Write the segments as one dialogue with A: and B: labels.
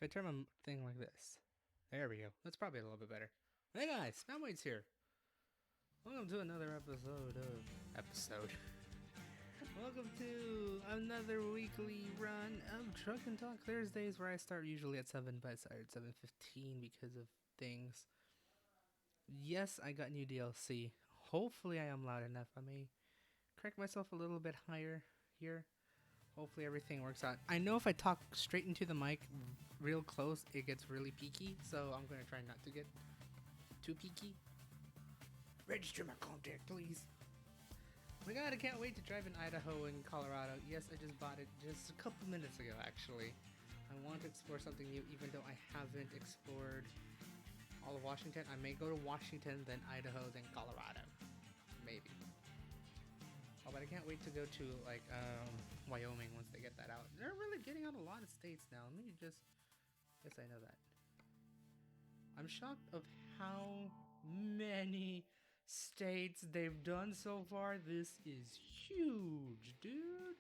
A: If I turn my thing like this, there we go. That's probably a little bit better. Hey guys, Spamwaits here. Welcome to another episode. Welcome to another weekly run of Truck and Talk Thursdays, where I start usually at 7, but I started at 7:15 because of things. Yes, I got new DLC. Hopefully, I am loud enough. I may crank myself a little bit higher here. Hopefully everything works out. I know if I talk straight into the mic real close, it gets really peaky, so I'm going to try not to get too peaky. Register my contact, please. Oh my god, I can't wait to drive in Idaho and Colorado. Yes, I just bought it just a couple minutes ago, actually. I want to explore something new, even though I haven't explored all of Washington. I may go to Washington, then Idaho, then Colorado. Maybe. Oh, but I can't wait to go to, like, Wyoming once they get that out. They're really getting out a lot of states now. Let me just... Yes, I know that. I'm shocked of how many states they've done so far. This is huge, dude.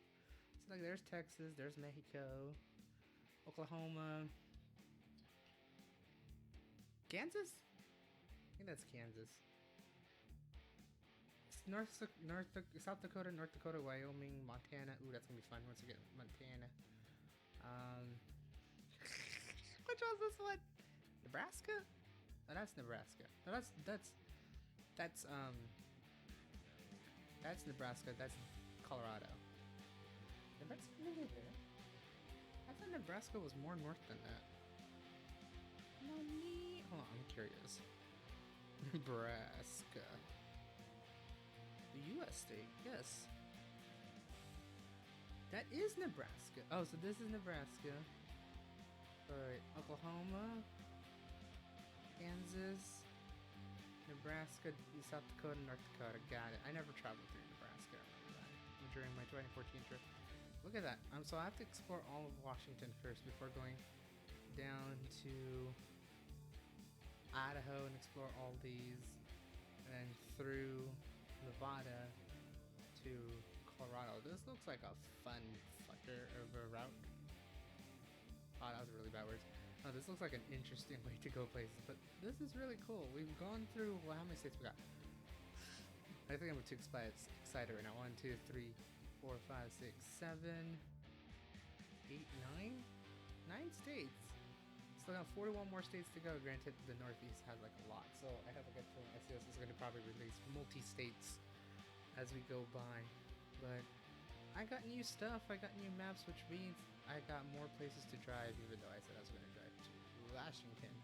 A: It's like there's Texas, there's Mexico, Oklahoma, Kansas? I think that's Kansas. South Dakota, North Dakota, Wyoming, Montana. Ooh, that's gonna be fun once we get Montana. Which was this one? Nebraska? No, that's Nebraska. No, that's Nebraska. That's Colorado. Nebraska over there. I thought Nebraska was more north than that. Mommy. Hold on, I'm curious. Nebraska. The U.S. state, yes. That is Nebraska. Oh, so this is Nebraska. Alright, Oklahoma, Kansas, Nebraska, South Dakota, North Dakota. Got it. I never traveled through Nebraska. I remember that during my 2014 trip. Look at that. So I have to explore all of Washington first before going down to Idaho and explore all these, and then through Nevada to Colorado. This looks like a fun fucker of a route. Oh, that was really bad words. Oh, this looks like an interesting way to go places, but this is really cool. We've gone through, well, how many states we got? I think I'm too excited right now. 1, 2, 3, 4, 5, 6, 7, 8, 9? 9 states. Still got 41 more states to go. Granted, the Northeast has like a lot, so I have a good feeling SES is going to probably release multi-states as we go by. But I got new stuff. I got new maps, which means I got more places to drive, even though I said I was going to drive to Washington.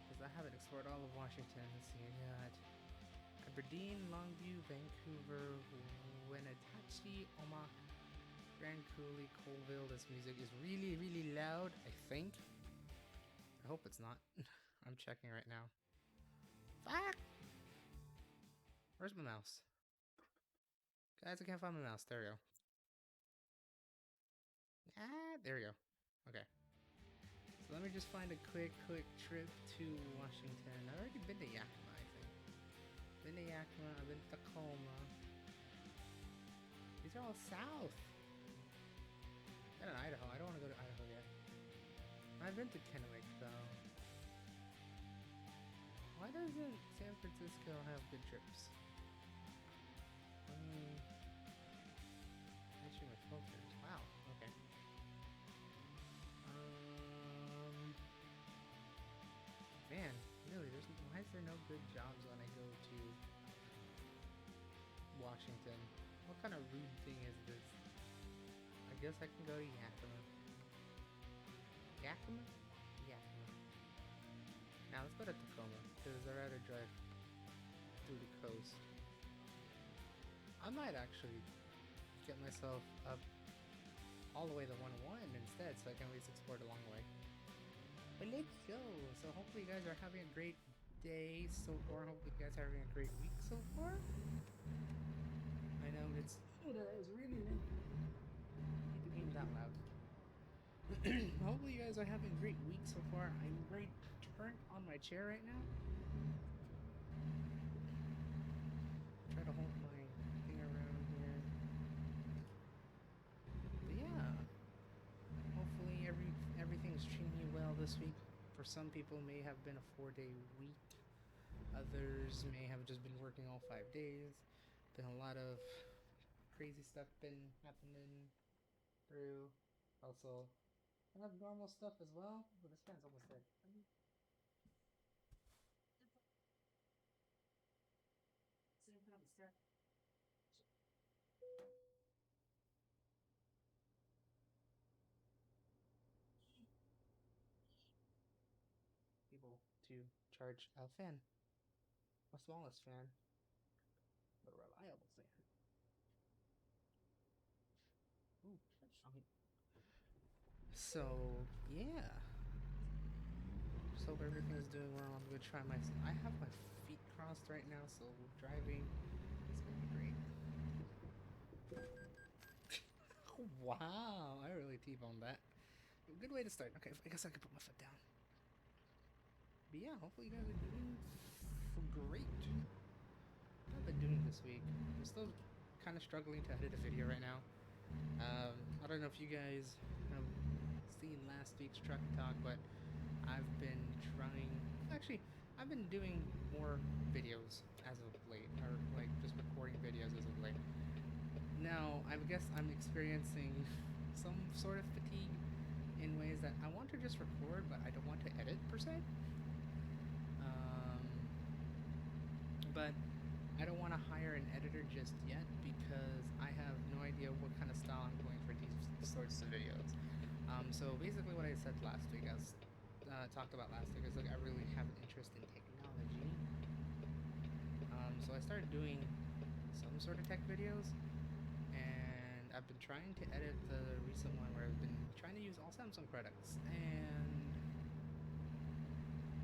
A: Because I haven't explored all of Washington. Let's see, I got Aberdeen, Longview, Vancouver, Wenatchee, Omaha, Grand Coulee, Colville. This music is really, really loud, I think. I hope it's not. I'm checking right now. Fuck! Where's my mouse? Guys, I can't find my mouse. There we go. Ah, there we go. Okay. So let me just find a quick trip to Washington. I've already been to Yakima, I think. Been to Yakima, I've been to Tacoma. These are all south. Not in Idaho. I don't want to go to Idaho yet. I've been to Kennewick, though. Why doesn't San Francisco have good trips? Matching with filters. Wow. Okay. Man, really, why is there no good jobs when I go to Washington? What kind of rude thing is this? I guess I can go to Yakima. Yakima? Yakima. Now let's go to Tacoma, because I'd rather drive through the coast. I might actually get myself up all the way to 101 instead, so I can at least explore the long way. But let's go! So hopefully you guys are having a great day so far. Hopefully you guys are having a great week so far. I know it's really late. I need to be that loud. Hopefully you guys are having a great week so far. I'm right turned on my chair right now. Try to hold my thing around here. But yeah. Hopefully everything's this week for some people may have been a 4-day week. Others may have just been working all 5 days. Been a lot of crazy stuff been happening through. Also, kind of normal stuff as well. But this fan's almost dead. People to charge a fan, a smallest fan, but a reliable fan. Ooh, that's strong. So yeah, just hope everything is doing well. I'm gonna try my. I have my feet crossed right now, so driving is gonna be great. Wow, I really T-boned that. Good way to start. Okay, I guess I can put my foot down. But yeah, hopefully you guys are doing great. What I've been doing this week. I'm still kind of struggling to edit a video right now. I don't know if you guys have seen last week's Truck Talk, but I've been trying. Actually, I've been doing more videos as of late, or like just recording videos as of late. Now, I guess I'm experiencing some sort of fatigue in ways that I want to just record, but I don't want to edit per se. But I don't want to hire an editor just yet because I have no idea what kind of style I'm going for these sorts of videos. So basically, what I said last week, as talked about last week, is like I really have an interest in technology. So I started doing some sort of tech videos, and I've been trying to edit the recent one where I've been trying to use all Samsung products, and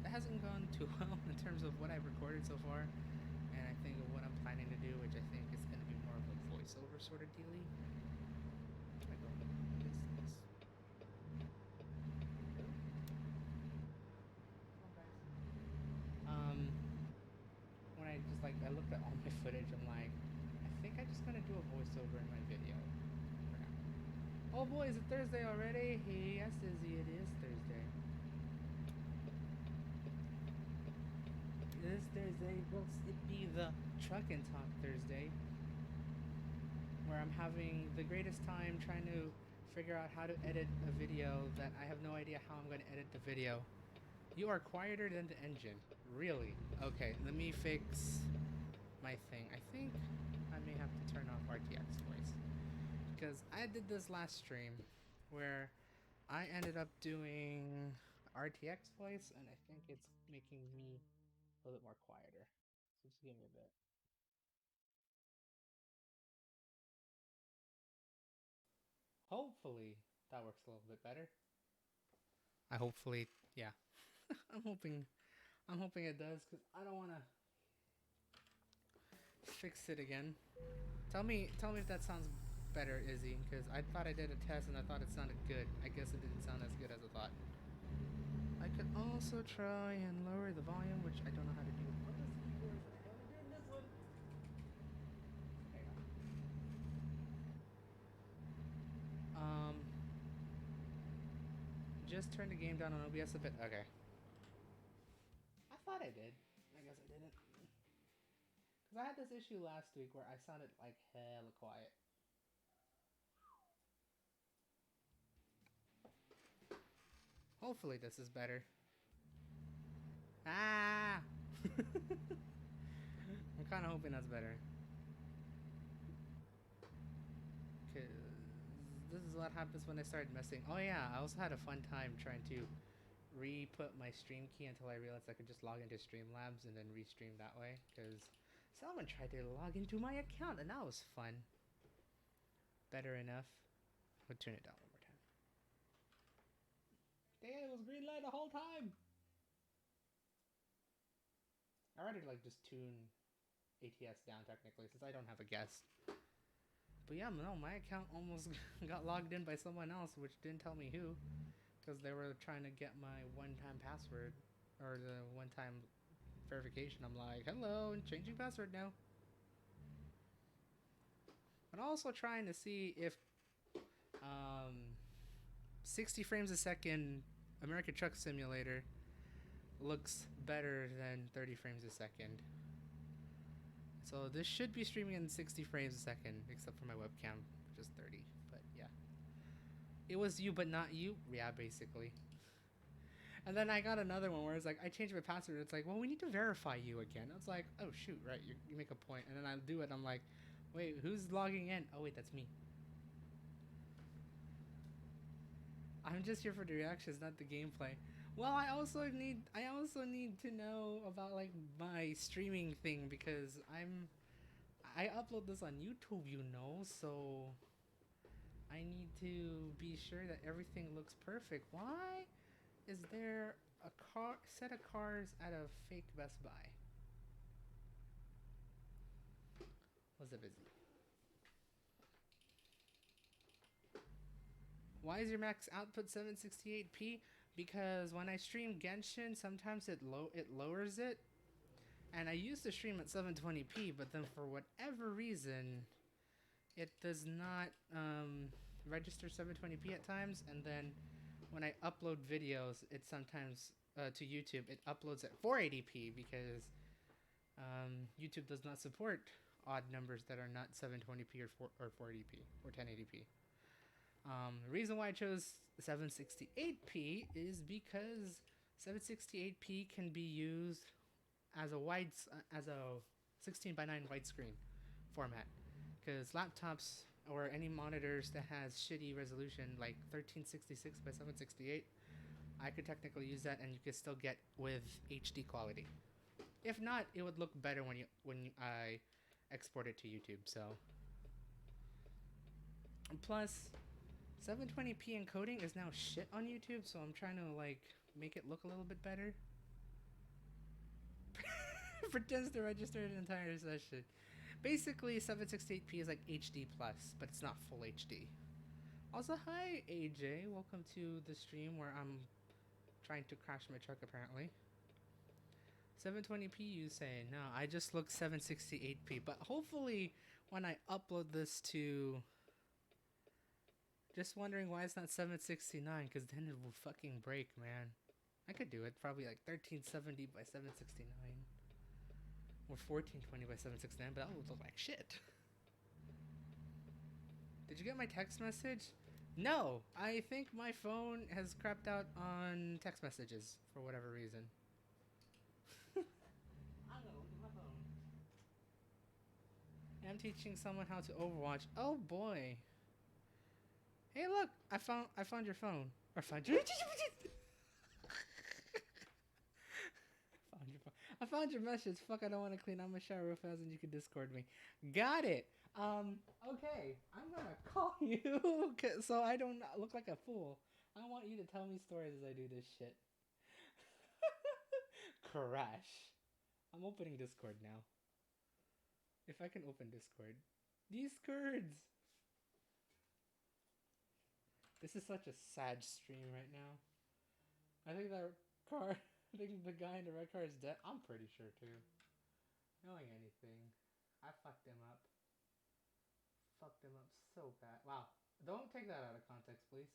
A: that hasn't gone too well in terms of what I've recorded so far. And I think of what I'm planning to do, which I think is going to be more of a voiceover sort of dealie. I go, this. When I just like I looked at all my footage, I'm like, I think I'm just gonna do a voiceover in my video. Oh boy, is it Thursday already? Yes, Izzy, it is Thursday. This Thursday, will it be the Truck and Talk Thursday, where I'm having the greatest time trying to figure out how to edit a video that I have no idea how I'm going to edit the video. You are quieter than the engine. Really? Okay, let me fix my thing. I think I may have to turn off RTX voice. Because I did this last stream where I ended up doing RTX voice, and I think it's making me a little bit more quieter. So just give me a bit. Hopefully that works a little bit better. Yeah. I'm hoping it does, because I don't want to fix it again. Tell me if that sounds better, Izzy, because I thought I did a test and I thought it sounded good. I guess it didn't sound as good as I thought. I could also try and lower the volume, which I don't know how to do. Just turn the game down on OBS a bit. Okay. I thought I did. I guess I didn't. Because I had this issue last week where I sounded like hella quiet. Hopefully this is better. Ah! I'm kind of hoping that's better. Because this is what happens when I started messing. Oh yeah, I also had a fun time trying to re-put my stream key until I realized I could just log into Streamlabs and then restream that way. Because someone tried to log into my account and that was fun. Better enough. I'll turn it down one more time. Damn, it was green light the whole time! I already like just tune ATS down technically since I don't have a guest. But yeah, no, my account almost got logged in by someone else, which didn't tell me who. Because they were trying to get my one-time password, or the one-time verification. I'm like, hello, and changing password now. But also trying to see if 60 frames a second American Truck Simulator looks better than 30 frames a second. So this should be streaming in 60 frames a second, except for my webcam, which is 30. But yeah, it was you, but not you. Yeah, basically. And then I got another one where it's like I changed my password. It's like, well, we need to verify you again. I was like, oh shoot, right? You make a point, and then I do it. I'm like, wait, who's logging in? Oh wait, that's me. I'm just here for the reactions, not the gameplay. Well, I also need to know about like my streaming thing because I upload this on YouTube, you know, so I need to be sure that everything looks perfect. Why is there a set of cars at a fake Best Buy? Was it busy? Why is your max output 768p? Because when I stream Genshin, sometimes it lowers it, and I used to stream at 720p, but then for whatever reason, it does not register 720p at times, and then when I upload videos, it sometimes to YouTube, it uploads at 480p because YouTube does not support odd numbers that are not 720p or 480p or 1080p. The reason why I chose 768p is because 768p can be used as a 16:9 widescreen format, because laptops or any monitors that has shitty resolution like 1366 by 768, I could technically use that and you could still get with HD quality. If not, it would look better when I export it to YouTube. So plus 720p encoding is now shit on YouTube, so I'm trying to like make it look a little bit better. Pretends to register an entire session. Basically, 768p is like HD plus, but it's not full HD. Also, hi AJ, welcome to the stream where I'm trying to crash my truck apparently. 720p, you say? No, I just look 768p, but hopefully when I upload this to... Just wondering why it's not 769, because then it will fucking break, man. I could do it, probably like 1370 by 769. Or 1420 by 769, but that would look like shit. Did you get my text message? No, I think my phone has crapped out on text messages for whatever reason. I'm gonna look at my phone. I'm teaching someone how to Overwatch. Oh boy. Hey, look! I found your phone. Or found your found your phone. I found your message. Fuck! I don't want to clean out my shower real fast, and you can Discord me. Got it. Okay. I'm gonna call you so I don't look like a fool. I want you to tell me stories as I do this shit. Crash. I'm opening Discord now. If I can open Discord. Discords. This is such a sad stream right now. I think that car, I think the guy in the red car is dead. I'm pretty sure too. Knowing anything. I fucked him up. Fucked him up so bad. Wow. Don't take that out of context, please.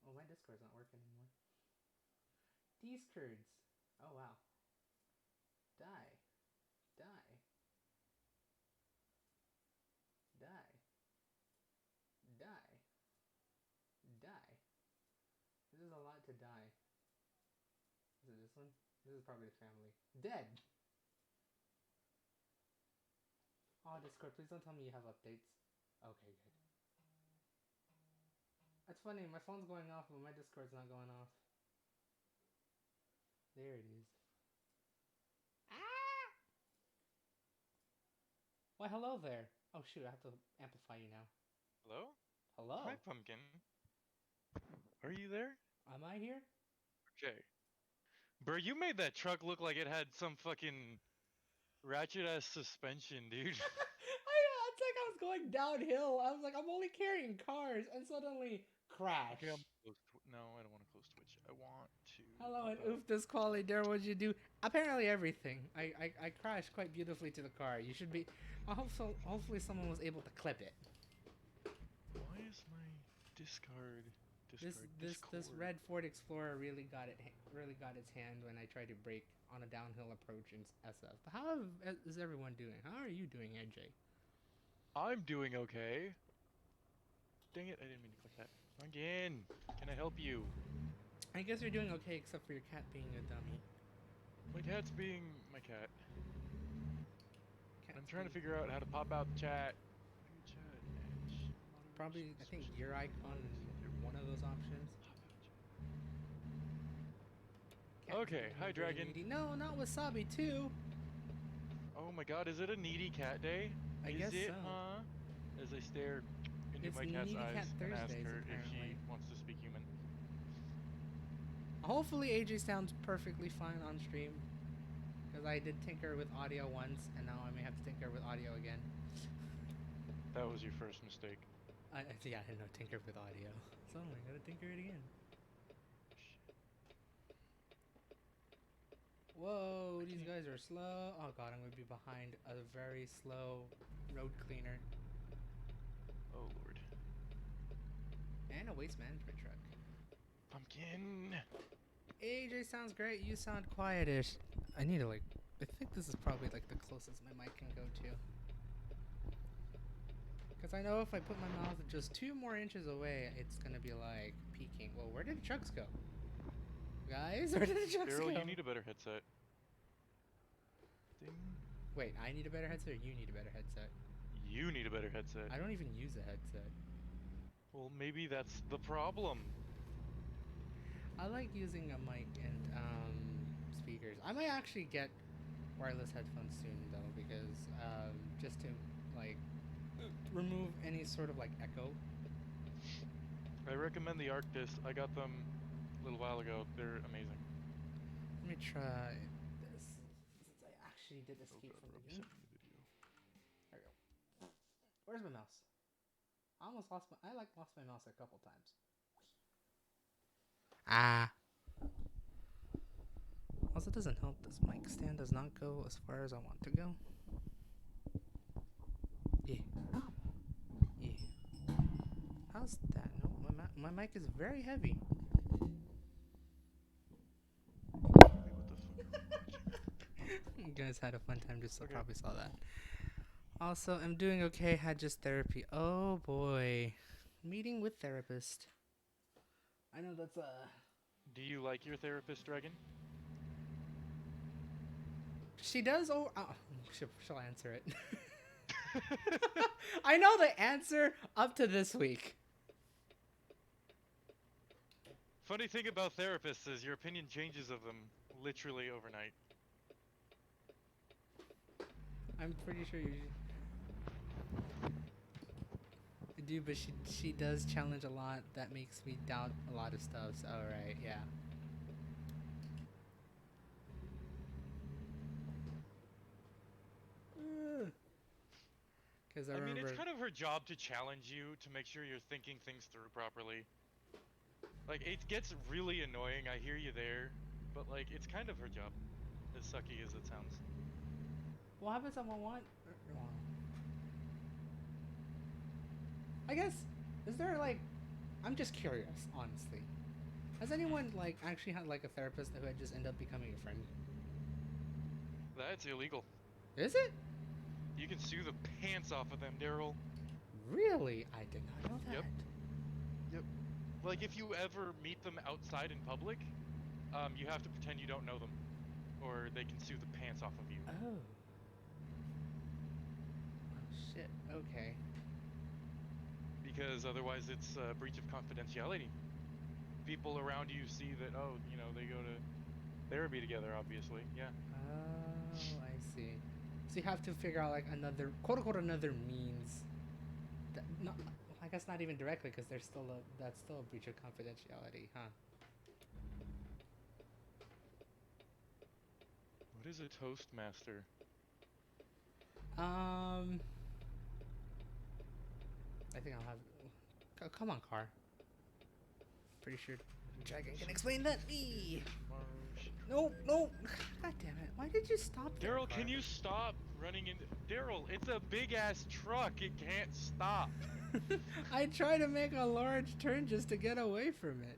A: Oh, my Discord's not working anymore. Discords. Oh, wow. Die. Die. Die. Die. Die. This is a lot to die. Is it this one? This is probably the family. Dead! Oh, Discord, please don't tell me you have updates. Okay, good. That's funny, my phone's going off, but my Discord's not going off. There it is. Ah! Why, hello there. Oh shoot, I have to amplify you now.
B: Hello?
A: Hello?
B: Hi, Pumpkin. Are you there?
A: Am I here?
B: Okay. Bro, you made that truck look like it had some fucking ratchet-ass suspension, dude.
A: It's like I was going downhill. I was like, I'm only carrying cars, and suddenly, crash.
B: Okay, I'm close no, I don't want to close Twitch. I want to...
A: Hello, and oof, this quality, Daryl, what'd you do? Apparently everything. I crashed quite beautifully to the car. You should be... Hopefully someone was able to clip it.
B: Why is my discard
A: This red Ford Explorer really got its hand when I tried to brake on a downhill approach in SF. But is everyone doing? How are you doing, AJ?
B: I'm doing okay. Dang it, I didn't mean to click that. Again, can I help you?
A: I guess you're doing okay except for your cat being a dummy.
B: My cat's being my cat.
A: Cat's
B: I'm trying to
A: being-
B: figure out how to pop out the chat.
A: Probably, I think your icon is one of those options. Cat
B: Okay,
A: being
B: hi,
A: very
B: Dragon.
A: needy. No, not wasabi too.
B: Oh my god, is it a needy cat day?
A: I guess
B: Is it,
A: so.
B: huh? As I stare into
A: It's
B: my cat's
A: Needy
B: eyes
A: Cat
B: and ask
A: Thursdays,
B: her if she
A: apparently.
B: wants to speak human.
A: Hopefully AJ sounds perfectly fine on stream. Because I did tinker with audio once, and now I may have to tinker with audio again.
B: That was your first mistake.
A: Yeah, I know, tinker with audio. So I gotta tinker it again. Whoa, these guys are slow. Oh god, I'm gonna be behind a very slow road cleaner.
B: Oh lord.
A: And a waste management truck.
B: Pumpkin!
A: AJ sounds great, you sound quietish. I need to I think this is probably like the closest my mic can go to. Because I know if I put my mouth just 2 more inches away, it's gonna be like peaking. Well, where did the trucks go? Guys, where did the trucks go?
B: Daryl, you need a better headset. Ding.
A: Wait, I need a better headset or you need a better headset?
B: You need a better headset.
A: I don't even use a headset.
B: Well, maybe that's the problem.
A: I like using a mic and speakers. I might actually get wireless headphones soon though, because just to like remove any sort of like echo.
B: I recommend the Arctis. I got them a little while ago. They're amazing.
A: Let me try this since I actually did escape from the game. There we go. Where's my mouse? I almost lost my mouse a couple times. Ah. Also, it doesn't help. This mic stand does not go as far as I want to go. Yeah. Yeah. How's that? No, my mic is very heavy.
B: Wait, what the fuck?
A: You guys had a fun time, just
B: Okay.
A: probably saw that. Also, I'm doing okay. Had just therapy. Oh boy, meeting with therapist. I know that's
B: Do you like your therapist, Dragon?
A: She does. Oh, she'll answer it. I know the answer up to this week.
B: Funny thing about therapists is your opinion changes of them literally overnight.
A: I'm pretty sure you do, but she does challenge a lot. That makes me doubt a lot of stuff. So, all right, yeah. Because I
B: mean,
A: remember.
B: it's kind of her job to challenge you to make sure you're thinking things through properly. Like, it gets really annoying. I hear you there, but like, it's kind of her job, as sucky as it sounds.
A: What happens if I want? I guess, is there like, I'm just curious, honestly. Has anyone like actually had like a therapist who had just ended up becoming a friend?
B: That's illegal.
A: Is it?
B: You can sue the pants off of them, Daryl.
A: Really? I did not know that.
B: Yep. Yep. Like, if you ever meet them outside in public, you have to pretend you don't know them, or they can sue the pants off of you.
A: Oh. Oh shit. Okay.
B: Because otherwise it's a breach of confidentiality. People around you see that, oh, you know, they go to therapy together, obviously. Yeah.
A: Oh, I see. So you have to figure out like another, quote unquote, another means. That, not, I guess not even directly, because that's still a breach of confidentiality, huh?
B: What is a Toastmaster?
A: I think I'll have. Oh, come on, car. Pretty sure Dragon can explain that. Me. No, no. God damn it! Why did you stop there,
B: Daryl,
A: car?
B: can you stop running into... Daryl, it's a big-ass truck. It can't stop.
A: I try to make a large turn just to get away from it.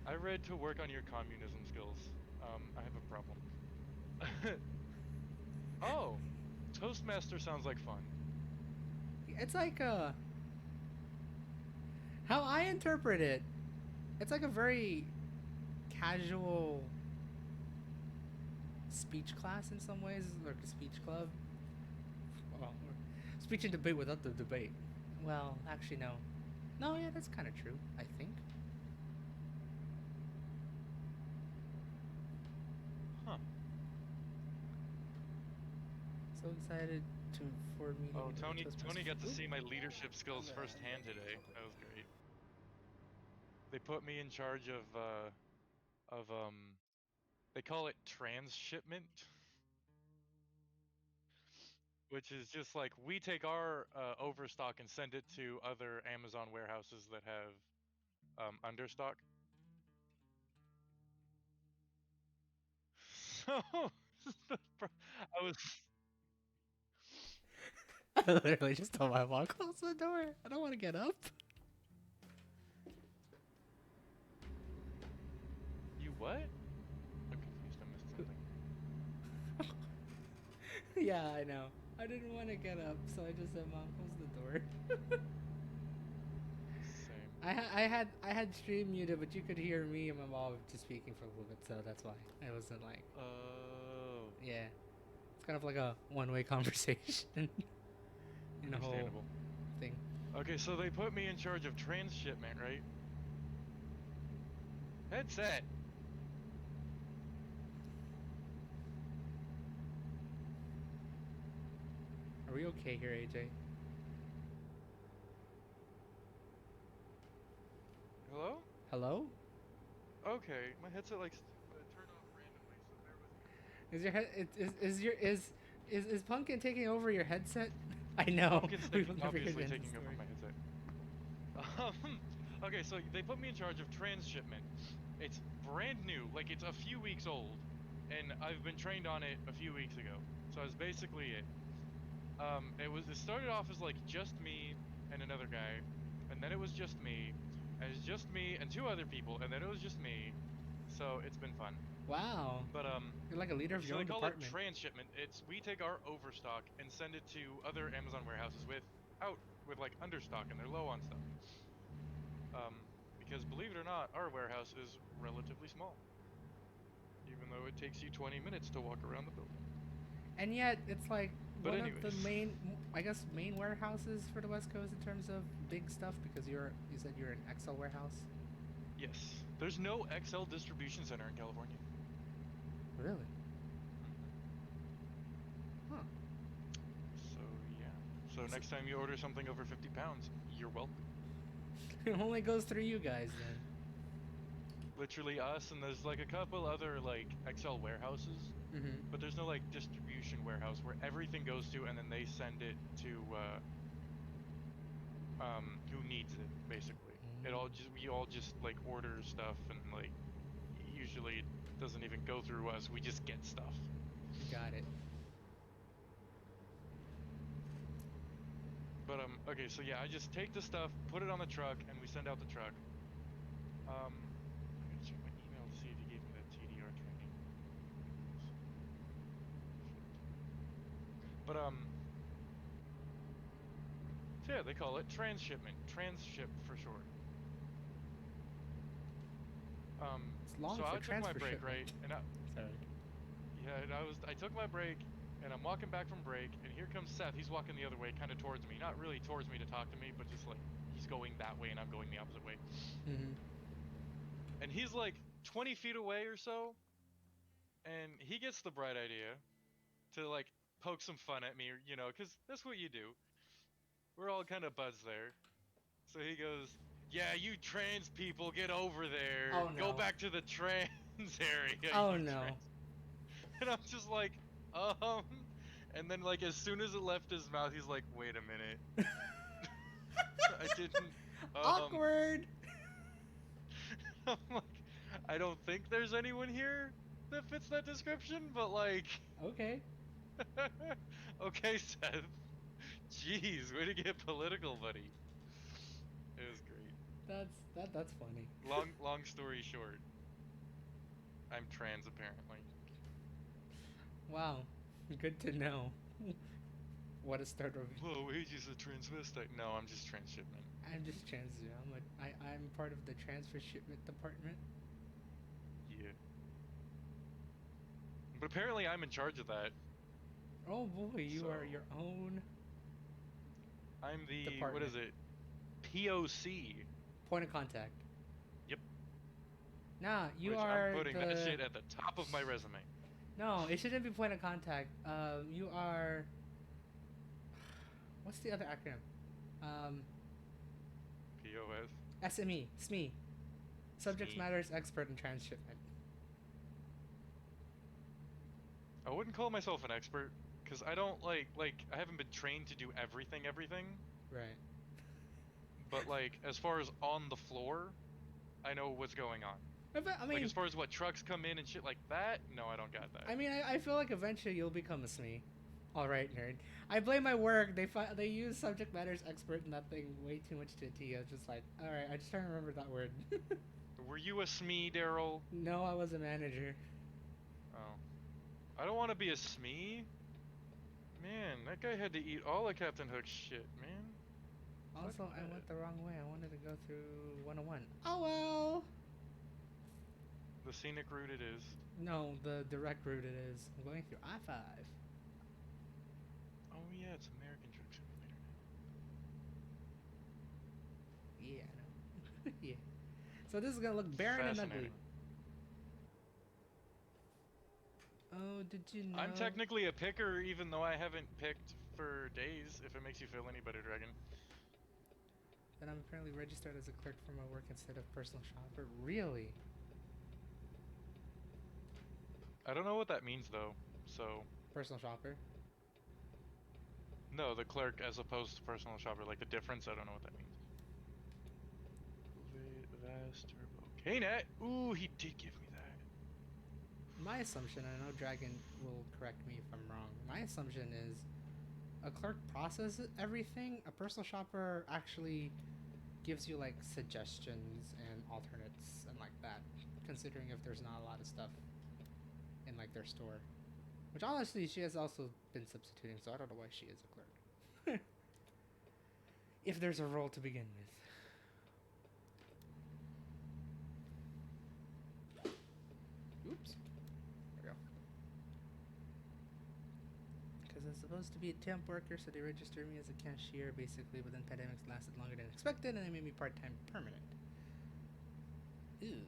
B: I read to work on your communism skills. I have a problem. Oh, Toastmaster sounds like fun.
A: It's like how I interpret it. It's like a very casual speech class in some ways, like a speech club. Well, speech and debate without the debate. Well, actually, no. No, yeah, that's kind of true, I think.
B: Huh.
A: So excited for meeting.
B: Oh,
A: the
B: Tony
A: Toastmasters.
B: got to
A: Oop.
B: see my leadership skills firsthand today. That was great. They put me in charge of they call it transshipment, which is just like we take our overstock and send it to other Amazon warehouses that have understock. So I was
A: I literally just told my mom, close the door. I don't want to get up.
B: You what? I'm confused. I missed something.
A: Yeah, I know. I didn't want to get up, so I just said, "Mom, close the door."
B: Same.
A: I had stream muted, but you could hear me and my mom just speaking for a little bit, so that's why I wasn't like,
B: Oh.
A: yeah. It's kind of like a one-way conversation in a whole
B: Understandable.
A: thing.
B: Okay, so they put me in charge of transshipment, right? Headset.
A: Are we okay here, AJ?
B: Hello?
A: Hello?
B: Okay, my headset like turned off randomly, so bear with me.
A: Is your head is Pumpkin taking over your headset? I know.
B: Pumpkin's
A: We will never
B: obviously
A: get into
B: taking
A: the
B: over
A: story.
B: my headset. Okay, so they put me in charge of transshipment. It's brand new, like it's a few weeks old, and I've been trained on it a few weeks ago. So that's basically it. It started off as like just me and another guy, and then it was just me, and it's just me and two other people, and then it was just me. So it's been fun.
A: Wow.
B: But
A: You're like a leader of
B: so
A: your
B: they
A: own
B: call it
A: department.
B: transshipment. It's we take our overstock and send it to other Amazon warehouses with like understock and they're low on stuff. Because believe it or not, our warehouse is relatively small. Even though it takes you 20 minutes to walk around the building.
A: And yet, it's like
B: But
A: one
B: anyways,
A: of the main, I guess, main warehouses for the West Coast in terms of big stuff because you said you're an Excel warehouse.
B: yes, there's no XL distribution center in California.
A: Really? Huh.
B: So yeah. So next time you order something over 50 pounds, you're welcome.
A: It only goes through you guys then.
B: Literally us, and there's like a couple other like XL warehouses,
A: Mm-hmm.
B: but there's no like distribution warehouse where everything goes to, and then they send it to who needs it basically. We all just like order stuff, and like usually it doesn't even go through us. We just get stuff.
A: Got it.
B: But okay, so yeah, I just take the stuff, put it on the truck, and we send out the truck. I'm gonna check my email to see if he gave me that TDR training. But so yeah, they call it transshipment, transship for short.
A: It's long
B: So
A: for
B: I took my
A: transfer
B: break,
A: shipment.
B: right? And
A: Sorry.
B: yeah, and I took my break, and I'm walking back from break, and here comes Seth. He's walking the other way, kind of towards me. Not really towards me to talk to me, but just like he's going that way, and I'm going the opposite way.
A: Mm-hmm.
B: And he's like 20 feet away or so, and he gets the bright idea to like poke some fun at me, you know, because that's what you do. We're all kind of buds there. So he goes, "Yeah, you trans people, get over there.
A: Oh,
B: Go
A: no.
B: back to the trans area."
A: Oh
B: you
A: no.
B: trans-" And I'm just like, And then like as soon as it left his mouth, he's like, "Wait a minute, I didn't."
A: Awkward.
B: I'm like, I don't think there's anyone here that fits that description, but like,
A: Okay.
B: okay, Seth. Jeez, way to get political, buddy. It was great.
A: That's funny.
B: Long story short, I'm trans apparently.
A: Wow, good to know. What a start of.
B: Whoa, Aegis a transvestite. No, I'm just transshipment.
A: I'm just trans. I'm part of the transfer shipment department.
B: Yeah. But apparently I'm in charge of that.
A: Oh boy, you are
B: So-
A: your own
B: I'm the
A: Department.
B: what is it? POC.
A: point of contact.
B: Yep.
A: Nah, you
B: Which
A: are
B: I'm putting
A: the.
B: that shit at the top of my resume.
A: No, it shouldn't be point of contact. You are. What's the other acronym?
B: POS.
A: SME, SME. Subject
B: SME.
A: matters expert in transshipment.
B: I wouldn't call myself an expert because I don't like I haven't been trained to do everything.
A: Right.
B: But like as far as on the floor, I know what's going on.
A: I
B: Like
A: mean,
B: as far as what trucks come in and shit like that, no, I don't got that.
A: I feel like eventually you'll become a SME. All right, nerd. I blame my work. They use subject matters expert in that thing way too much to a T. I was just like, all right, I just trying to remember that word.
B: Were you a SME, Daryl?
A: No, I was a manager.
B: Oh. I don't want to be a SME. Man, that guy had to eat all of Captain Hook's shit, man.
A: Also,
B: Fuck
A: I
B: that.
A: went the wrong way. I wanted to go through 101. Oh well.
B: The scenic route it is.
A: No, the direct route it is. I'm going through I-5.
B: Oh yeah, it's American Truck Simulator now.
A: Yeah, I know. Yeah. So this is gonna look barren and ugly.
B: Fascinating.
A: Oh, did you know?
B: I'm technically a picker even though I haven't picked for days, if it makes you feel any better, Dragon.
A: That I'm apparently registered as a clerk for my work instead of personal shopper. Really?
B: I don't know what that means though, so...
A: Personal shopper?
B: No, the clerk as opposed to personal shopper, like the difference, I don't know what that means. Vast Turbo. K-Net! Ooh, he did give me that.
A: My assumption, I know Dragon will correct me if I'm wrong. My assumption is a clerk processes everything. A personal shopper actually gives you like suggestions and alternates and like that, considering if there's not a lot of stuff in like their store. Which honestly, she has also been substituting, so I don't know why she is a clerk. If there's a role to begin with. Oops. There we go. Because I was supposed to be a temp worker, so they registered me as a cashier, basically, but then pandemics lasted longer than expected, and they made me part-time permanent. Ew.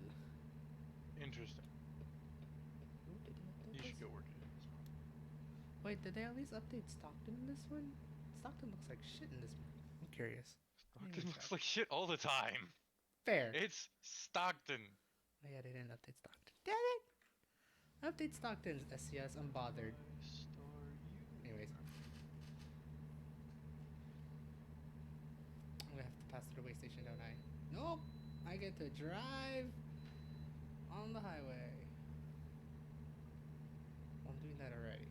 B: Interesting.
A: Ooh, did they update
B: You
A: this?
B: should go work it.
A: Wait, did they at least update Stockton in this one? Stockton looks like shit in this one. I'm curious.
B: Stockton looks like shit all the time.
A: Fair.
B: It's Stockton.
A: Oh yeah, they didn't update Stockton. Damn it! Update Stockton's SCS, I'm bothered. Anyways. I'm gonna have to pass through the way station, don't I? Nope! I get to drive on the highway. Well, I'm doing that already.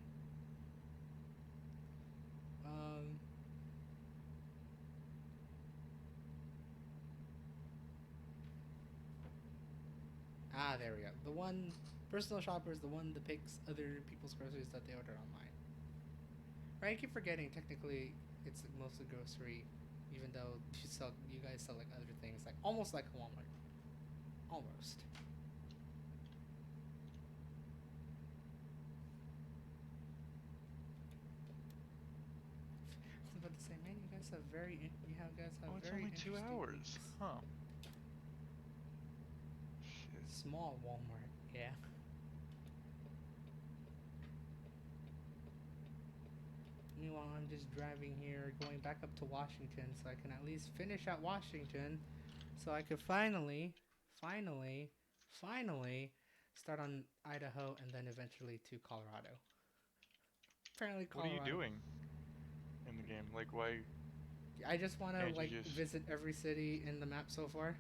A: Ah, there we go. The one personal shopper is the one that picks other people's groceries that they ordered online. Right? I keep forgetting. Technically, it's mostly grocery, even though you guys sell like other things, like almost like Walmart. Almost. I was about to say, man, you guys have
B: Oh, it's
A: very
B: only 2
A: interesting
B: hours.
A: weeks.
B: Huh. Shit.
A: Small Walmart, yeah. Meanwhile, I'm just driving here, going back up to Washington, so I can at least finish at Washington, so I could finally start on Idaho and then eventually to Colorado. Apparently,
B: What
A: Colorado.
B: are you doing in the game? Like, why?
A: I just want to
B: Can't you
A: like
B: just-
A: visit every city in the map so far.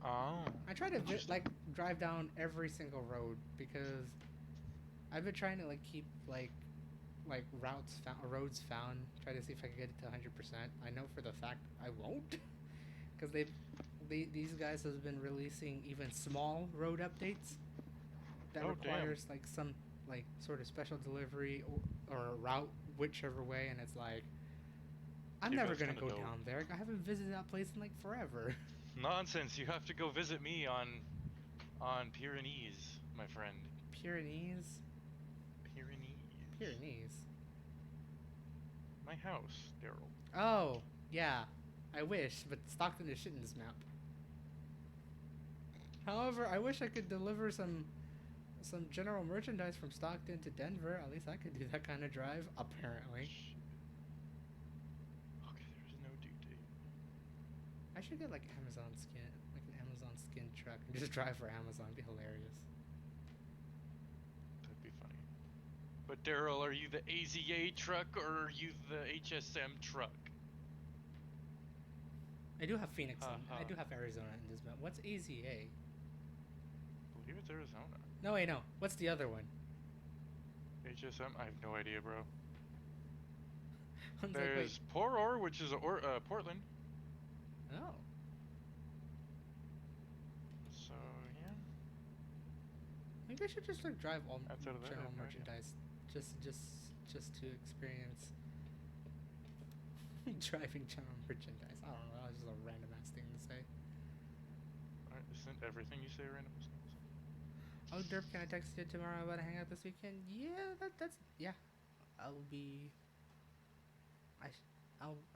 B: Oh.
A: I try to
B: Interesting.
A: like drive down every single road because I've been trying to like keep like like roads found. Try to see if I can get it to 100%. I know for the fact I won't, because these guys have been releasing even small road updates that
B: Oh, damn.
A: requires like some like sort of special delivery or route whichever way, and it's like I'm
B: Dude,
A: never
B: that's
A: gonna
B: kinda
A: go
B: dope.
A: down there. I haven't visited that place in like forever.
B: Nonsense. You have to go visit me on Pyrenees, my friend.
A: Pyrenees,
B: Pyrenees.
A: Pyrenees.
B: My house, Daryl.
A: Oh yeah, I wish, but Stockton is shit in this map. However, I wish I could deliver some general merchandise from Stockton to Denver. At least I could do that kind of drive, apparently.
B: Shit. Okay, there's no due date.
A: I should get like Amazon skin, like an Amazon skin truck, and just drive for Amazon. It'd be hilarious.
B: That'd be funny. But Daryl, are you the AZA truck or are you the HSM truck?
A: I do have Phoenix. I
B: Uh-huh.
A: do have Arizona in this map. What's AZA?
B: I believe it's Arizona.
A: No, wait, no. What's the other one?
B: HSM? I have no idea, bro.
A: One's like, wait.
B: There's Poror, which is Portland.
A: Oh.
B: So yeah,
A: Maybe I should just like drive all
B: outside of that, I
A: general
B: have no idea.
A: merchandise, just to experience driving general merchandise. I don't know. That was just a random ass thing to say.
B: Isn't everything you say random?
A: Oh, Derp, can I text you tomorrow about a hangout this weekend? Yeah, that's yeah. I'll be.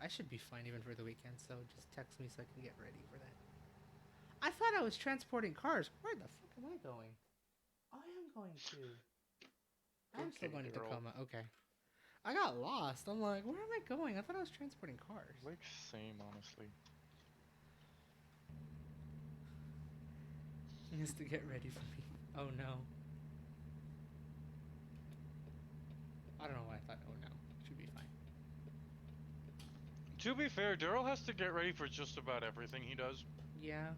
A: I should be fine even for the weekend. So just text me so I can get ready for that. I thought I was transporting cars. Where the fuck am I going? I am going to. I'm still
B: Okay,
A: going to
B: Daryl.
A: Tacoma. Okay. I got lost. I'm like, where am I going? I thought I was transporting cars.
B: Like same, honestly.
A: He has to get ready for me. Oh no. I don't know why I thought, oh no. Should be fine.
B: To be fair, Daryl has to get ready for just about everything he does.
A: Yeah.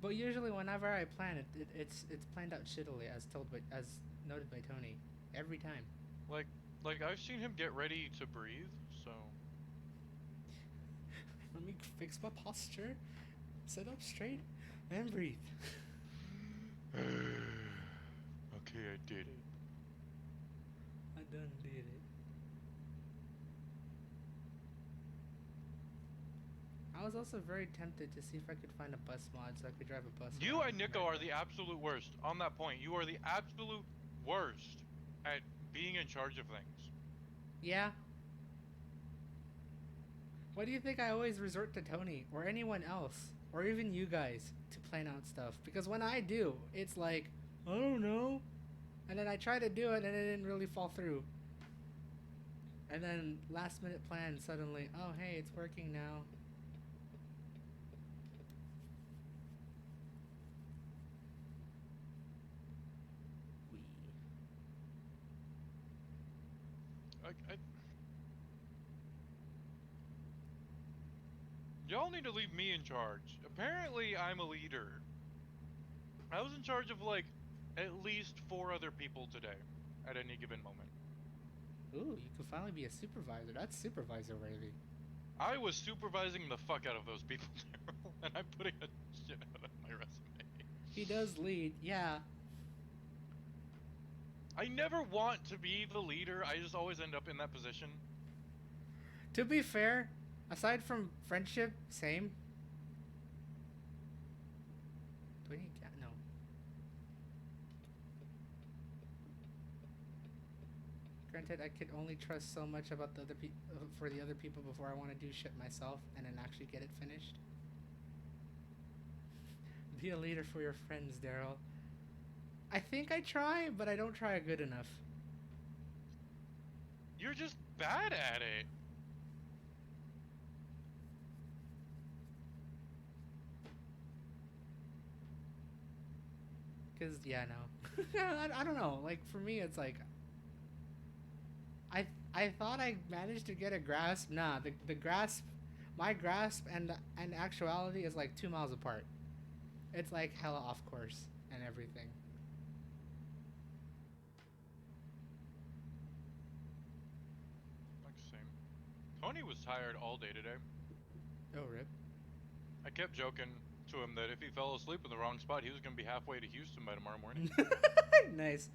A: But usually whenever I plan it, it's planned out shittily as noted by Tony. Every time.
B: Like I've seen him get ready to breathe, so
A: Let me fix my posture, sit up straight, and breathe.
B: okay, I did it.
A: I done did it. I was also very tempted to see if I could find a bus mod so I could drive a bus.
B: You
A: around
B: and Nico are
A: America.
B: the absolute worst. On that point, you are the absolute worst at being in charge of things.
A: Yeah. Why do you think I always resort to Tony or anyone else or even you guys to plan out stuff? Because when I do, it's like, I don't know. And then I try to do it and it didn't really fall through. And then last minute plan suddenly, oh hey, it's working now.
B: I Y'all need to leave me in charge. Apparently, I'm a leader. I was in charge of like at least 4 other people today at any given moment.
A: Ooh, you can finally be a supervisor. That's supervisor worthy.
B: I was supervising the fuck out of those people, Daryl, and I'm putting a shit out of my resume.
A: He does lead, yeah.
B: I never want to be the leader. I just always end up in that position.
A: To be fair, aside from friendship, same. Do we need cat? No. Granted, I could only trust so much about the other for the other people before I want to do shit myself and then actually get it finished. Be a leader for your friends, Daryl. I think I try, but I don't try good enough.
B: You're just bad at it.
A: Cause yeah, no. I don't know. Like for me, it's like I thought I managed to get a grasp. Nah, the grasp, my grasp and actuality is like 2 miles apart. It's like hella off course and everything.
B: Tony was tired all day today.
A: Oh, rip.
B: I kept joking to him that if he fell asleep in the wrong spot, he was going to be halfway to Houston by tomorrow morning.
A: Nice.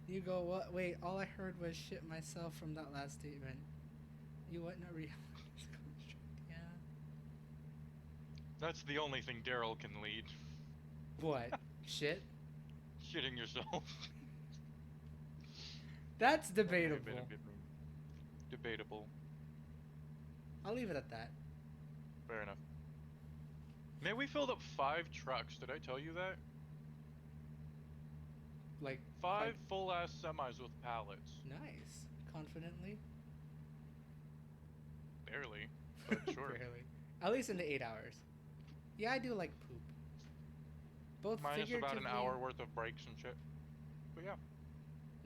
A: You go, what? Wait, all I heard was shit myself from that last statement. You what? Not reality. Yeah.
B: That's the only thing Daryl can lead.
A: What? Shit?
B: Shitting yourself.
A: That's
B: That may have
A: debatable.
B: been a bit mean. Debatable.
A: I'll leave it at that.
B: Fair enough. Man, we filled up 5 trucks. Did I tell you that?
A: Like,
B: 5 full-ass semis with pallets.
A: nice. Confidently?
B: Barely, but sure.
A: Barely. At least in the 8 hours. Yeah, I do like poop. Both
B: Minus about an
A: figuratively-
B: hour worth of breaks and shit. But yeah.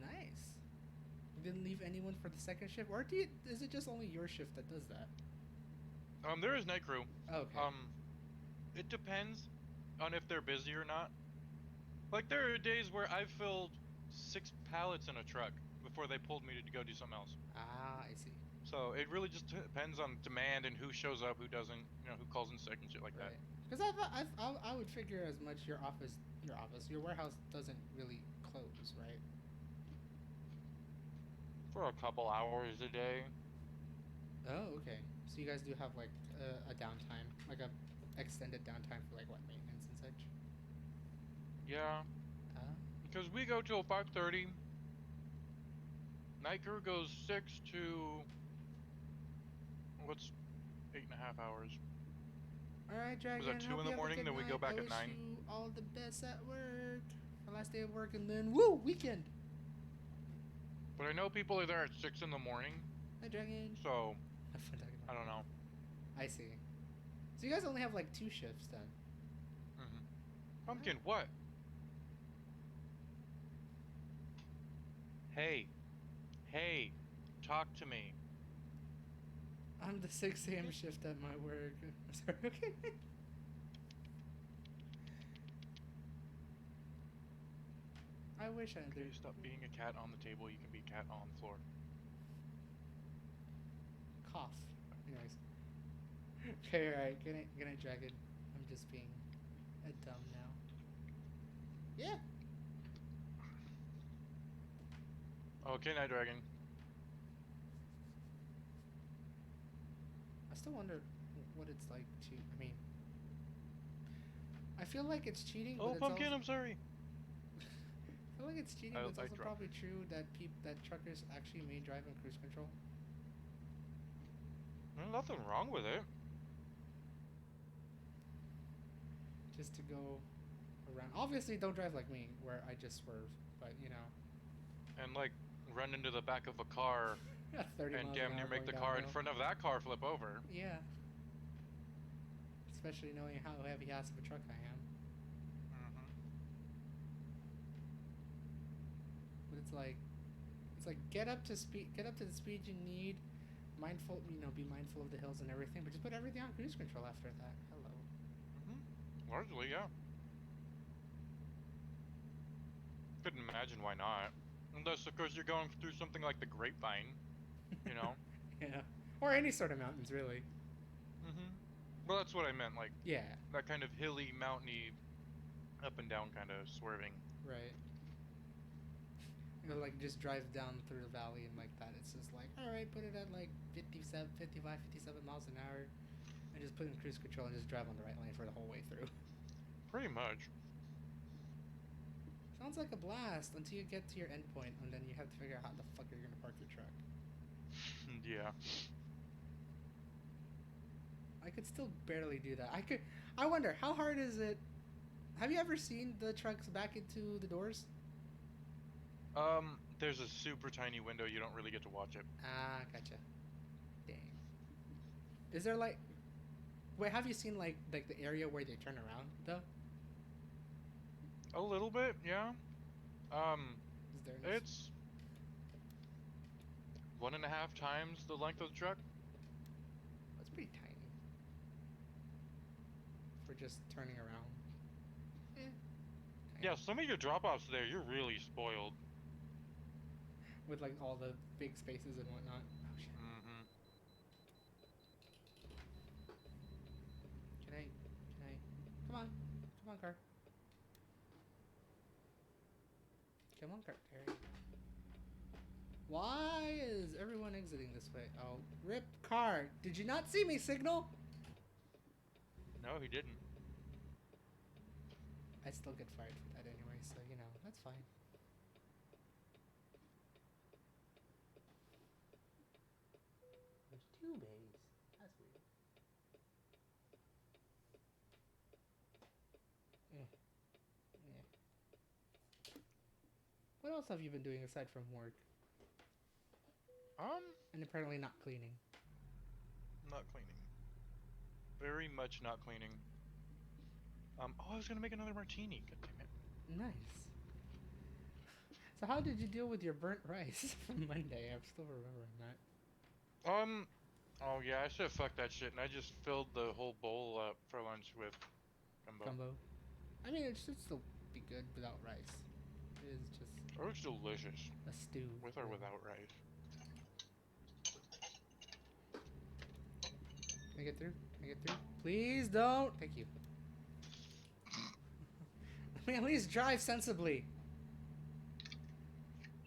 A: Nice. You didn't leave anyone for the second shift? Or is it just only your shift that does that?
B: There is night crew.
A: Okay.
B: It depends on if they're busy or not. Like, there are days where I've filled 6 pallets in a truck before they pulled me to go do something else.
A: I see.
B: So it really just depends on demand and who shows up, who doesn't, you know, who calls in sick and shit like that.
A: Because I would figure as much. Your warehouse doesn't really close, right?
B: For a couple hours a day.
A: Oh, okay. So you guys do have like a downtime, like a extended downtime for like what, maintenance and such?
B: Yeah, because we go till 5:30. Night crew goes 6 to what's 8.5 hours.
A: All right, Dragon.
B: Was that 2
A: hope
B: in
A: you
B: the
A: have a
B: morning,
A: good
B: then we go
A: night.
B: back
A: I
B: at
A: wish
B: 9?
A: You all the best at work. The last day of work, and then woo, weekend.
B: But I know people are there at 6 in the morning,
A: Hi, Dragon.
B: so
A: Have fun talking
B: I
A: about
B: don't know.
A: it. I see. So you guys only have like 2 shifts then.
B: Pumpkin, what? Hey, talk to me.
A: I'm the 6 a.m. shift at my work. I'm sorry. Okay. I wish I
B: Okay,
A: did.
B: stop being a cat on the table. You can be a cat on the floor.
A: Cough. Anyways. Okay, alright. Good night, Dragon. I'm just being a dumb now. Yeah.
B: Okay, Night Dragon.
A: I still wonder what it's like to. I mean, I feel like it's cheating.
B: Oh,
A: but
B: Pumpkin,
A: It's
B: I'm sorry.
A: I feel like it's cheating, but it's
B: I
A: also
B: dropped.
A: probably true that that truckers actually may drive on cruise control.
B: There's nothing wrong with it.
A: Just to go around. Obviously, don't drive like me, where I just swerve. But you know,
B: And like run into the back of a car
A: 30
B: and
A: miles
B: damn
A: an
B: near
A: hour
B: make the
A: going
B: car in
A: downhill.
B: front of that car flip over.
A: Yeah. Especially knowing how heavy ass of a truck I am. But it's like get up to the speed you need. Be mindful of the hills and everything, but just put everything on cruise control after that. Hello.
B: Largely, yeah. Couldn't imagine why not. Unless, of course, you're going through something like the Grapevine, you know?
A: Yeah. Or any sort of mountains, really.
B: Well, that's what I meant, like,
A: Yeah.
B: that kind of hilly, mountainy, up and down kind of swerving.
A: Right. Like just drive down through the valley and like that. It's just like, all right, put it at like 57 miles an hour, and just put in cruise control and just drive on the right lane for the whole way through.
B: Pretty much.
A: Sounds like a blast until you get to your endpoint, and then you have to figure out how the fuck you're gonna park your truck.
B: Yeah.
A: I could still barely do that. I wonder how hard is it. Have you ever seen the trucks back into the doors?
B: There's a super tiny window, you don't really get to watch it.
A: Ah, gotcha. Dang. Is there like, wait, have you seen like the area where they turn around though?
B: A little bit, yeah.
A: Is there? Any
B: It's 1.5 times the length of the truck.
A: That's pretty tiny. For just turning around. Eh.
B: Yeah, some of your drop-offs there, you're really spoiled.
A: With like all the big spaces and whatnot. Oh shit. cart, Terry. Why is everyone exiting this way? Oh, rip car. Did you not see me signal?
B: No, he didn't.
A: I still get fired for that anyway, so you know, that's fine. There's two bays. That's weird. Yeah. What else have you been doing aside from work? And apparently not cleaning.
B: Not cleaning. Very much not cleaning. Oh, I was gonna make another martini. God damn it.
A: Nice. So how did you deal with your burnt rice from Monday? I'm still remembering that.
B: Oh yeah, I should have fucked that shit, and I just filled the whole bowl up for lunch with gumbo.
A: I mean, it should still be good without rice. It is just
B: It was delicious.
A: a stew.
B: With or without rice.
A: Make it through. Make it through. Please don't. Thank you. Let me at least drive sensibly.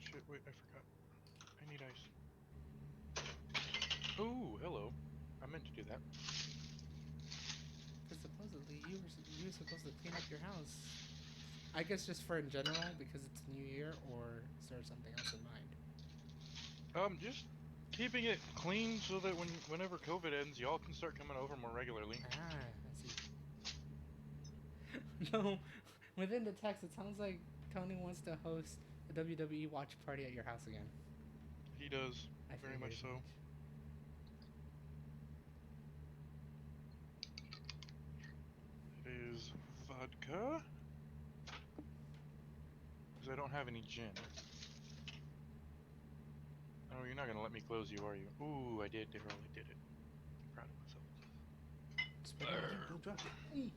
B: Shit, wait, I forgot. I need ice. Ooh, hello. I meant to do that.
A: Because supposedly you were supposed to clean up your house. I guess just for in general because it's New Year, or is there something else in mind?
B: Just keeping it clean so that whenever COVID ends, y'all can start coming over more regularly.
A: Ah, I see. No, within the text, it sounds like Tony wants to host a WWE watch party at your house again.
B: He does. Very much so. It is vodka. Because I don't have any gin. Oh, you're not gonna let me close you, are you? Ooh, I did, Daryl. I did it. I'm proud of myself.
A: Don't drop it. Hey.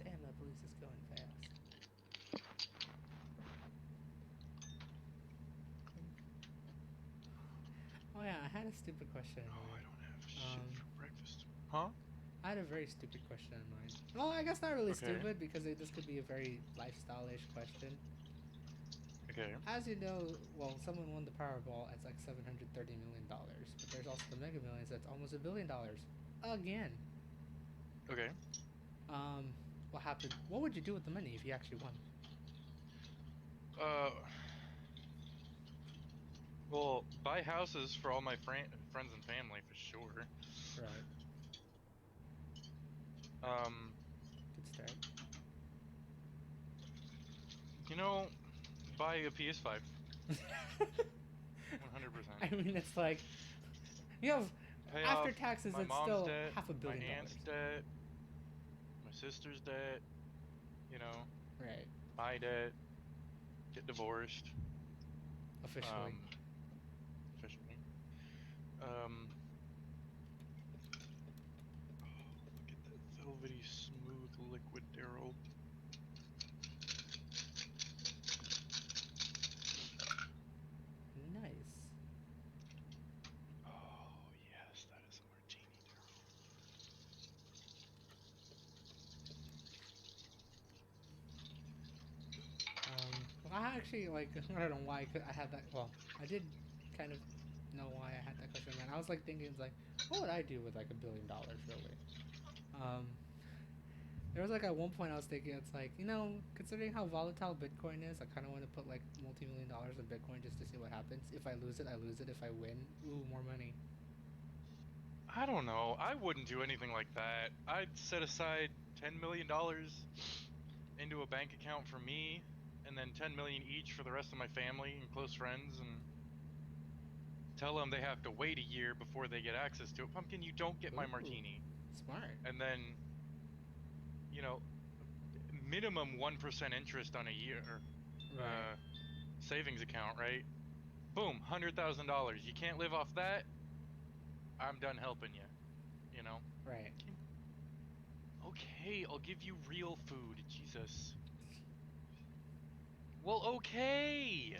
A: Damn, that police is going fast. Oh yeah, I had a stupid question.
B: Oh, I don't have shit for breakfast. Huh?
A: I had a very stupid question in mind. Well, I guess not really
B: Okay.
A: stupid because this could be a very lifestyle-ish question.
B: Okay.
A: As you know, well, someone won the Powerball at like $730 million, but there's also the Mega Millions that's almost $1 billion. Again.
B: Okay.
A: What happened? What would you do with the money if you actually won?
B: Well, buy houses for all my friends and family for sure.
A: Right. Good start.
B: You know, buy a PS5. 100%.
A: I mean, it's like you have
B: Pay
A: after
B: off
A: taxes,
B: my
A: it's
B: mom's
A: still
B: debt,
A: $500 million.
B: my aunt's debt, my sister's debt, you know,
A: Right.
B: my debt, get divorced.
A: Officially.
B: Officially. Oh, look at that velvety, smooth liquid, Daryl.
A: Nice.
B: Oh, yes, that is a martini,
A: Well, I actually like. I don't know why I had that. Well, I did kind of know why I had that question, man. I was like thinking, it's like, what would I do with like $1 billion, really? There was like at one point I was thinking, it's like, you know, considering how volatile Bitcoin is, I kind of want to put like multi-million dollars in Bitcoin just to see what happens. If I lose it, I lose it. If I win, ooh, more money.
B: I don't know. I wouldn't do anything like that. I'd set aside $10 million into a bank account for me, and then $10 million each for the rest of my family and close friends, and tell them they have to wait a year before they get access to it. Pumpkin, you don't get my
A: Ooh.
B: martini.
A: Smart.
B: And then, you know, minimum 1% interest on a year
A: Right.
B: savings account, right? Boom, $100,000. You can't live off that. I'm done helping you. You know.
A: Right.
B: Okay, I'll give you real food. Jesus. Well, okay.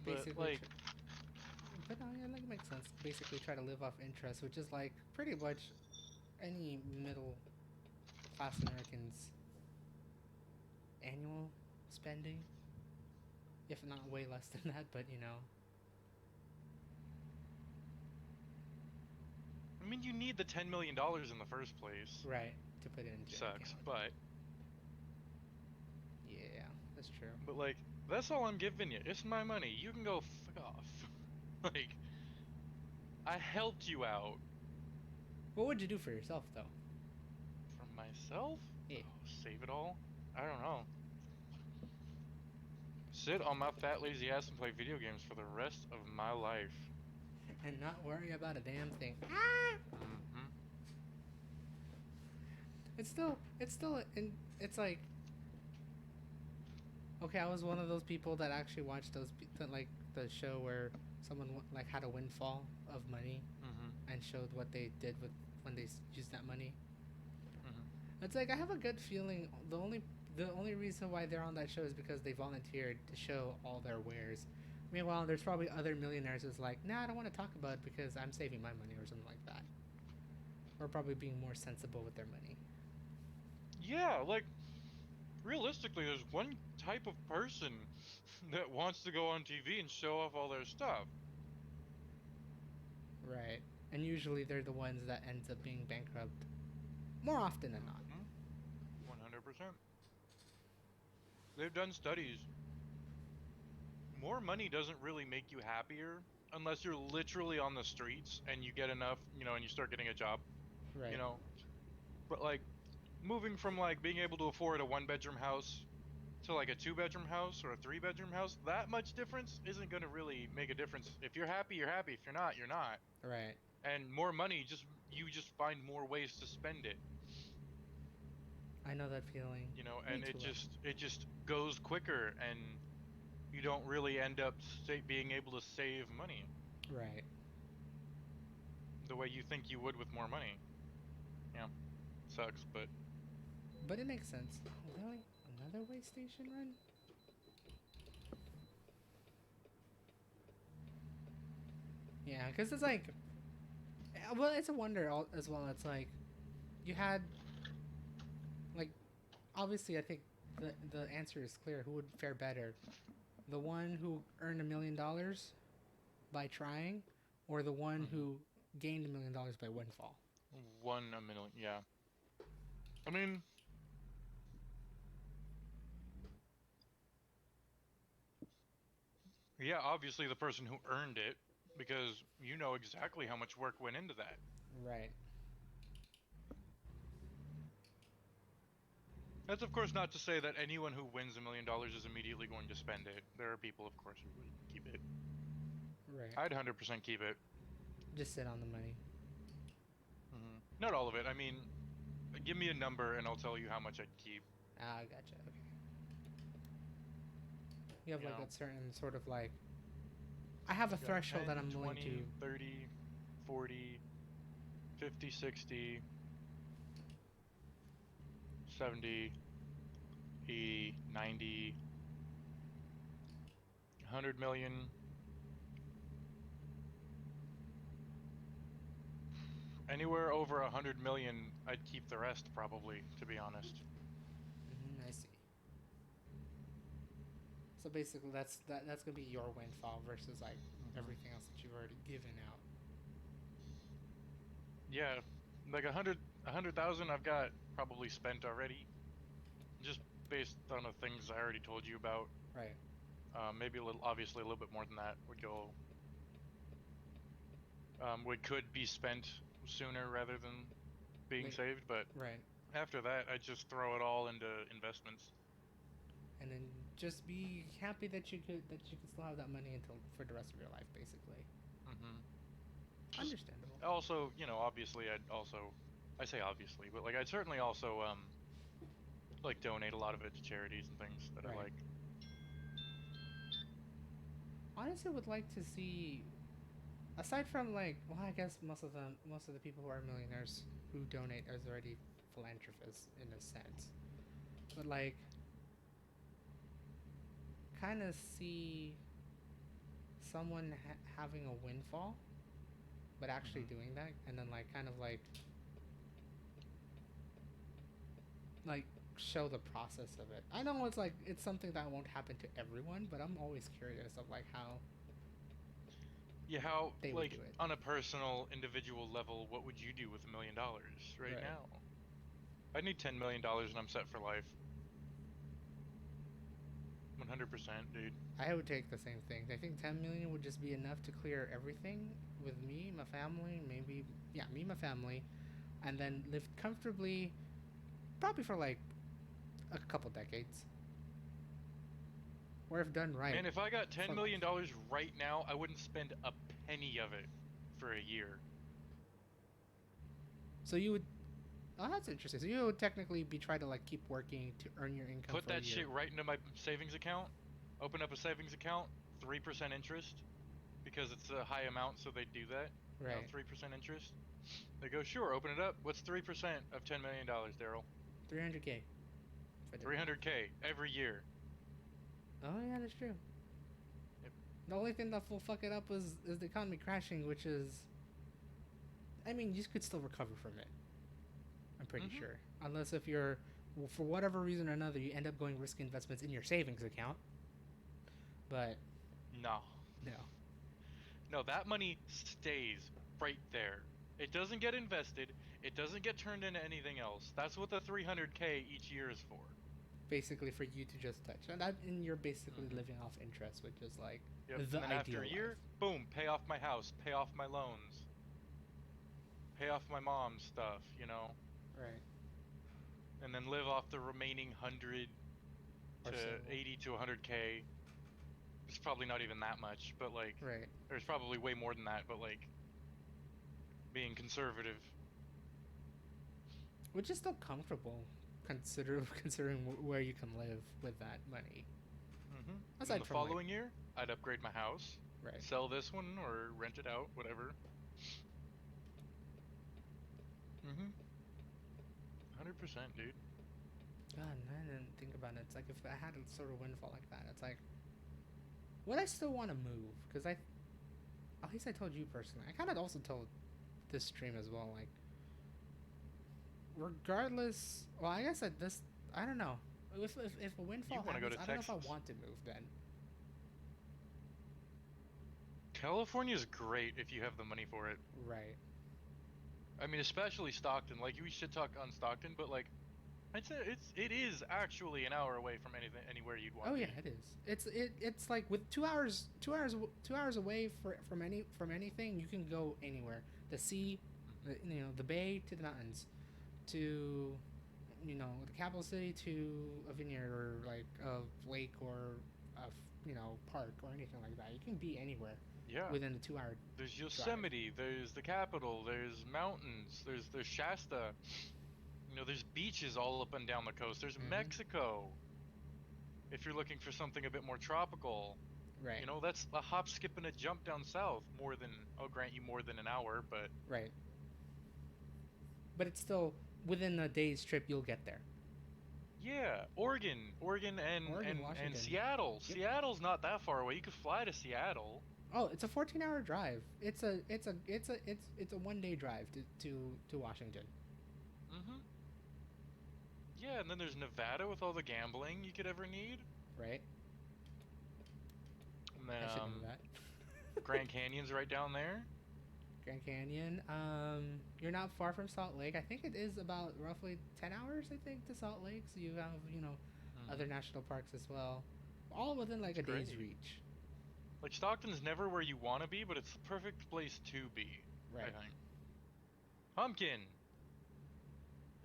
B: But
A: Basically,
B: like,
A: but no, yeah, like makes sense. Basically, try to live off interest, which is like pretty much any middle class American's annual spending, if not way less than that. But you know,
B: I mean, you need the $10 million in the first place.
A: right, to put it into an
B: Sucks,
A: account.
B: but
A: Yeah, that's true.
B: like that's all I'm giving you. It's my money. You can go fuck off. Like I helped you out.
A: What would you do for yourself though?
B: For myself?
A: Yeah,
B: Oh, save it all? I don't know. Sit on my fat lazy ass and play video games for the rest of my life.
A: and not worry about a damn thing.
B: Mm-hmm.
A: And it's like, okay, I was one of those people that actually watched like the show where someone like had a windfall of money
B: Mm-hmm.
A: and showed what they did with when they used that money.
B: Mm-hmm.
A: It's like I have a good feeling. The only reason why they're on that show is because they volunteered to show all their wares. Meanwhile, there's probably other millionaires who's like, nah, I don't want to talk about it because I'm saving my money or something like that. Or probably being more sensible with their money.
B: Yeah, like realistically, there's one type of person that wants to go on TV and show off all their stuff.
A: Right. And usually they're the ones that ends up being bankrupt more often than not.
B: 100%. They've done studies. More money doesn't really make you happier unless you're literally on the streets and you get enough, and you start getting a job,
A: Right.
B: you know. But like moving from like being able to afford a one-bedroom house to like a two-bedroom house or a three-bedroom house, that much difference isn't going to really make a difference. If you're happy, you're happy. If you're not, you're not.
A: Right.
B: And more money, you just find more ways to spend it,
A: I know that feeling. Way
B: and
A: too well.
B: it just goes quicker, and you don't really end up being able to save money
A: Right.
B: the way you think you would with more money. Yeah, sucks, but
A: But it makes sense. Oh, really? Another way station run? Yeah, because it's like, well, it's a wonder as well. It's like, you had, like, obviously, I think the answer is clear. Who would fare better? The one who earned $1 million by trying, or the one who gained $1 million by windfall?
B: one a million. Yeah, I mean, yeah, obviously the person who earned it, because you know exactly how much work went into that.
A: Right.
B: That's of course not to say that anyone who wins $1 million is immediately going to spend it. There are people, of course, who would keep it.
A: Right.
B: I'd 100% keep it.
A: Just sit on the money.
B: Not all of it. I mean, give me a number and I'll tell you how much I'd keep.
A: Ah, gotcha. Okay. You have
B: You
A: like
B: know,
A: that certain sort of like, I have a
B: got
A: threshold
B: 10,
A: that I'm willing
B: 20,
A: to.
B: 30, 40, 50, 60, 70, 80, 90, 100 million. Anywhere over 100 million, I'd keep the rest probably, to be honest.
A: I see. So basically, that's gonna be your windfall versus like everything else that you've already given out.
B: Yeah, like 100,000 I've got probably spent already, just based on the things I already told you about.
A: Right.
B: Maybe obviously a little bit more than that would go. Would could be spent sooner rather than being
A: Like,
B: saved, but
A: right.
B: after that, I just throw it all into investments.
A: And then just be happy that you could still have that money until for the rest of your life, basically.
B: hmm Just
A: Understandable.
B: also, obviously, I say obviously, but like I'd certainly also like donate a lot of it to charities and things that I
A: Right.
B: like.
A: Honestly, would like to see, aside from like, well, I guess most of the people who are millionaires who donate are already philanthropists in a sense, but like, kind of see someone having a windfall but actually doing that, and then like kind of like show the process of it. I know it's something that won't happen to everyone, but I'm always curious of like how
B: Yeah, how,
A: they would
B: like,
A: do it.
B: on a personal, individual level, what would you do with $1 million right
A: Right.
B: now? I need $10 million and I'm set for life. 100%, dude.
A: I would take the same thing. I think 10 million would just be enough to clear everything with me, my family, maybe yeah, me, my family, and then live comfortably, probably for like a couple decades, or if done right,
B: Man, if I got
A: for
B: $10
A: life.
B: million right now, I wouldn't spend a penny of it for a year.
A: So you would. Oh, that's interesting. So you would technically be trying to like keep working to earn your income
B: Put
A: for a
B: that
A: year.
B: shit right into my savings account, open up a savings account, 3% interest, because it's a high amount, so they do that. You know,
A: Right.
B: 3% interest. They go, sure, open it up. What's 3% of $10 million, Daryl?
A: 300K. If I did the math.
B: 300K every year.
A: Oh yeah, that's true.
B: Yep.
A: The only thing that will fuck it up is the economy crashing, which is, I mean, you could still recover from it. I'm pretty
B: Mm-hmm.
A: sure, unless if you're, well, for whatever reason or another, you end up going risky investments in your savings account. But
B: No.
A: no,
B: No, that money stays right there. It doesn't get invested. It doesn't get turned into anything else. That's what the 300K each year is for.
A: basically for you to just touch, and you're basically
B: Mm-hmm.
A: living off interest, which is like
B: Yep.
A: the
B: And then after
A: ideal
B: a
A: life.
B: year, boom, pay off my house, pay off my loans, pay off my mom's stuff, you know,
A: Right.
B: and then live off the remaining 100
A: Or
B: to
A: so.
B: 80 to 100K. It's probably not even that much, but like,
A: Right.
B: there's probably way more than that, but like, being conservative.
A: Which is still comfortable, considering where you can live with that money.
B: Mm-hmm. And then
A: Aside
B: the
A: from like,
B: following year, I'd upgrade my house,
A: right.
B: sell this one, or rent it out, whatever. Mm-hmm. 100%, dude.
A: God, I didn't think about it. It's like if I had a sort of windfall like that, it's like, would I still want to move? Because at least I told you personally. I kind of also told this stream as well. Like, regardless, well, I guess at this, I don't know. If a
B: You
A: windfall
B: want to go
A: happens,
B: to
A: I don't know if I
B: Texas.
A: want to move then.
B: California's great if you have the money for it.
A: Right.
B: I mean, especially Stockton. Like, we should talk on Stockton, but like, I'd say it is actually an hour away from anything anywhere you'd want
A: Oh
B: to
A: yeah,
B: be.
A: it is. It's like with 2 hours away from anything, you can go anywhere. The sea, the bay to the mountains, to the capital city to a vineyard or like a lake or a park or anything like that. You can be anywhere
B: Yeah.
A: within a 2 hour
B: There's
A: drive.
B: Yosemite, there's the Capitol, there's mountains, there's Shasta. You know, there's beaches all up and down the coast. There's
A: Mm-hmm.
B: Mexico. If you're looking for something a bit more tropical,
A: Right.
B: you know, that's a hop, skip, and a jump down south. More than, I'll grant you more than an hour, but
A: Right. But it's still within a day's trip. You'll get there.
B: yeah, Oregon,
A: Oregon,
B: and
A: Washington.
B: Seattle.
A: Yep.
B: Seattle's not that far away. You could fly to Seattle.
A: Oh, it's a 14-hour drive. It's a 1 day drive to Washington.
B: Mhm. Yeah, and then there's Nevada with all the gambling you could ever need.
A: Right?
B: And then
A: I should know that.
B: Grand Canyon's right down there.
A: Grand Canyon. You're not far from Salt Lake. I think it is about roughly 10 hours. I think to Salt Lake. So you have other
B: Mhm.
A: national parks as well, all within like
B: It's
A: a day's
B: great.
A: reach.
B: Like, Stockton's never where you want to be, but it's the perfect place to be, I
A: Right.
B: think. Pumpkin,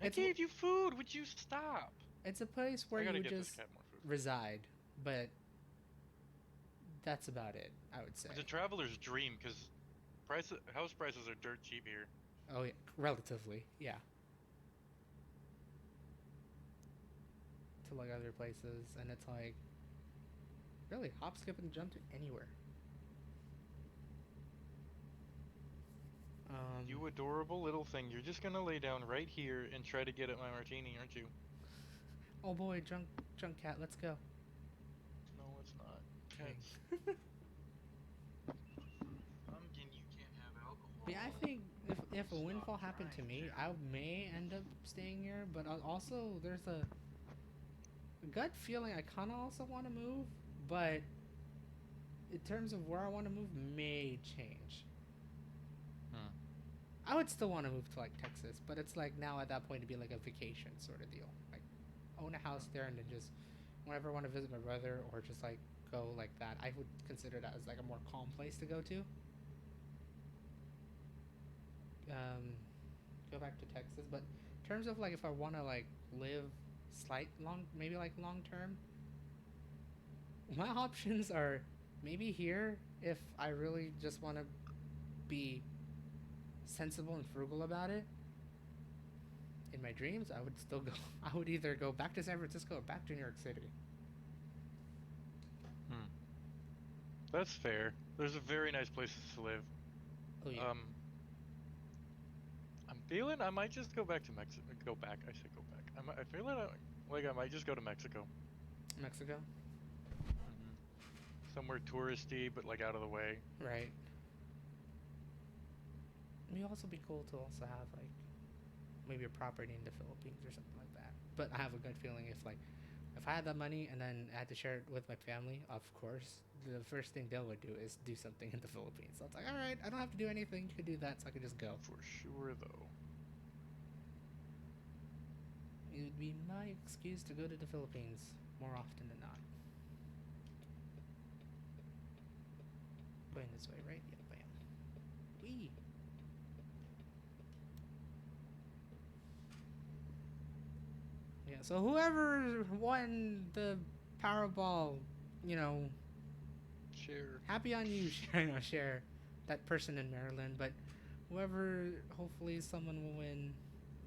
B: I
A: It's
B: gave you food. Would you stop?
A: it's a place where
B: I
A: you
B: gotta
A: would
B: get this
A: just
B: cat more food.
A: reside, but that's about it. I would say.
B: It's a traveler's dream because house prices are dirt cheap here.
A: Oh yeah, relatively, yeah. To like other places, and it's like really hop, skip, and jump to anywhere. Um,
B: You adorable little thing. You're just gonna lay down right here and try to get at my martini, aren't you?
A: oh boy, drunk cat, let's go.
B: No, it's not.
A: Okay.
B: Cats. Pumpkin, you can't have alcohol.
A: Yeah, I think if a windfall happened to me, I may end up staying here. But also, there's a gut feeling I kind of also want to move, but in terms of where I want to move, may change.
B: Hmm.
A: I would still want to move to like Texas, but it's like now at that point to be like a vacation sort of deal, like own a house there and then just whenever I want to visit my brother or just like go like that, I would consider that as like a more calm place to go to. Go back to Texas, but in terms of like if I want to like live maybe like long term, my options are maybe here if I really just want to be sensible and frugal about it. In my dreams, I would still go. I would either go back to San Francisco or back to New York City.
B: Hmm. That's fair. There's a very nice places to live.
A: Oh yeah,
B: Um, I'm feeling I might just go back to Mexico. Go back. I said go back. I feel like I might just go to Mexico.
A: Mexico.
B: Hmm. Somewhere touristy, but like out of the way.
A: Right. It'd also be cool to also have like maybe a property in the Philippines or something like that. But I have a good feeling if I had that money and then I had to share it with my family, of course, the first thing they would do is do something in the Philippines. So it's like, all right, I don't have to do anything. You could do that, so I could just go.
B: For sure, though.
A: It would be my excuse to go to the Philippines more often than not. Going this way, right? Yeah, bam. Wee. Yeah. So whoever won the Powerball, you know,
B: Share.
A: happy on you, share that person in Maryland. But whoever, hopefully, someone will win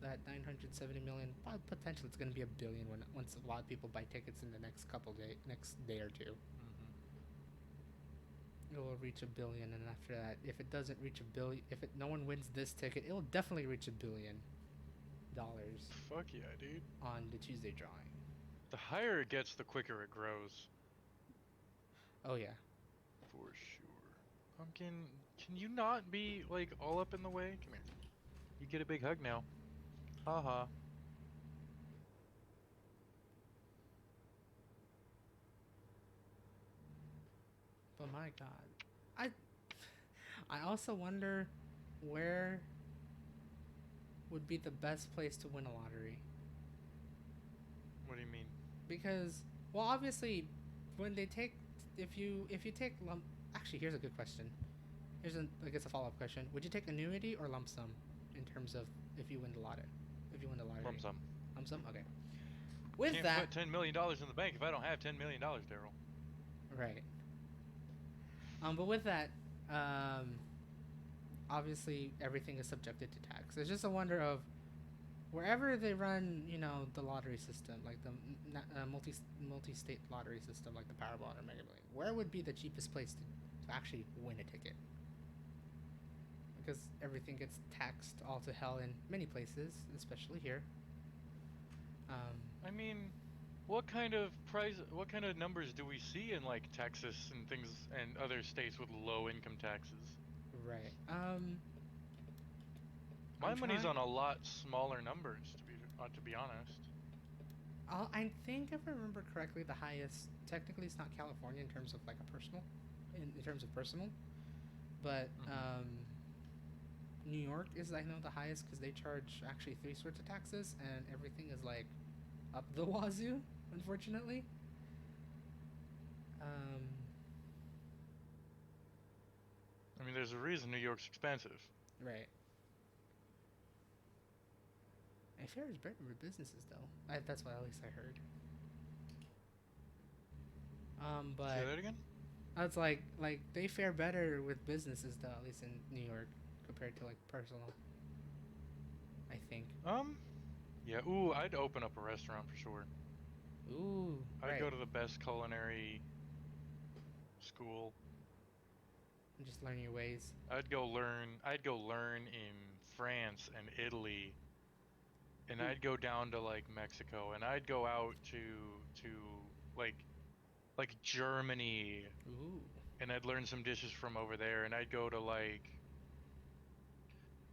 A: that 970 million. Potentially, it's going to be a billion once a lot of people buy tickets in the next day or two.
B: Hmm.
A: It will reach a billion, and after that, if it doesn't reach a billion, no one wins this ticket, it will definitely reach $1 billion
B: Fuck yeah, dude.
A: on the Tuesday drawing.
B: The higher it gets, the quicker it grows.
A: Oh yeah.
B: For sure. Pumpkin, can you not be like all up in the way? Come here. You get a big hug now. Haha.
A: But my God, I I also wonder where would be the best place to win a lottery.
B: What do you mean?
A: Because, well, obviously, when they take, if you take lump, actually, here's a good question. I guess a follow up question. Would you take annuity or lump sum in terms of if you win the lottery? If you win the lottery.
B: Lump sum.
A: Lump sum. Okay. With
B: Can't
A: that,
B: put $10 million in the bank if I don't have $10 million, Daryl.
A: right. But with that, um, obviously everything is subjected to tax. It's just a wonder of wherever they run, the lottery system, like the multi-state lottery system, like the Powerball or Mega Million, where would be the cheapest place to actually win a ticket? Because everything gets taxed all to hell in many places, especially here. Um,
B: I mean, what kind of numbers do we see in like Texas and things and other states with low income taxes?
A: right.
B: My
A: I'm
B: money's
A: trying.
B: on a lot smaller numbers, to be honest.
A: I think if I remember correctly, the highest technically it's not California in terms of like a personal, in terms of personal, but
B: Hmm.
A: New York is I know the highest because they charge actually three sorts of taxes and everything is like up the wazoo. Unfortunately, um,
B: I mean, there's a reason New York's expensive.
A: right. And fair is better with businesses though. That's what at least I heard.
B: Say
A: But
B: that again?
A: it's like they fare better with businesses though, at least in New York compared to like personal. I think.
B: Um, yeah. Ooh, I'd open up a restaurant for sure.
A: Ooh,
B: I'd
A: right.
B: go to the best culinary school.
A: And just learn your ways.
B: I'd go learn in France and Italy, and
A: Ooh,
B: I'd go down to like Mexico, and I'd go out to like like Germany,
A: ooh.
B: and I'd learn some dishes from over there, and I'd go to like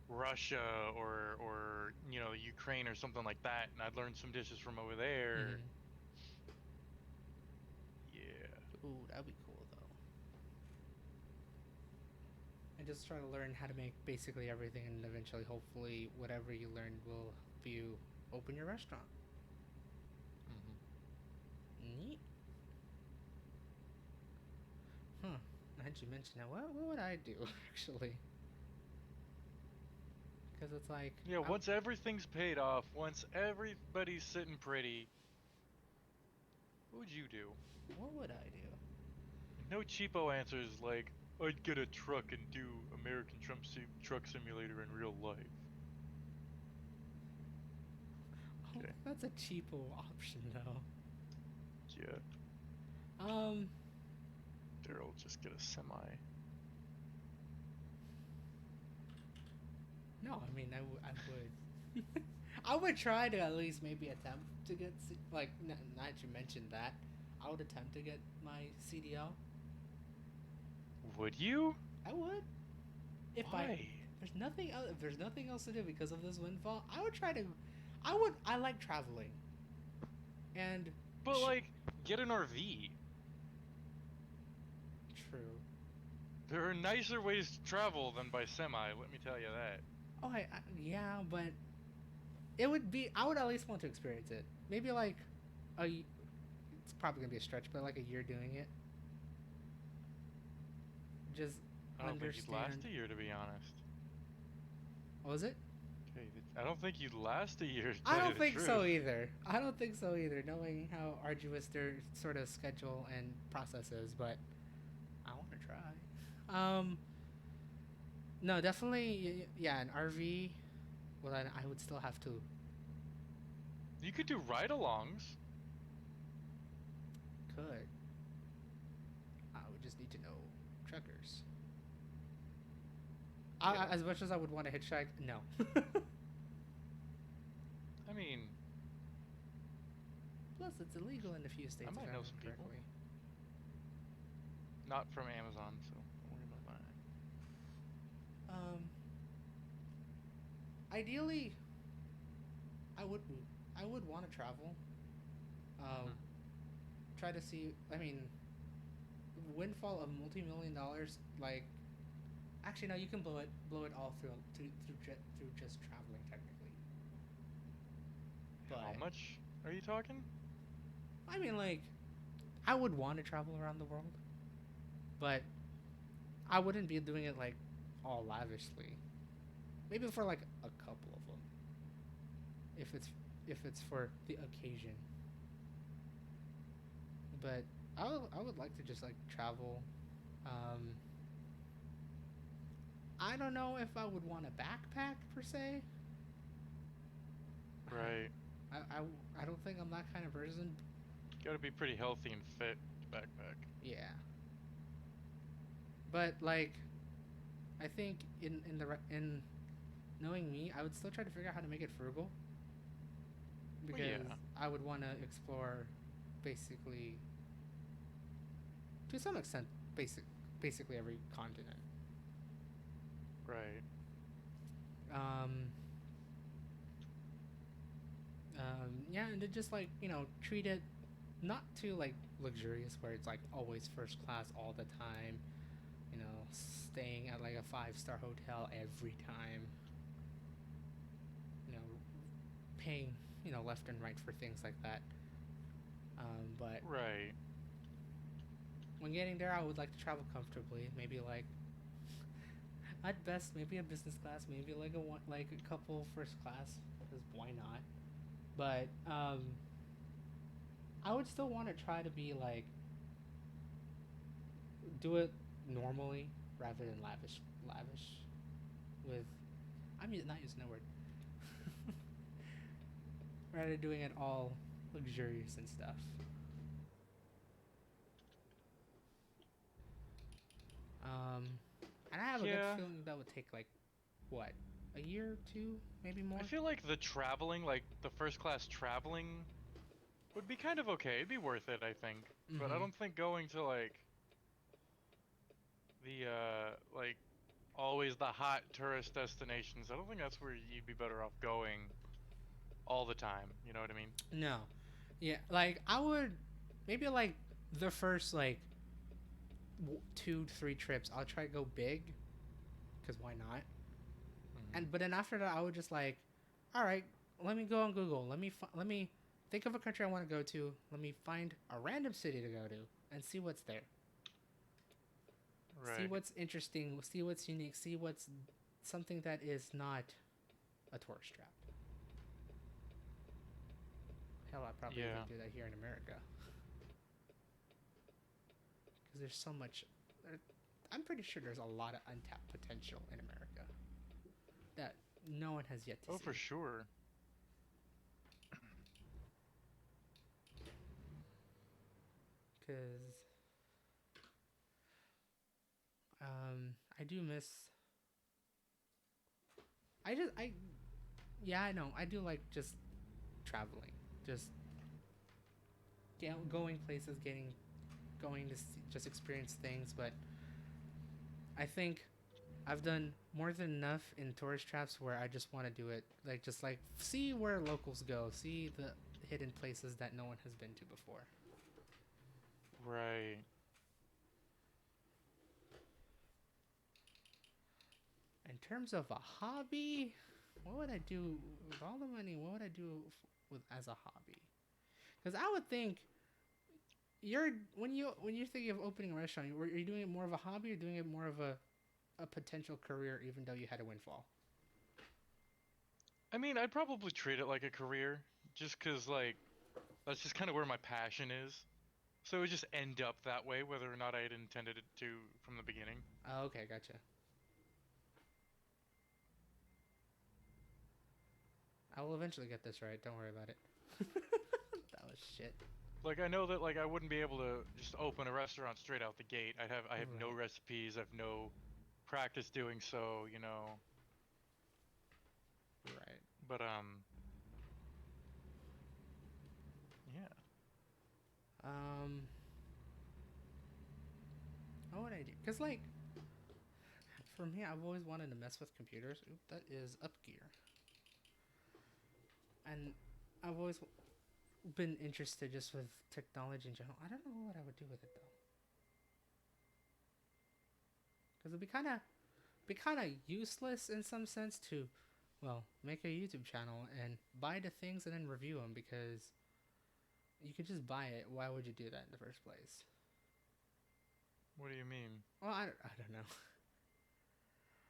B: Russia or you know Ukraine or something like that, and I'd learn some dishes from over there.
A: Mm-hmm.
B: Yeah.
A: Ooh, that'd be cool though. And just try to learn how to make basically everything, and eventually, hopefully, whatever you learn will help you open your restaurant.
B: Hmm.
A: Neat. Huh. Now that you mention that, what would I do actually? Because it's like,
B: Yeah. Once everything's paid off, once everybody's sitting pretty, what would you do?
A: what would I do?
B: No cheapo answers like I'd get a truck and do American Truck Simulator in real life.
A: I don't
B: Okay.
A: think that's a cheapo option though.
B: Yeah.
A: Um,
B: Daryl just get a semi.
A: no, I mean, I would. I would try to at least maybe attempt to get like not that you mentioned that. I would attempt to get my CDL.
B: Would you?
A: I would if I
B: Why?
A: there's nothing else, if there's nothing else to do because of this windfall. I would try to. I would. I like traveling and
B: But like, get an RV.
A: true.
B: There are nicer ways to travel than by semi, let me tell you that.
A: Oh, yeah, but it would be. I would at least want to experience it. Maybe like a. It's probably gonna be a stretch, but like a year doing it. Just
B: I don't think you'd last
A: understand.
B: a year, to be honest.
A: What was it?
B: Okay, I don't think you'd last a year, to
A: I
B: tell you
A: don't
B: the
A: think
B: truth.
A: so either. I don't think so either, knowing how arduous their sort of schedule and process is, but I want to try. Um, no, definitely, yeah, an RV. Well, then I would still have to.
B: You could do ride-alongs.
A: Could. I would just need to know truckers.
B: Yeah.
A: As much as I would want to hitchhike, no.
B: I mean,
A: Plus, it's illegal in a few states, if I
B: might know
A: remember
B: some people.
A: correctly.
B: not from Amazon, so don't worry about that.
A: Um, ideally, I would I would want to travel. Um,
B: Hmm.
A: try to see. I mean, windfall of multi-million dollars. Like, actually, no, you can blow it all through just traveling technically.
B: How
A: But
B: much are you talking?
A: I mean, like, I would want to travel around the world, but I wouldn't be doing it like all lavishly. Maybe for like a couple of them, if it's if it's for the occasion. But I would like to just like travel. Um, I don't know if I would want a backpack per se.
B: Right.
A: I don't think I'm that kind of person.
B: Gotta be pretty healthy and fit to backpack.
A: Yeah, but like I think in knowing me, I would still try to figure out how to make it frugal
B: Well,
A: because
B: yeah.
A: I would want to explore basically to some extent basically every continent.
B: Right.
A: Um, yeah, and to just like treat it not too like luxurious where it's like always first class all the time. Staying at like a 5-star hotel every time. You know, paying left and right for things like that. But
B: Right.
A: when getting there, I would like to travel comfortably. Maybe like at best, maybe a business class, maybe like like a couple first class, because why not? But I would still want to try to be like do it normally rather than lavish with I'm not using that word. Rather doing it all luxurious and stuff. Um, and I have a good
B: Yeah.
A: feeling that would take like what, a year or two, maybe
B: I
A: more.
B: feel like the traveling, like the first class traveling, would be kind of okay. It'd be worth it, I think. But I
A: Mm-hmm.
B: don't think going to like the like always the hot tourist destinations. I don't think that's where you'd be better off going all the time. You know what I mean?
A: No. Yeah, like I would maybe like the first like 2 3 trips I'll try to go big, because why not?
B: Hmm.
A: And but then after that I would just like, all right, let me go on Google. Let me think of a country I want to go to. Let me find a random city to go to and see what's there. See
B: Right.
A: what's interesting. See what's unique. See what's something that is not a tourist trap. Hell, I probably even
B: Yeah.
A: do that here in America because there's so much. I'm pretty sure there's a lot of untapped potential in America that no one has yet to
B: Oh,
A: see.
B: for sure.
A: Because I do miss. I yeah, I know. I do like just traveling, just going places, going to see, just experience things. But I think I've done more than enough in tourist traps where I just want to do it, like just like see where locals go, see the hidden places that no one has been to before.
B: Right.
A: In terms of a hobby, what would I do with all the money? What would I do with as a hobby? Because I would think you're when you're thinking of opening a restaurant, are you doing it more of a hobby or doing it more of a potential career, even though you had a windfall?
B: I mean, I'd probably treat it like a career, just 'cause like that's just kind of where my passion is. So it would just end up that way, whether or not I had intended it to from the beginning.
A: Oh, okay, gotcha. I will eventually get this right. Don't worry about it. That was shit.
B: Like I know that like I wouldn't be able to just open a restaurant straight out the gate. I have no
A: Right,
B: recipes. I have no practice doing so. You know.
A: right.
B: But yeah.
A: Um, what would I do? Cause like for me, I've always wanted to mess with computers. Oop, that is up gear. And I've always been interested just with technology in general. I don't know what I would do with it though, because be kind of useless in some sense to, well, make a YouTube channel and buy the things and then review them because you could just buy it. Why would you do that in the first place?
B: What do you mean?
A: Well, I don't know.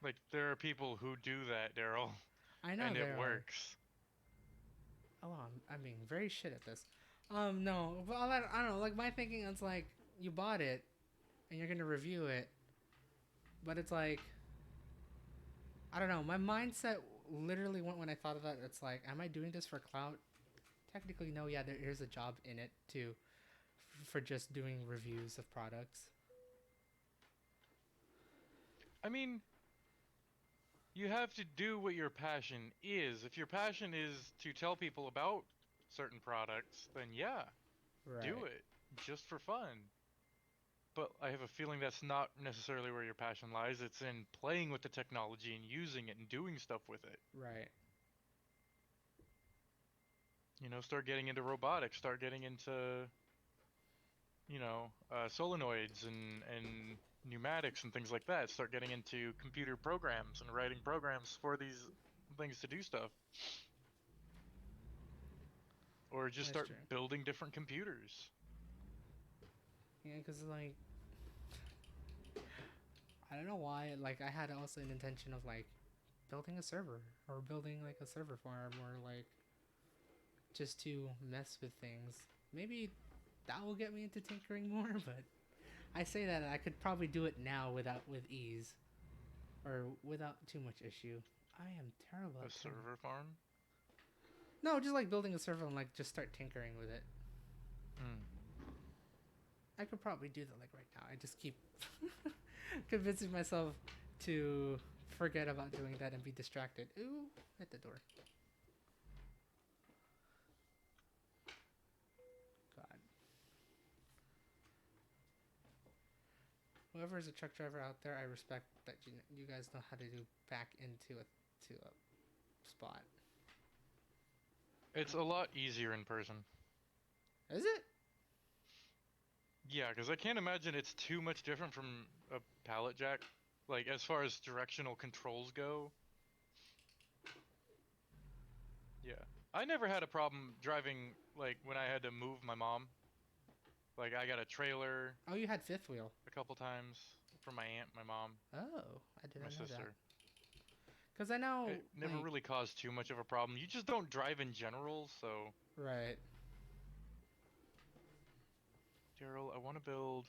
B: Like there are people who do that, Daryl,
A: I know
B: and it
A: there are.
B: works.
A: Oh, I'm being very shit at this. No, but I don't know. Like my thinking is like you bought it and you're gonna review it, but it's like I don't know. My mindset literally went when I thought of that. It's like, am I doing this for clout? Technically, no. Yeah, there is a job in it too, for just doing reviews of products.
B: I mean, you have to do what your passion is. If your passion is to tell people about certain products, then yeah, do
A: Right.
B: it just for fun. But I have a feeling that's not necessarily where your passion lies. It's in playing with the technology and using it and doing stuff with it.
A: Right.
B: You know, start getting into robotics, start getting into, solenoids and pneumatics and things like that. Start getting into computer programs and writing programs for these things to do stuff. Or just
A: That's
B: start
A: true.
B: building different computers.
A: Yeah, because like I don't know why. Like I had also an intention of like building a server or building like a server farm or like just to mess with things. Maybe that will get me into tinkering more, but I say that I could probably do it now with ease or without too much issue. I am terrible
B: A
A: at turning.
B: server farm?
A: No, just like building a server and like just start tinkering with it.
B: Hmm.
A: I could probably do that like right now. I just keep convincing myself to forget about doing that and be distracted. Ooh, hit the door. God. whoever is a truck driver out there, I respect that you guys know how to do back into a spot.
B: It's a lot easier in person.
A: Is it?
B: Yeah, because I can't imagine it's too much different from a pallet jack. Like, as far as directional controls go. Yeah. I never had a problem driving, like, when I had to move my mom. Like, I got a trailer
A: Oh, you had fifth wheel.
B: a couple times from my aunt, my mom,
A: Oh, I didn't
B: my
A: know
B: sister.
A: that. Because I know,
B: It never
A: like,
B: really caused too much of a problem. You just don't drive in general, so...
A: right.
B: Daryl, I want to build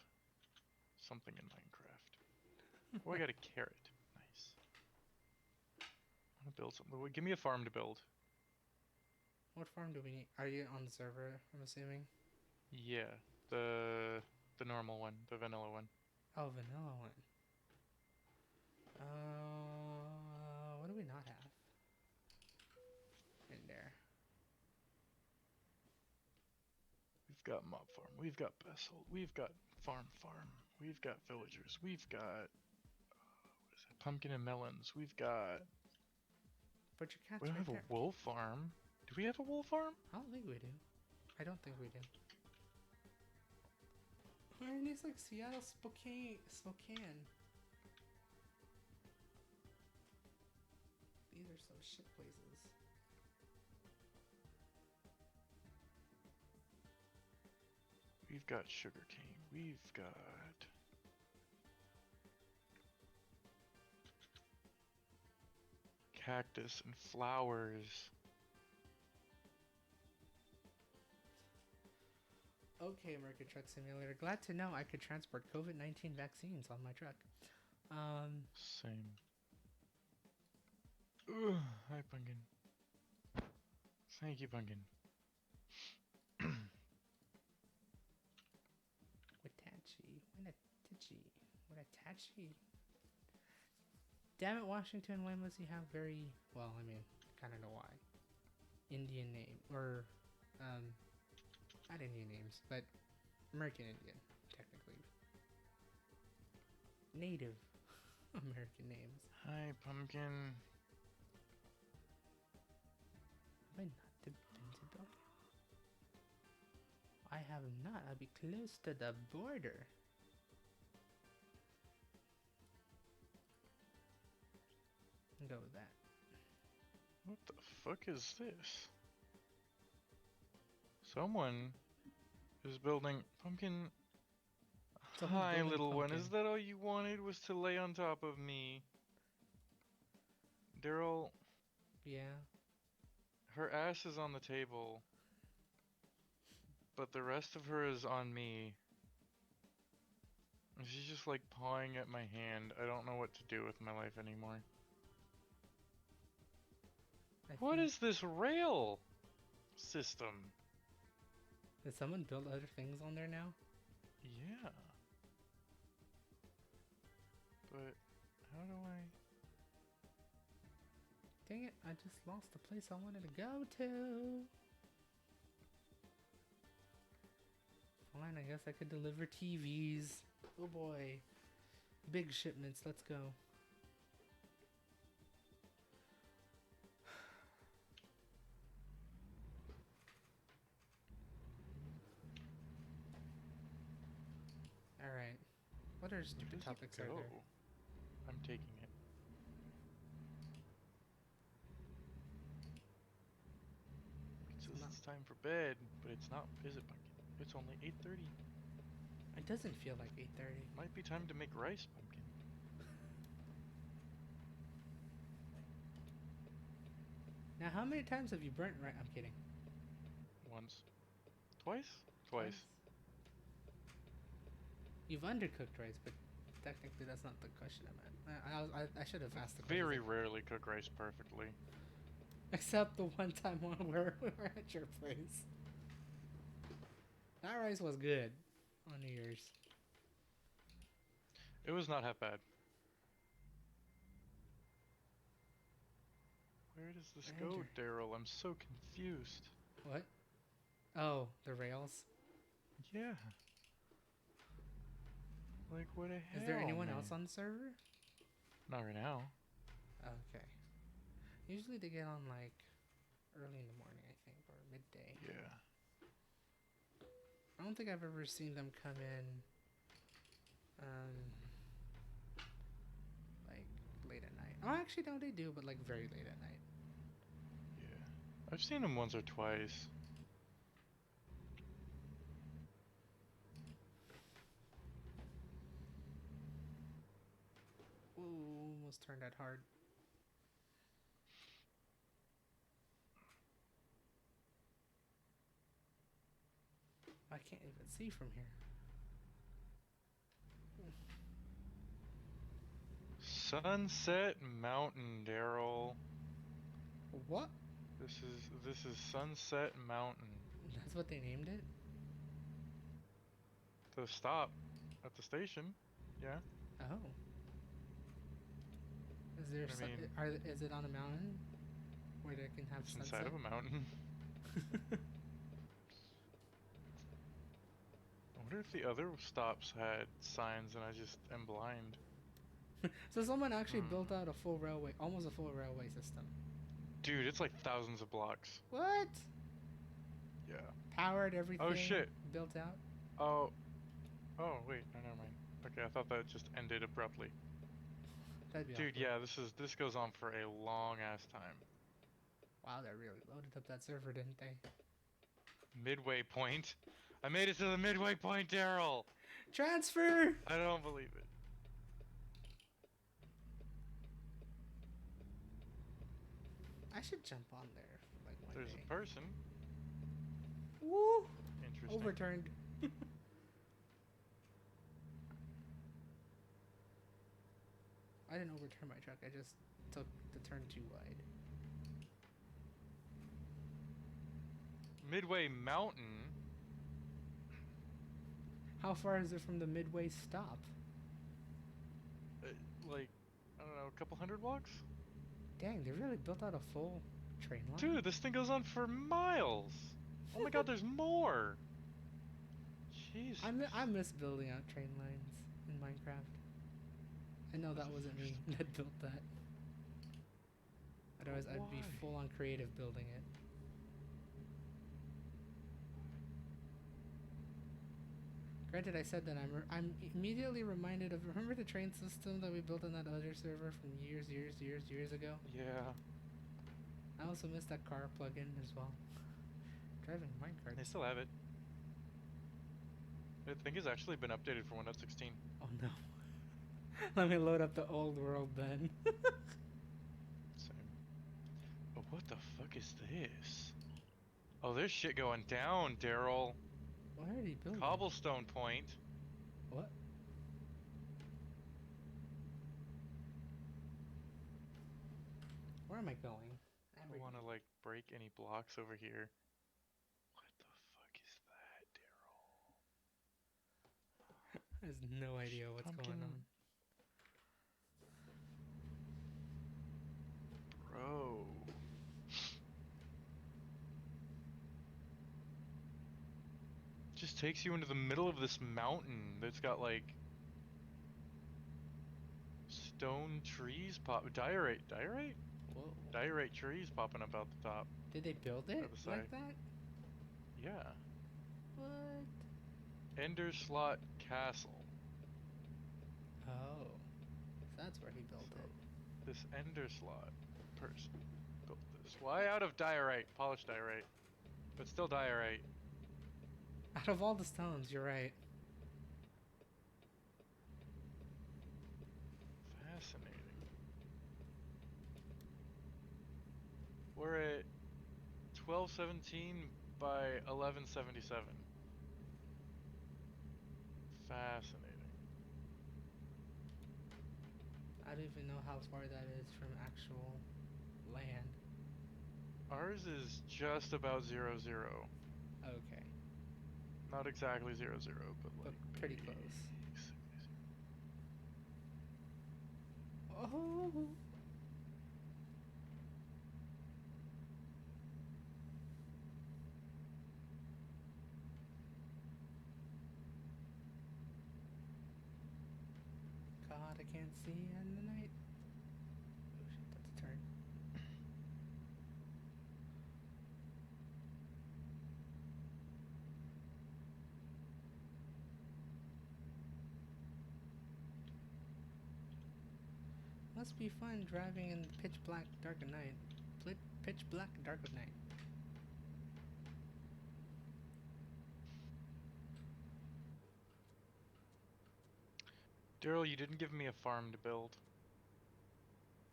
B: something in Minecraft. Oh, I got a carrot. Nice. I want to build something. Give me a farm to build.
A: What farm do we need? Are you on the server, I'm assuming?
B: Yeah, the normal one, the vanilla one.
A: Oh, vanilla one. What do we not have? In there.
B: We've got mob farm. We've got Basalt. We've got farm. We've got villagers. We've got what is it? Pumpkin and melons. We've got.
A: But your cat's
B: We don't
A: right
B: have
A: there.
B: a wool farm. Do we have a wool farm?
A: I don't think we do. I don't think we do. Mine is like Seattle, Spokane. These are some shit places.
B: We've got sugarcane. We've got. Cactus and flowers.
A: Okay, American Truck Simulator. Glad to know I could transport COVID-19 vaccines on my truck.
B: Same. Ugh, hi, Pumpkin. Thank you, Pumpkin.
A: Watachi. Damn it, Washington, why must you have very, well, I mean, kind of know why. Indian name, or, not Indian names, but American Indian, technically. Native American names.
B: Hi, Pumpkin.
A: Have I not been to Belgium? I have not. I'll be close to the border. Go with that.
B: What the fuck is this? Someone is building Pumpkin.
A: Someone's
B: Hi,
A: building
B: little one.
A: Pumpkin.
B: Is that all you wanted? Was to lay on top of me? Daryl,
A: Yeah.
B: her ass is on the table, but the rest of her is on me. And she's just like pawing at my hand. I don't know what to do with my life anymore. What is this rail system?
A: Did someone build other things on there now?
B: Yeah. But how do I...
A: Dang it, I just lost the place I wanted to go to. Fine, I guess I could deliver TVs. Oh boy. Big shipments, let's go. Alright. What other stupid topics are there?
B: I'm taking it. It says it's time for bed, but it's not, is it, Pumpkin? It's only 8:30.
A: It doesn't feel like 8:30.
B: Might be time to make rice, Pumpkin.
A: Now, how many times have you burnt rice? I'm kidding.
B: Once. Twice? Twice.
A: You've undercooked rice, but technically that's not the question I meant. I should have asked the question.
B: Very rarely cook rice perfectly.
A: Except the one time when we were at your place. That rice was good on New Year's.
B: It was not half bad. Where does this go, Daryl? I'm so confused.
A: What? Oh, the rails?
B: Yeah. Like, what the hell?
A: Is there anyone
B: man?
A: else on the server?
B: Not right now.
A: Okay. Usually they get on like early in the morning, I think, or midday.
B: Yeah.
A: I don't think I've ever seen them come in like late at night. Oh, actually, no, they do, but like very late at night.
B: Yeah. I've seen them once or twice.
A: Ooh, almost turned that hard. I can't even see from here.
B: Sunset Mountain, Daryl.
A: What?
B: This is Sunset Mountain.
A: That's what they named it?
B: The stop at the station. Yeah.
A: Oh. Is there
B: I mean,
A: is it on a mountain where they can have
B: it's
A: sunset?
B: inside of a mountain. I wonder if the other stops had signs and I just am blind.
A: So someone actually built out a full railway, almost a full railway system.
B: Dude, it's like thousands of blocks.
A: What?
B: Yeah.
A: Powered everything.
B: Oh shit.
A: Built out.
B: Oh. Oh wait, no, never mind. Okay, I thought that just ended abruptly.
A: That'd be
B: Dude,
A: awkward.
B: yeah, this goes on for a long ass time.
A: Wow, they really loaded up that server, didn't they?
B: Midway point. I made it to the midway point, Daryl.
A: Transfer.
B: I don't believe it.
A: I should jump on there for like one
B: There's
A: day.
B: a person.
A: Woo!
B: Interesting.
A: Overturned. I didn't overturn my truck. I just took the turn too wide.
B: Midway Mountain.
A: How far is it from the midway stop?
B: Like, I don't know, a couple hundred blocks?
A: Dang, they really built out a full train line.
B: Dude, this thing goes on for miles. Oh my god, there's more. Jesus.
A: I miss building out train lines in Minecraft. I know that wasn't me that built that. Otherwise, I'd be full on creative building it. Granted, I said that I'm immediately reminded of, remember the train system that we built on that other server from years ago?
B: Yeah.
A: I also missed that car plugin as well. Driving minecart.
B: They still have it. I think it's actually been updated for 1.16.
A: Oh no. Let me load up the old world then.
B: Same. Oh, what the fuck is this? Oh, there's shit going down, Daryl.
A: Why are they building?
B: Cobblestone Point.
A: What? Where am I going?
B: I don't want to like break any blocks over here. What the fuck is that, Daryl?
A: I have no idea what's going on.
B: Bro. Just takes you into the middle of this mountain that's got like stone trees diorite.
A: Whoa.
B: Diorite trees popping up out the top.
A: Did they build it
B: the
A: like
B: side.
A: that?
B: Yeah.
A: What?
B: Enderslot Castle.
A: Oh. That's where he built
B: So,
A: it.
B: this Enderslot person built this. Why out of diorite? Polished diorite. But still diorite.
A: Out of all the stones, you're right.
B: Fascinating. We're at 1217 by 1177. Fascinating.
A: I don't even know how far that is from actual land.
B: Ours is just about 0, 0.
A: Okay.
B: Not exactly 0, 0, but like
A: pretty close. Oh. spot I can't see in the night. Oh shit, that's a turn. Must be fun driving in pitch black dark of night. Pitch black dark of night.
B: Daryl, you didn't give me a farm to build.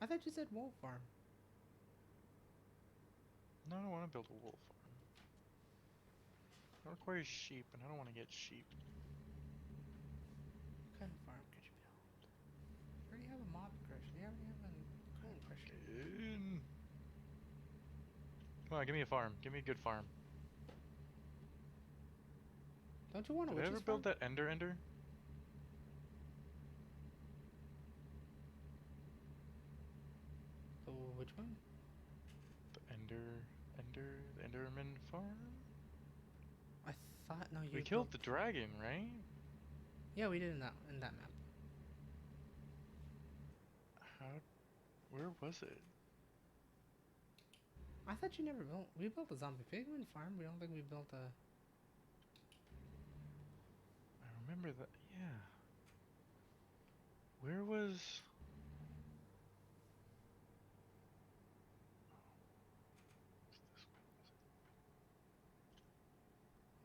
A: I thought you said wolf farm.
B: No, I don't want to build a wool farm. That requires sheep, and I don't want to get sheep.
A: What kind of farm could you build? You already have a mob crusher. You already have a clan crusher.
B: Come on, give me a farm. Give me a good farm.
A: Don't you want to
B: Did I ever build that ender?
A: Oh, which one?
B: The Enderman farm?
A: I thought no.
B: We killed the dragon, right?
A: Yeah, we did in that map.
B: Where was it?
A: I thought you never built. We built a zombie pigman farm. We don't think we built a.
B: I remember that. Yeah. Where was?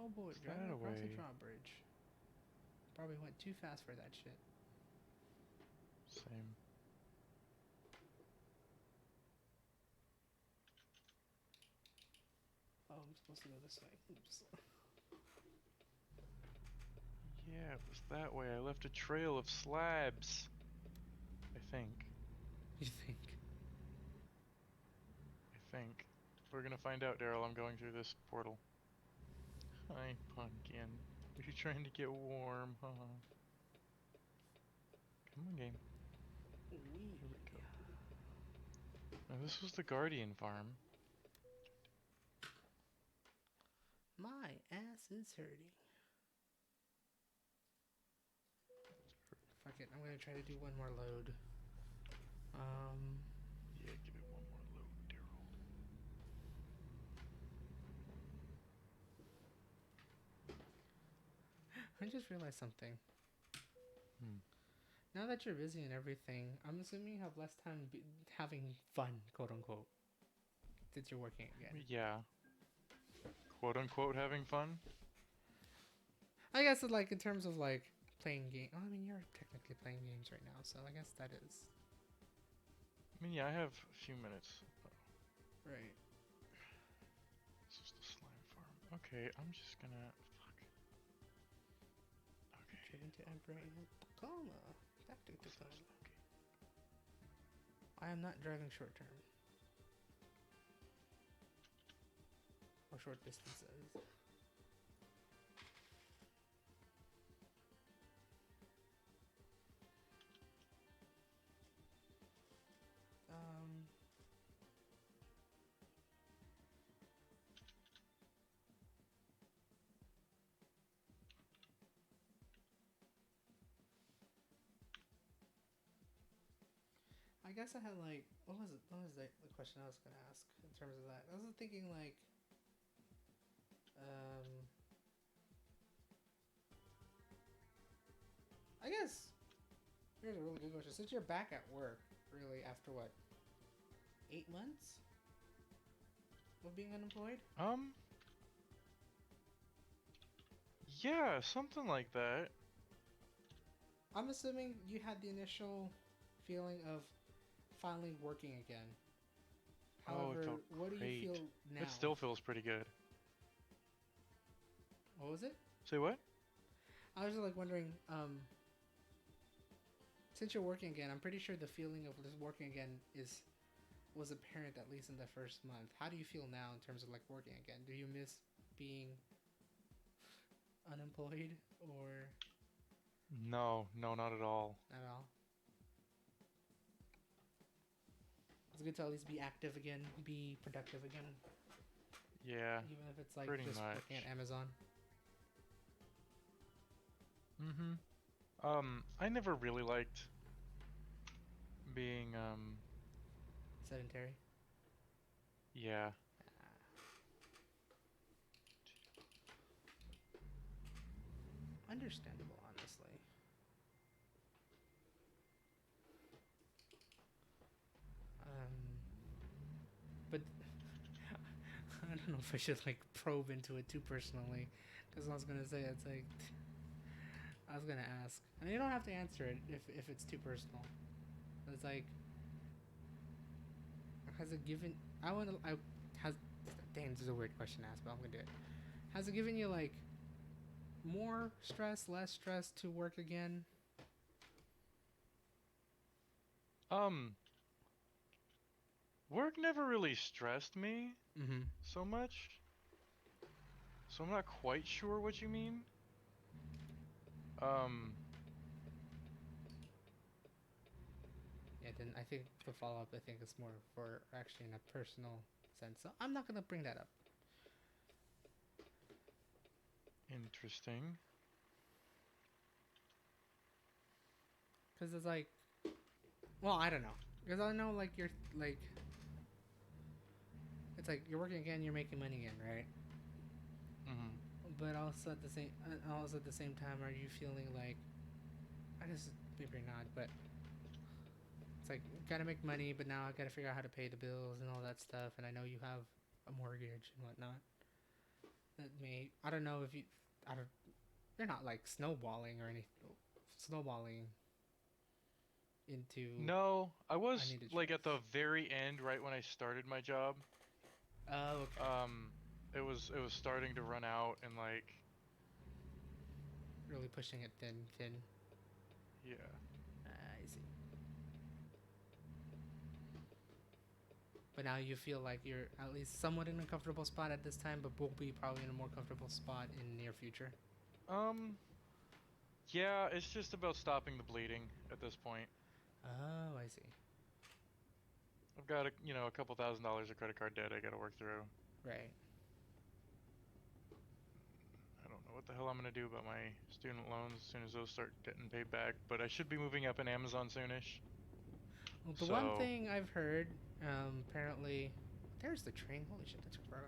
A: Oh boy,
B: Is
A: driving
B: that
A: across the
B: away?
A: drawbridge. Probably went too fast for that shit.
B: Same.
A: Oh, I'm supposed to go this way. Oops.
B: Yeah, it was that way. I left a trail of slabs. I think.
A: You think?
B: We're gonna find out, Daryl. I'm going through this portal. Hi, pumpkin. Are you trying to get warm, huh? Come on, game. Here we go. Now, this was the Guardian farm.
A: My ass is hurting. Fuck it, I'm gonna try to do one more load.
B: Yeah, give it one more load, Daryl.
A: I just realized something.
B: Hmm.
A: Now that you're busy and everything, I'm assuming you have less time having fun, quote unquote, since you're working again.
B: Yeah. Quote unquote having fun?
A: I guess like in terms of like playing game. Oh, I mean, you're technically playing games right now, so I guess that is.
B: I mean, yeah, I have a few minutes.
A: Right.
B: This is the slime farm. Okay, I'm just gonna. Fuck. Okay.
A: Driven to Emperor and Tacoma. Back to
B: What's
A: Tacoma.
B: this? Okay.
A: I am not driving short term. Or short distances. I guess I had like, what was the question I was gonna ask in terms of that? I was thinking like, I guess here's a really good question. Since you're back at work, really after what, 8 months of being unemployed?
B: Yeah, something like that.
A: I'm assuming you had the initial feeling of finally working again.
B: Oh, it
A: However,
B: felt
A: what do you
B: great.
A: feel now?
B: It still feels pretty good.
A: What was it?
B: Say what?
A: I was just like wondering, since you're working again, I'm pretty sure the feeling of just working again was apparent at least in the first month. How do you feel now in terms of like working again? Do you miss being unemployed or
B: No, not at all.
A: not at all? It's good to at least be active again, be productive again,
B: Yeah,
A: even if it's like
B: pretty
A: just
B: much.
A: working at Amazon.
B: I never really liked being
A: Sedentary.
B: yeah.
A: Understandable, honestly. But I don't know if I should like probe into it too personally, because I was gonna say it's like I was gonna ask, and you don't have to answer it if it's too personal. But it's like, has it given? I want to. I has. Dang, this is a weird question to ask, but I'm gonna do it. Has it given you like more stress, less stress to work again?
B: Um, Work never really stressed me
A: Mm-hmm.
B: so much, so I'm not quite sure what you mean. Um,
A: Yeah, then I think the follow up, I think, is more for actually in a personal sense. So I'm not gonna bring that up.
B: Interesting.
A: Because it's like, well, I don't know. Because I know, like, you're, like, it's like you're working again, you're making money again, right?
B: Mhm.
A: But also at the same time, are you feeling like, I guess maybe you're not, but it's like, gotta make money, but now I gotta figure out how to pay the bills and all that stuff, and I know you have a mortgage and whatnot. That may, I don't know if you, I don't, you're not like snowballing or anything, snowballing into,
B: No, I
A: I
B: was
A: need to
B: like at
A: change.
B: the very end, right when I started my job.
A: Oh, okay.
B: Um, it was starting to run out, and like,
A: Really pushing it thin.
B: yeah.
A: I see. But now you feel like you're at least somewhat in a comfortable spot at this time, but will be probably in a more comfortable spot in the near future.
B: Um, yeah, it's just about stopping the bleeding at this point.
A: Oh, I see.
B: I've got a couple $1,000s of credit card debt I gotta work through.
A: Right.
B: I don't know what the hell I'm gonna do about my student loans as soon as those start getting paid back, but I should be moving up in Amazon soonish.
A: Well, the one
B: So,
A: thing I've heard, apparently, there's the train. Holy shit, that took forever.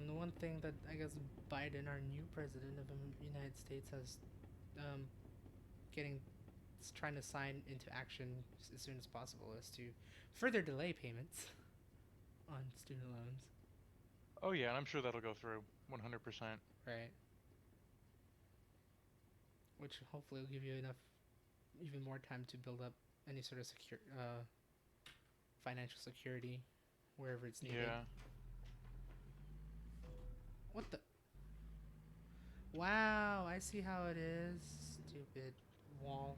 A: The one thing that I guess Biden, our new president of the United States, has um, getting trying to sign into action as soon as possible is to further delay payments on student loans.
B: oh yeah, and I'm sure that'll go through 100%.
A: Right. Which hopefully will give you enough, even more time to build up any sort of financial security wherever it's needed.
B: Yeah.
A: What the? Wow, I see how it is. Stupid wall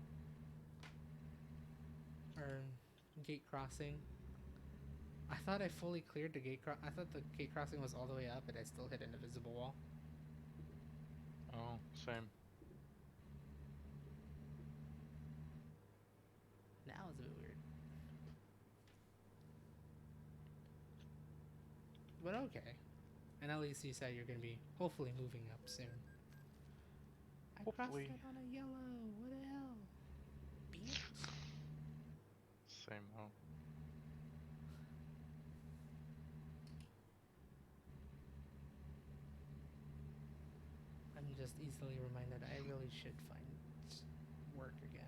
A: or gate crossing. I thought I fully cleared the gate. I thought the gate crossing was all the way up, and I still hit an invisible wall.
B: Oh, same.
A: Now it's a bit weird, but okay. And at least you said you're gonna be hopefully moving up soon. I crossed
B: Hopefully.
A: it on a yellow. What the hell? Bitch.
B: Same though.
A: I'm just easily reminded I really should find work again.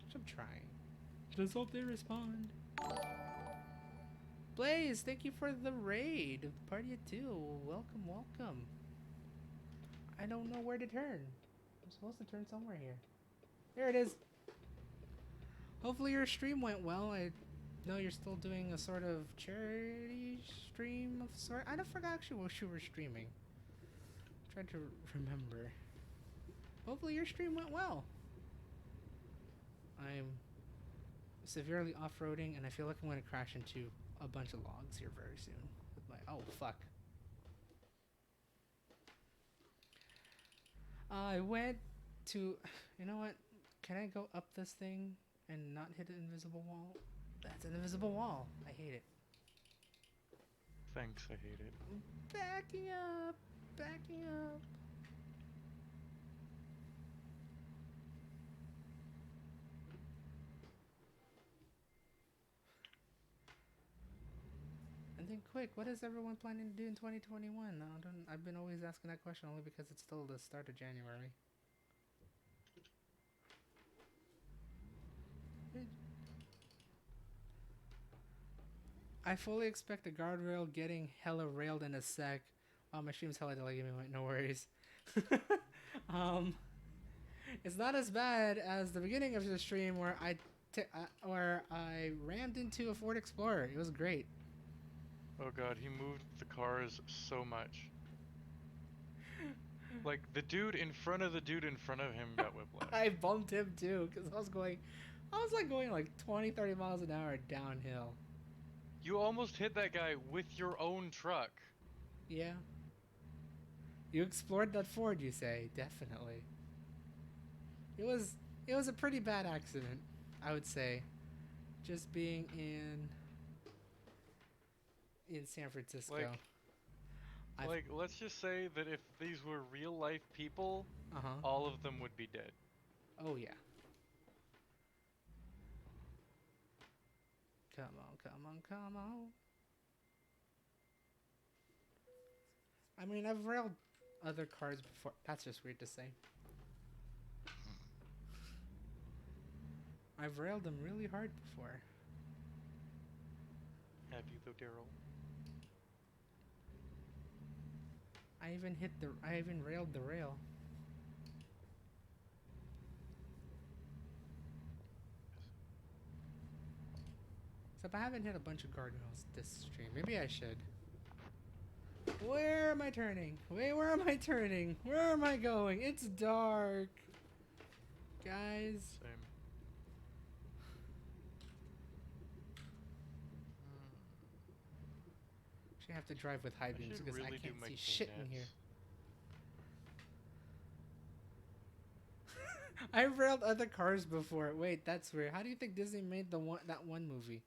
A: Which I'm trying. Just hope they respond. Blaze, thank you for the raid. Party of two. Welcome, welcome. I don't know where to turn. I'm supposed to turn somewhere here. There it is. Hopefully your stream went well. I know you're still doing a sort of charity stream of sort. I don't forgot actually what you were streaming. I'm trying to remember. Hopefully your stream went well. I'm severely off-roading and I feel like I'm going to crash into a bunch of logs here very soon. With my oh fuck. I went to, you know what? Can I go up this thing and not hit an invisible wall? That's an invisible wall. I hate it.
B: Thanks, I hate it.
A: Backing up. Backing up. And then quick, what is everyone planning to do in 2021? I don't. I've been always asking that question only because it's still the start of January. I fully expect the guardrail getting hella railed in a sec. Oh, my stream's hella delayed. No worries. um, it's not as bad as the beginning of the stream where where I rammed into a Ford Explorer. It was great.
B: Oh god, he moved the cars so much. Like, the dude in front of the dude in front of him got whiplash.
A: I bumped him too because I was like going like 20, 30 miles an hour downhill.
B: You almost hit that guy with your own truck.
A: Yeah. You explored that Ford, you say? Definitely. It was a pretty bad accident, I would say. Just being in San Francisco.
B: Like, let's just say that if these were real life people, all of them would be dead.
A: Oh yeah. Come on, come on, come on. I mean, I've railed other cars before. That's just weird to say. I've railed them really hard before.
B: Have you though, Daryl?
A: I even railed the rail. Except I haven't hit a bunch of guardrails this stream. Maybe I should. Where am I turning? Wait, where am I turning? Where am I going? It's dark. Guys.
B: Same.
A: Actually, I have to drive with high beams because
B: really
A: I can't see shit in here. I've railed other cars before. Wait, that's weird. How do you think Disney made that one movie?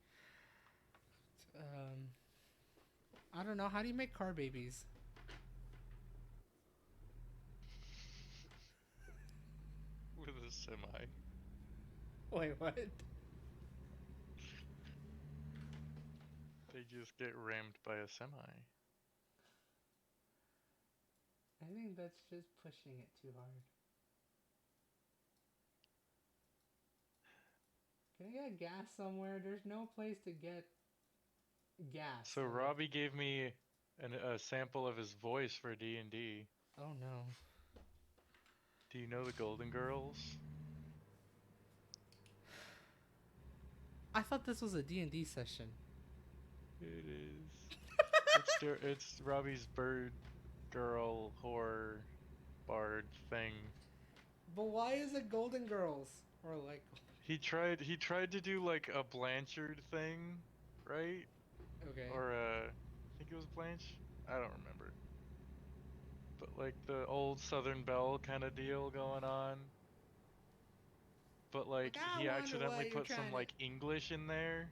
A: I don't know. How do you make car babies?
B: With a semi.
A: Wait, what?
B: They just get rammed by a semi.
A: I think that's just pushing it too hard. Can I get gas somewhere? There's no place to get gas.
B: So Robbie gave me a sample of his voice for D&D.
A: Oh no.
B: Do you know the Golden Girls?
A: I thought this was a D&D session.
B: It is. It's Robbie's bird girl horror bard thing.
A: But why is it Golden Girls? Or like
B: He tried to do like a Blanchard thing, right?
A: Okay.
B: Or I think it was Blanche. I don't remember. But like the old Southern Belle kind of deal going on. But like he accidentally put some like English in there.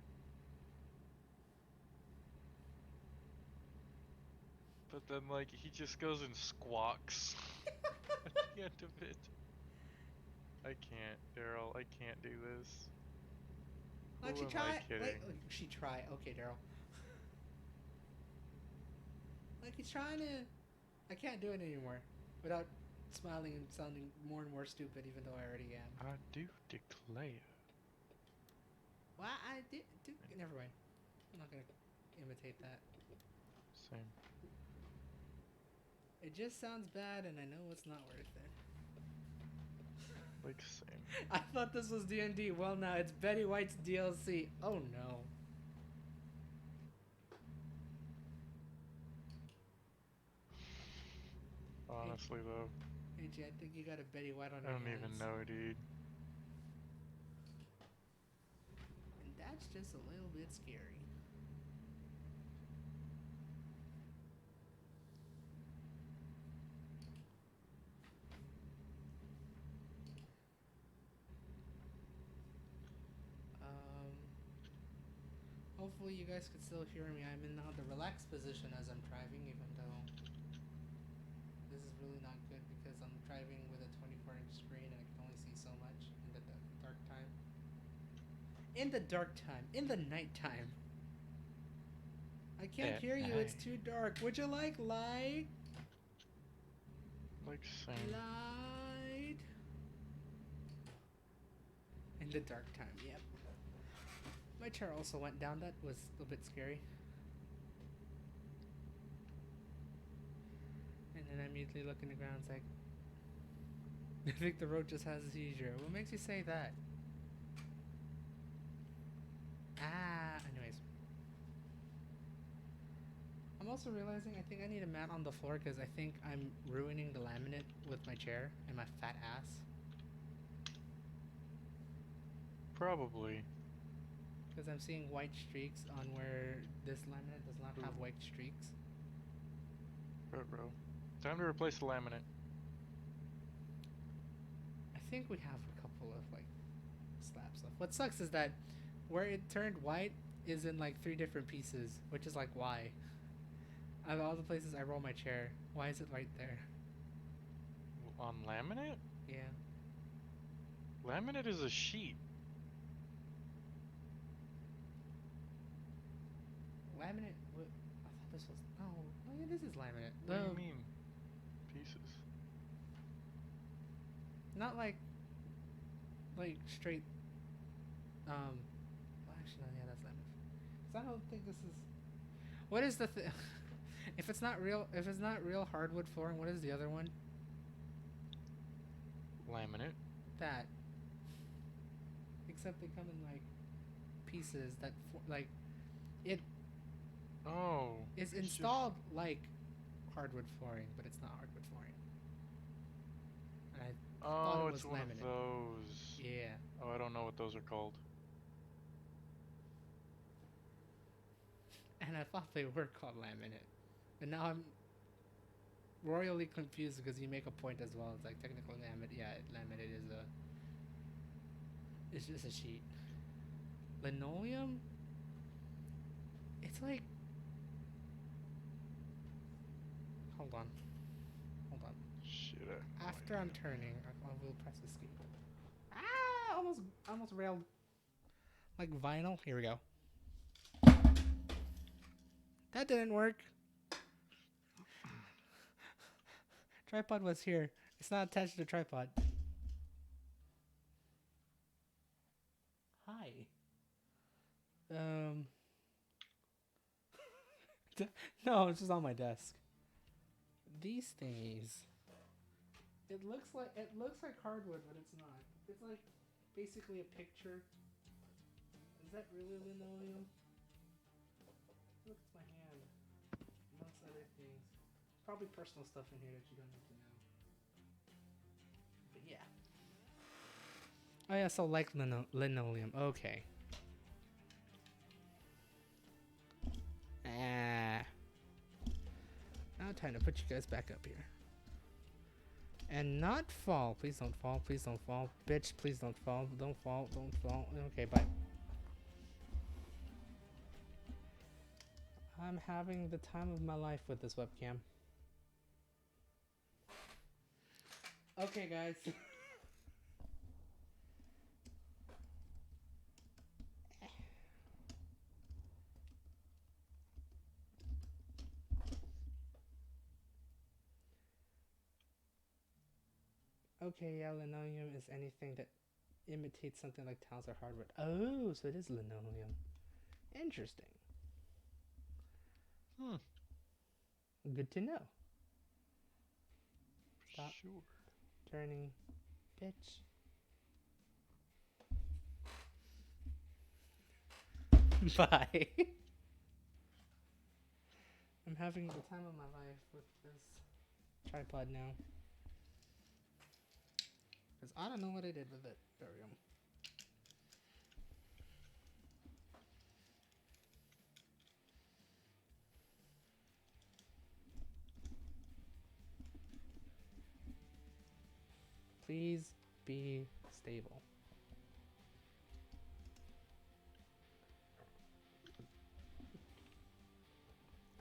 B: But then like he just goes and squawks at the end of it. I can't, Daryl. I can't do this.
A: Like
B: Who am I kidding?
A: She try. Okay, Daryl. Like he's trying to. I can't do it anymore without smiling and sounding more and more stupid, even though I already am.
B: I do declare.
A: Well, I did. Never mind. I'm not gonna imitate that.
B: Same.
A: It just sounds bad, and I know it's not worth it.
B: Like same.
A: I thought this was D&D. Well, now it's Betty White's DLC. Oh no.
B: Honestly though.
A: AJ, I think you got a Betty White on your hands.
B: I don't even know, dude.
A: And that's just a little bit scary. Hopefully you guys can still hear me. I'm in now the relaxed position as I'm driving, even though this is really not good because I'm driving with a 24-inch screen and I can only see so much in the dark time. In the dark time. In the nighttime. I can't
B: At
A: hear you. It's
B: night.
A: too dark. Would you like light?
B: Like same.
A: Light. In the dark time, yep. My chair also went down. That was a little bit scary. And then I immediately look in the ground. It's like, I think the road just has a seizure. What makes you say that? Anyways. I'm also realizing I think I need a mat on the floor because I think I'm ruining the laminate with my chair and my fat ass.
B: Probably.
A: Because I'm seeing white streaks on where this laminate does not have
B: Ooh.
A: white streaks.
B: Bro. Time to replace the laminate.
A: I think we have a couple of like slabs left. What sucks is that where it turned white is in like 3 different pieces, which is like why? Out of all the places I roll my chair, why is it right there?
B: On laminate?
A: Yeah.
B: Laminate is a sheet.
A: Laminate? What? I thought this was no. Oh yeah, this is laminate.
B: What do you mean? Pieces.
A: Not like straight. Well, actually, no, yeah, that's laminate. 'Cause I don't think this is. What is the thing? If it's not real hardwood flooring, what is the other one?
B: Laminate.
A: That. Except they come in like pieces that like it
B: Oh.
A: is
B: it's
A: installed like hardwood flooring, but it's not hardwood flooring. And I thought
B: Oh,
A: it
B: it's
A: was
B: one
A: laminate.
B: of those.
A: Yeah.
B: Oh, I don't know what those are called.
A: And I thought they were called laminate. And now I'm royally confused because you make a point as well. It's like technical laminate. Yeah, laminate is a. It's just a sheet. Linoleum. It's like. Hold on.
B: Shit. I have no
A: After I'm
B: idea.
A: turning, I will press escape. Almost railed. Like vinyl. Here we go. That didn't work. Tripod was here. It's not attached to the tripod. Hi. No, it's just on my desk. These thingies. It looks like hardwood, but it's not. It's like basically a picture. Is that really linoleum? Look at my hand. Amongst other things. Probably personal stuff in here that you don't need to know. But yeah. Oh yeah, so like linoleum. Okay. Now time to put you guys back up here. And not fall. Please don't fall. Please don't fall. Bitch, please don't fall. Don't fall. Don't fall. Okay, bye. I'm having the time of my life with this webcam. Okay, guys. Okay, yeah, linoleum is anything that imitates something like tiles or hardwood. Oh, so it is linoleum. Interesting. Good to know. Stop
B: Sure.
A: turning, bitch. Bye. I'm having the time of my life with this tripod now. Because I don't know what I did with it. There we go. Please be stable.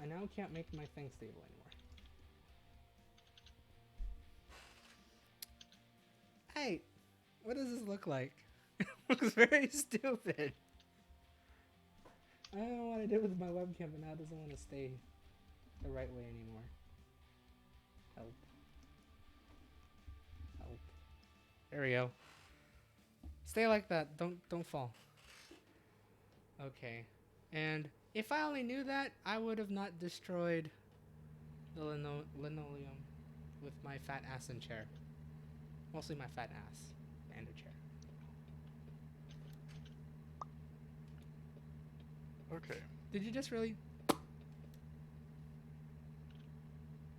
A: I now can't make my thing stable anymore. Hey, what does this look like? It looks very stupid. I don't know what I did with my webcam, but now it doesn't want to stay the right way anymore. Help. Help. There we go. Stay like that. Don't fall. Okay. And if I only knew that, I would have not destroyed the linoleum with my fat ass and chair. Mostly my fat ass and a chair.
B: Okay.
A: Did you just really?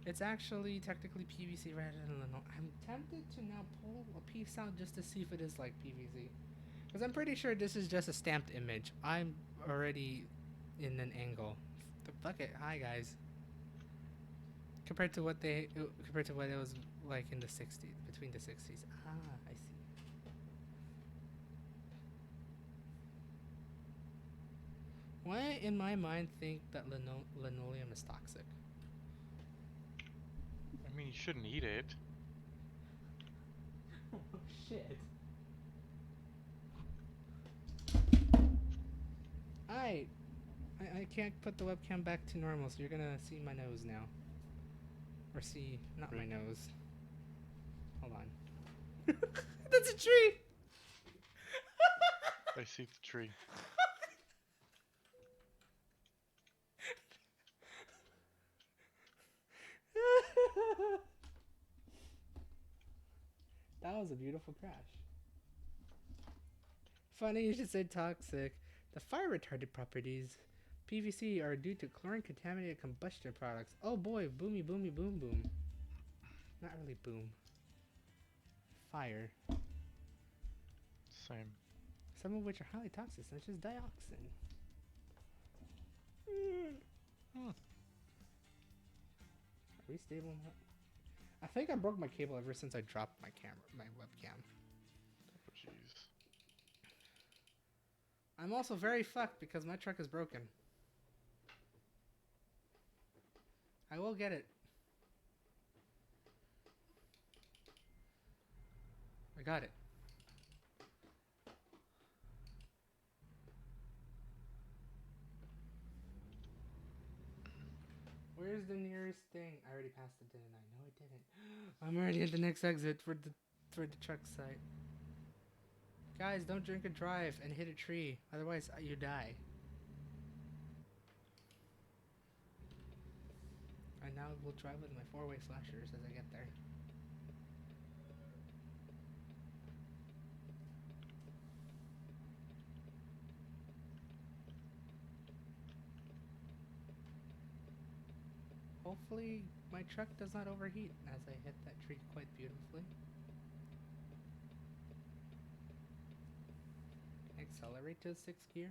A: It's actually technically PVC rather than linoleum. I'm tempted to now pull a piece out just to see if it is like PVC. Because I'm pretty sure this is just a stamped image. I'm already in an angle. Fuck it. Hi, guys. Compared to what it was like in the 60s, between the 60s. Ah, I see. Why, in my mind, think that linoleum is toxic?
B: I mean, you shouldn't eat it.
A: Oh shit. I can't put the webcam back to normal, so you're gonna see my nose now. Or see, not my nose. Hold on. That's a tree!
B: I see the tree.
A: That was a beautiful crash. Funny you should say toxic. The fire retardant properties PVC are due to chlorine contaminated combustion products. Oh boy, boomy boomy boom boom. Not really boom. Fire.
B: Same.
A: Some of which are highly toxic, such as dioxin.
B: Hmm.
A: Are we stable now? I think I broke my cable ever since I dropped my webcam.
B: Oh, jeez.
A: I'm also very fucked because my truck is broken. I will get it. I got it. Where's the nearest thing? I already passed it, didn't I? No, I didn't. I'm already at the next exit for the truck site. Guys, don't drink and drive and hit a tree. Otherwise, you die. I now will drive with my four-way flashers as I get there. Hopefully, my truck does not overheat as I hit that tree quite beautifully. Accelerate to 6th gear.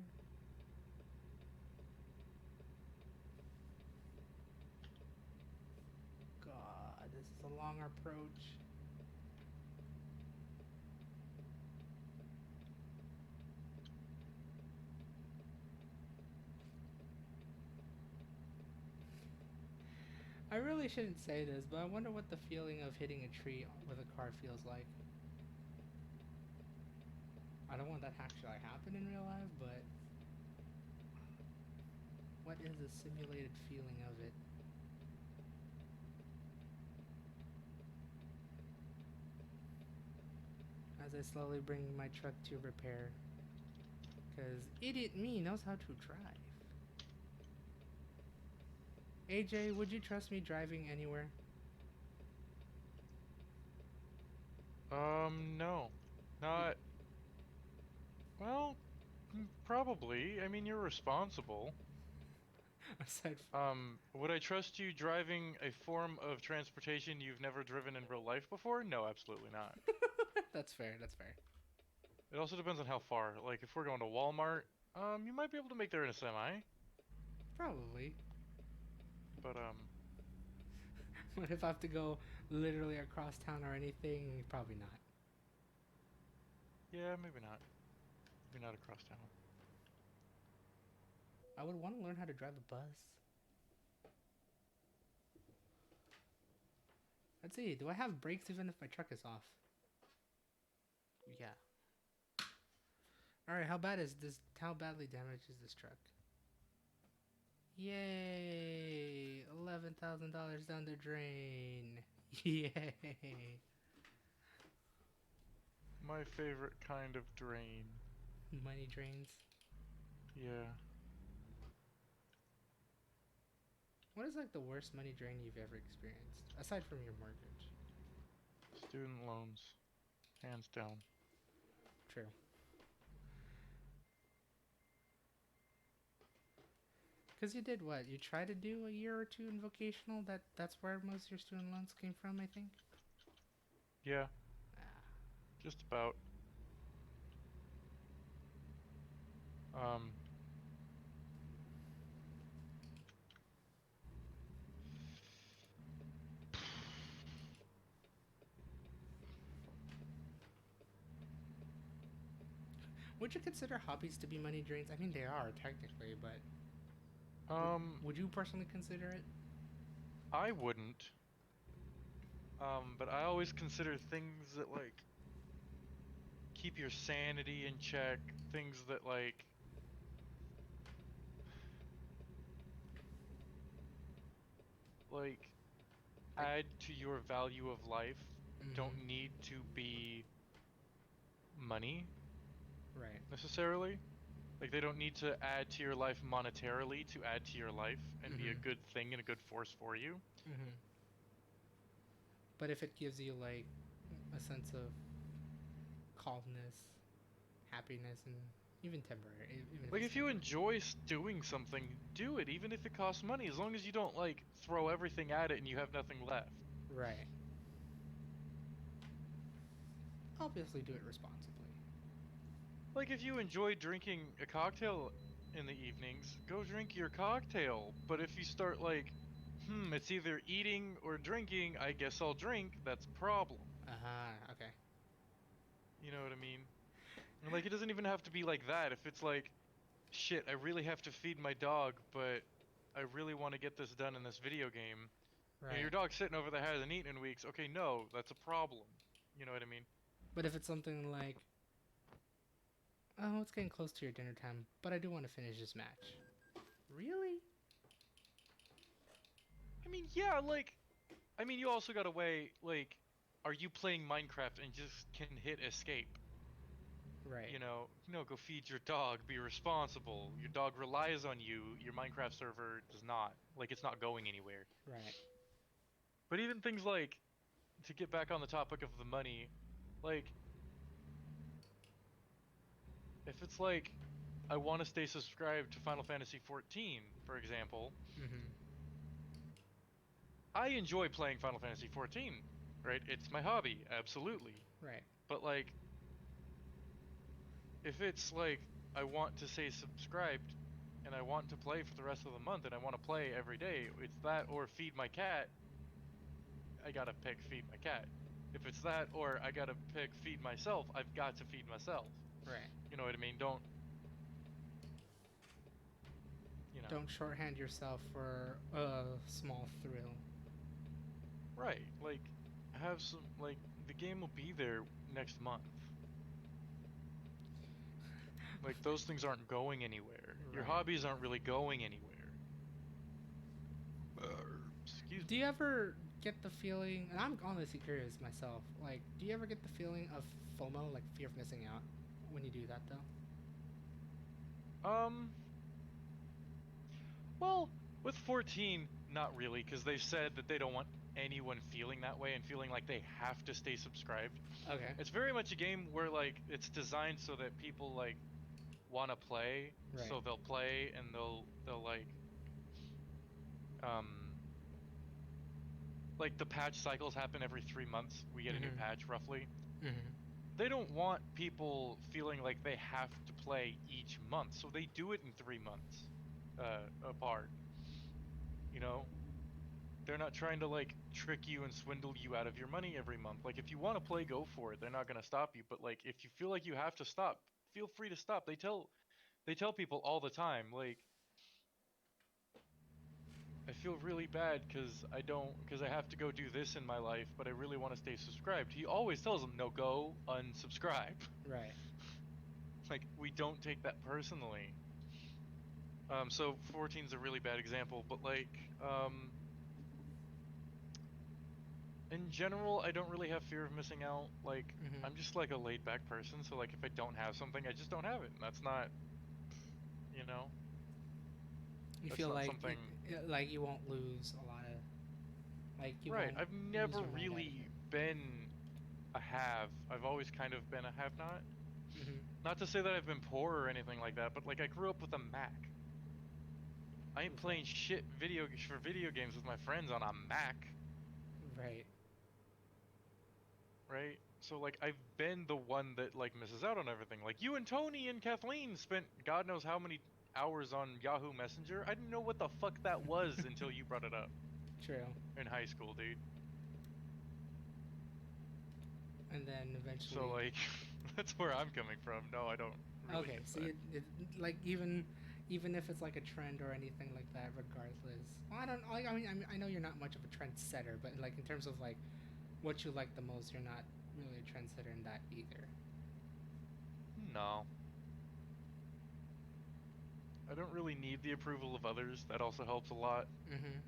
A: God, this is a long approach. I really shouldn't say this, but I wonder what the feeling of hitting a tree with a car feels like. I don't want that to actually happen in real life, but what is the simulated feeling of it? As I slowly bring my truck to repair. Because idiot me knows how to drive. AJ, would you trust me driving anywhere?
B: No. Not... Well, probably. I mean, you're responsible.
A: Aside
B: Would I trust you driving a form of transportation you've never driven in real life before? No, absolutely not.
A: That's fair, that's fair.
B: It also depends on how far. Like, if we're going to Walmart, you might be able to make there in a semi.
A: Probably.
B: But,
A: What if I have to go literally across town or anything? Probably not.
B: yeah, maybe not. Maybe not across town.
A: I would want to learn how to drive a bus. Let's see, do I have brakes even if my truck is off? Yeah. Alright, how badly damaged is this truck? Yay! $11,000 down the drain. Yay!
B: My favorite kind of drain.
A: Money drains.
B: Yeah.
A: What is like the worst money drain you've ever experienced, aside from your mortgage?
B: Student loans. Hands down.
A: True. Because you did what? You tried to do a year or two in vocational. That's where most of your student loans came from, I think.
B: Yeah,
A: Ah.
B: just about. Um,
A: Would you consider hobbies to be money drains? I mean, they are technically, but
B: um,
A: would you personally consider it?
B: I wouldn't. But I always consider things that like keep your sanity in check, things that like
A: Like,
B: add to your value of life
A: mm-hmm.
B: don't need to be money
A: Right.
B: necessarily. Like they don't need to add to your life monetarily to add to your life and be a
A: Mm-hmm.
B: good thing and a good force for you.
A: Mm-hmm. But if it gives you like a sense of calmness, happiness, and even temporary, even if
B: Like
A: it's
B: if you
A: temporary.
B: enjoy doing something, do it even if it costs money as long as you don't like throw everything at it and you have nothing left.
A: Right. Obviously, do it responsibly.
B: Like if you enjoy drinking a cocktail in the evenings, go drink your cocktail. But if you start like, it's either eating or drinking, I guess I'll drink, that's a problem.
A: Okay.
B: You know what I mean? And like it doesn't even have to be like that. If it's like, shit, I really have to feed my dog, but I really want to get this done in this video game. You know, your
A: Right.
B: dog's sitting over there hasn't eaten in weeks. Okay, no, that's a problem. You know what I mean?
A: But if it's something like, oh, it's getting close to your dinner time, but I do want to finish this match. Really?
B: I mean, yeah, like, I mean, you also gotta weigh, like, are you playing Minecraft and just can hit escape?
A: Right.
B: Go feed your dog, be responsible. Your dog relies on you, your Minecraft server does not. Like, it's not going anywhere.
A: Right.
B: But even things like, to get back on the topic of the money, like, if it's like, I want to stay subscribed to Final Fantasy XIV, for example,
A: Mm-hmm.
B: I enjoy playing Final Fantasy XIV, right? It's my hobby, absolutely.
A: Right.
B: But like, if it's like I want to stay subscribed and I want to play for the rest of the month and I want to play every day, it's that or feed my cat. I gotta pick feed my cat. If it's that or I gotta pick feed myself, I've got to feed myself.
A: Right.
B: You know what I mean? Don't, you know.
A: Don't shorthand yourself for a small thrill.
B: Right. Like, have some, like, the game will be there next month. Like, those things aren't going anywhere. Your
A: Right.
B: hobbies aren't really going anywhere. Excuse
A: Do
B: me.
A: you ever get the feeling, and I'm honestly curious myself, like, do you ever get the feeling of FOMO, like fear of missing out, when you do that though?
B: Um, well, with 14, not really, because they've said that they don't want anyone feeling that way and feeling like they have to stay subscribed.
A: Okay.
B: It's very much a game where, like, it's designed so that people, like, want to play,
A: Right.
B: so they'll play and um, like, the patch cycles happen every 3 months. We get a new
A: Mm-hmm.
B: patch, roughly.
A: Mm-hmm.
B: They don't want people feeling like they have to play each month, so they do it in 3 months apart. You know, they're not trying to like trick you and swindle you out of your money every month. Like if you want to play, go for it. They're not gonna stop you. But like if you feel like you have to stop, feel free to stop. They tell people all the time. Like I feel really bad because I have to go do this in my life, but I really want to stay subscribed. He always tells them, no, go unsubscribe.
A: Right.
B: Like we don't take that personally. So 14's a really bad example, but like, in general, I don't really have fear of missing out. Like,
A: Mm-hmm.
B: I'm just like a laid back person, so like if I don't have something, I just don't have it. And that's not, you know,
A: You
B: that's
A: feel
B: not
A: like
B: something.
A: like you won't lose a lot of, like you
B: Right.
A: won't
B: I've
A: lose
B: never
A: your mind out of
B: really
A: it.
B: been a have. I've always kind of been a have not.
A: Mm-hmm.
B: Not to say that I've been poor or anything like that, but like I grew up with a Mac. I ain't
A: Right.
B: playing shit for video games with my friends on a Mac,
A: Right.
B: right? So like I've been the one that like misses out on everything. Like you and Tony and Kathleen spent God knows how many hours on Yahoo Messenger. I didn't know what the fuck that was until you brought it up
A: True.
B: in high school, dude.
A: And then
B: So
A: eventually,
B: like that's where I'm coming from. No, I don't really
A: okay.
B: get
A: So
B: that.
A: like even if it's like a trend or anything like that, regardless. Well, I don't. I know you're not much of a trendsetter, but like in terms of like what you like the most, you're not really a trendsetter in that either.
B: No. I don't really need the approval of others. That also helps a lot.
A: Mm-hmm.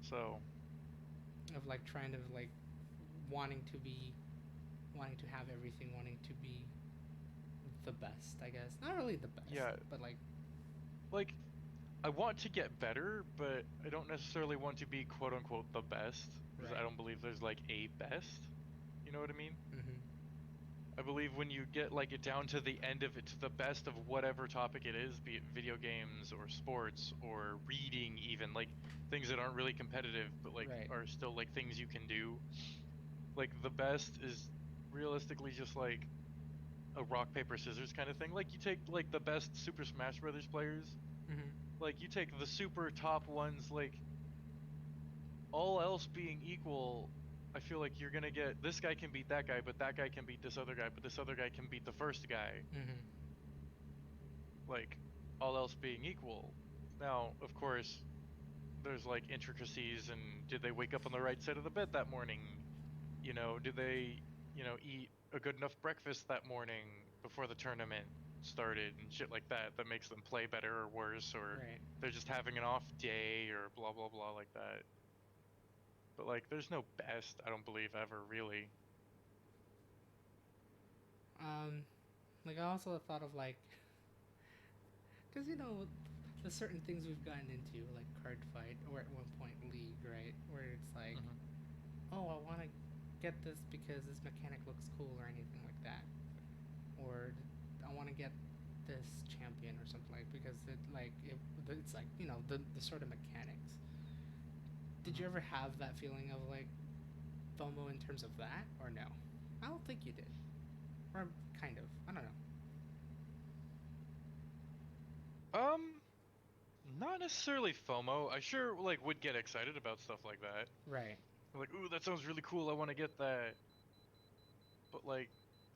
B: So,
A: Of like trying to like wanting to be wanting to have everything, wanting to be the best, I guess. Not really the best,
B: yeah,
A: but like
B: like I want to get better, but I don't necessarily want to be quote unquote the best because I
A: right.
B: don't believe there's like a best. You know what I mean?
A: Mm-hmm.
B: I believe when you get like it down to the end of it, to the best of whatever topic it is, be it video games or sports or reading, even like things that aren't really competitive, but like
A: Right.
B: are still like things you can do. Like the best is realistically just like a rock paper scissors kind of thing. Like you take like the best Super Smash Brothers players,
A: Mm-hmm.
B: like you take the super top ones, like all else being equal, I feel like you're gonna get this guy can beat that guy, but that guy can beat this other guy, but this other guy can beat the first guy.
A: Mm-hmm.
B: Like all else being equal. Now, of course, there's like intricacies and did they wake up on the right side of the bed that morning? You know, did they, eat a good enough breakfast that morning before the tournament started and shit like that that makes them play better or worse or
A: Right.
B: they're just having an off day or blah blah blah like that. But like there's no best, I don't believe ever really.
A: Um, like I also thought of like, cause the certain things we've gotten into, like card fight, or at one point league, right? Where it's like,
B: Hmm.
A: oh, I want to get this because this mechanic looks cool or anything like that, or I want to get this champion or something like because it's like the sort of mechanics. Did
B: Hmm.
A: you ever have that feeling of like FOMO in terms of that, or no? I don't think you did, or kind of. I don't know.
B: Um, Not necessarily FOMO. I sure like would get excited about stuff like that.
A: Right.
B: Like, ooh, that sounds really cool. I want to get that. But like,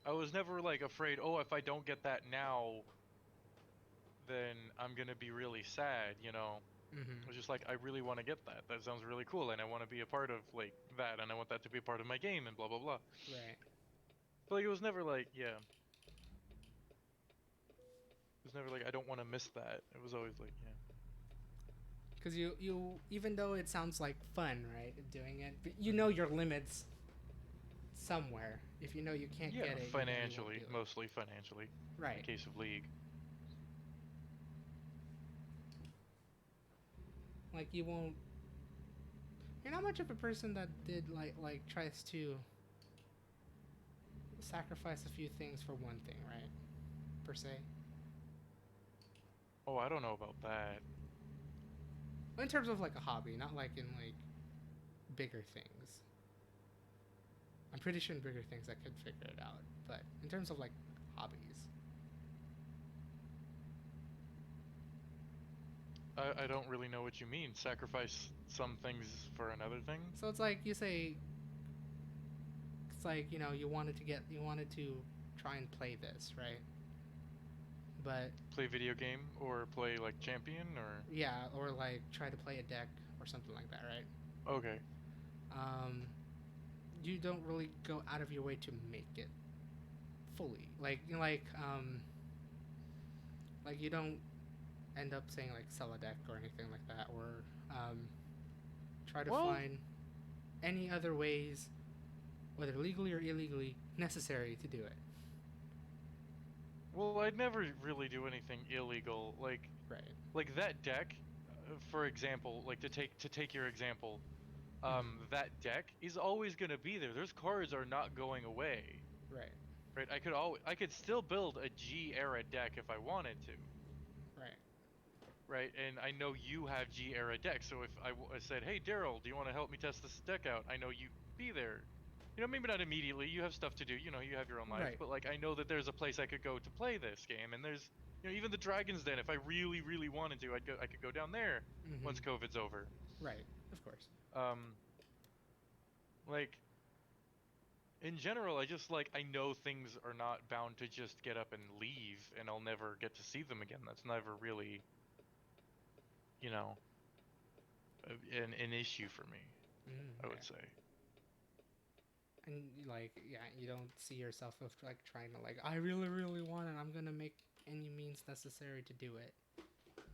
B: I was never like afraid. Oh, if I don't get that now, then I'm gonna be really sad.
A: Mm-hmm.
B: I was just like, I really want to get that. That sounds really cool, and I want to be a part of like that, and I want that to be a part of my game, and blah blah blah.
A: Right.
B: But like, it was never like, yeah, it was never like I don't want to miss that. It was always like, yeah,
A: Because you even though it sounds like fun, right, doing it, but you know your limits somewhere. If you know you can't
B: yeah,
A: get it, you know you won't do
B: financially,
A: it.
B: mostly financially, in
A: Right.
B: case of League.
A: Like you won't. You're not much of a person that did like tries to sacrifice a few things for one thing, right? Per se.
B: Oh, I don't know about that.
A: In terms of like a hobby, not like in like bigger things. I'm pretty sure in bigger things I could figure it out, but in terms of like hobbies,
B: I don't really know what you mean. Sacrifice some things for another thing?
A: so it's like you say, it's like you wanted to try and play this, right? But
B: Play video game or play like champion or
A: yeah, or like try to play a deck or something like that, right?
B: okay.
A: Um, you don't really go out of your way to make it fully. Like you don't. end up saying like sell a deck or anything like that, or try to
B: Well,
A: find any other ways, whether legally or illegally, necessary to do it.
B: well, I'd never really do anything illegal.
A: Right.
B: Like that deck, for example, like to take your example,
A: Mm-hmm.
B: that deck is always gonna be there. Those cards are not going away,
A: Right.
B: right? I could still build a G era deck if I wanted to,
A: Right.
B: right? And I know you have G era decks, so if I said, hey Daryl, do you want to help me test this deck out? I know you'd be there. You know, maybe not immediately. You have stuff to do. You know, you have your own life.
A: Right.
B: But like, I know that there's a place I could go to play this game, and there's, you know, even the Dragon's Den. If I really, really wanted to, I could go down there once
A: Mm-hmm.
B: COVID's over.
A: Right. Of course.
B: Um, like in general, I know things are not bound to just get up and leave, and I'll never get to see them again. That's never really, you know, an issue for me, I
A: Yeah.
B: would say.
A: And like, yeah, you don't see yourself of like trying to like, I really, really want it. I'm gonna make any means necessary to do it.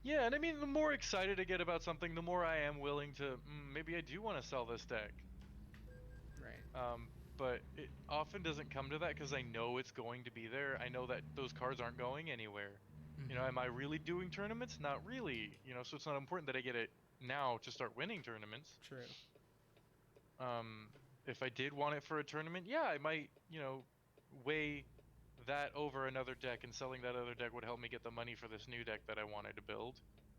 B: Yeah, and I mean, the more excited I get about something, the more I am willing to, maybe I do want to sell this deck.
A: Right.
B: Um, but it often doesn't come to that because I know it's going to be there. I know that those cards aren't going anywhere. You know,
A: Mm-hmm.
B: am I really doing tournaments? Not really. You know, so it's not important that I get it now to start winning tournaments.
A: True.
B: Um, if I did want it for a tournament, yeah, I might, you know, weigh that over another deck, and selling that other deck would help me get the money for this new deck that I wanted to build.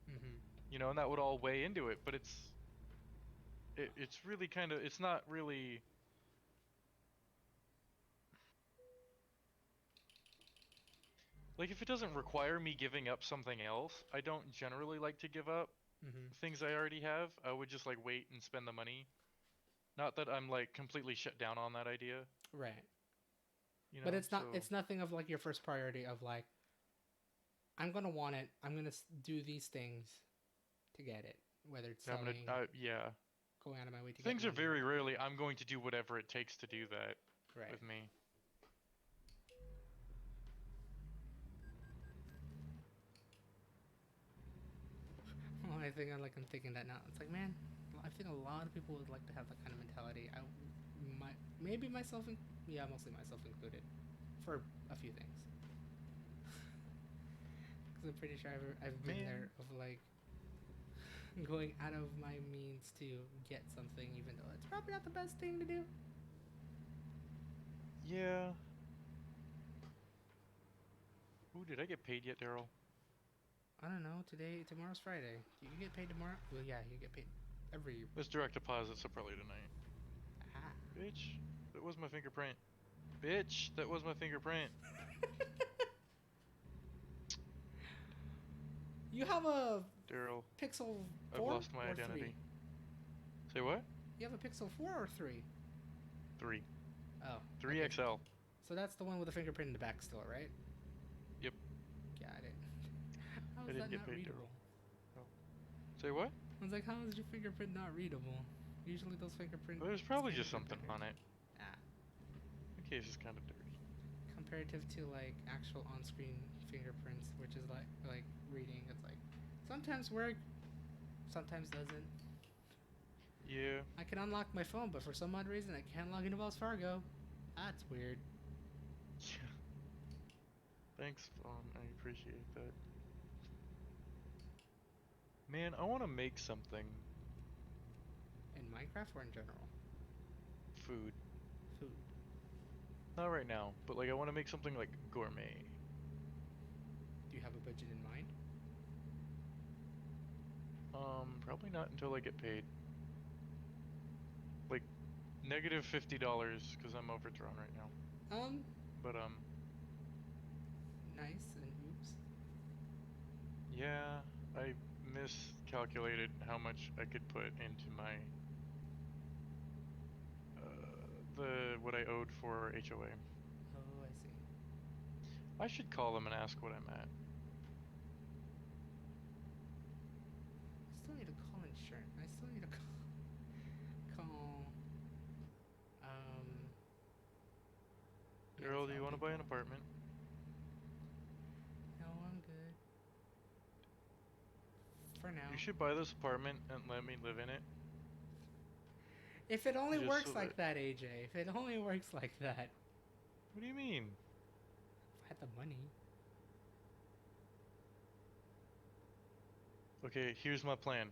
A: Mm-hmm.
B: You know, and that would all weigh into it. But it's really kind of, it's not really. Like, if it doesn't require me giving up something else, I don't generally like to give up
A: Mm-hmm.
B: things I already have. I would just like wait and spend the money. Not that I'm like completely shut down on that idea,
A: Right.
B: you
A: But
B: know?
A: it's not.
B: So,
A: It's nothing of like your first priority of like, I'm gonna want it. I'm gonna do these things to get it. Whether it's
B: I'm gonna,
A: selling,
B: yeah.
A: going out of my way to get
B: Things are
A: money.
B: very rarely, I'm going to do whatever it takes to do that
A: Right.
B: with me.
A: Well, I'm thinking that now. It's like, man, I think a lot of people would like to have that kind of mentality. Maybe myself, yeah, mostly myself included, for a few things. Because I'm pretty sure I've been
B: Man,
A: there of like going out of my means to get something, even though it's probably not the best thing to do.
B: yeah. Ooh, did I get paid yet, Daryl?
A: I don't know. Tomorrow's Friday. Do you get paid tomorrow? Well, yeah, you get paid every.
B: Let's direct deposit, so probably tonight.
A: Ah.
B: Bitch, that was my fingerprint. Bitch, that was my fingerprint.
A: You have a
B: Daryl,
A: Pixel
B: I've
A: 4
B: lost my
A: or
B: identity.
A: 3?
B: Say what?
A: You have a Pixel 4 or 3?
B: 3.
A: Oh.
B: 3
A: Okay.
B: XL.
A: So that's the one with the fingerprint in the back still, right?
B: Yep.
A: Got it. How
B: I
A: is
B: didn't
A: that
B: get
A: not
B: paid,
A: readable?
B: Daryl. Oh. Say what?
A: I was like, how is your fingerprint not readable? Usually those fingerprint
B: Well, there's probably
A: scanners
B: just
A: are
B: something
A: better.
B: on it.
A: Ah.
B: The case is kind of dirty.
A: Comparative to like actual on-screen fingerprints, which is like reading, it's like sometimes work, sometimes doesn't.
B: Yeah.
A: I can unlock my phone, but for some odd reason I can't log into Wells Fargo. That's weird.
B: Yeah. Thanks, phone. I appreciate that. Man, I want to make something.
A: In Minecraft or in general?
B: Food.
A: Food.
B: Not right now, but like I want to make something like gourmet.
A: Do you have a budget in mind?
B: Probably not until I get paid. Like negative $50 because I'm overdrawn right now.
A: Um,
B: But
A: nice and oops.
B: yeah, I miscalculated how much I could put into my the what I owed for HOA.
A: Oh, I see.
B: I should call them and ask what I'm at.
A: I still need to call insurance. I still need to call. Yeah,
B: Daryl, do
A: so
B: you
A: I'll
B: want
A: be
B: to buy an
A: calling.
B: apartment?
A: No, I'm good. for now.
B: You should buy this apartment and let me live in it.
A: If it only
B: Just
A: works
B: so
A: like that, AJ. If it only works like that.
B: What do you mean?
A: If I had the money.
B: Okay, here's my plan.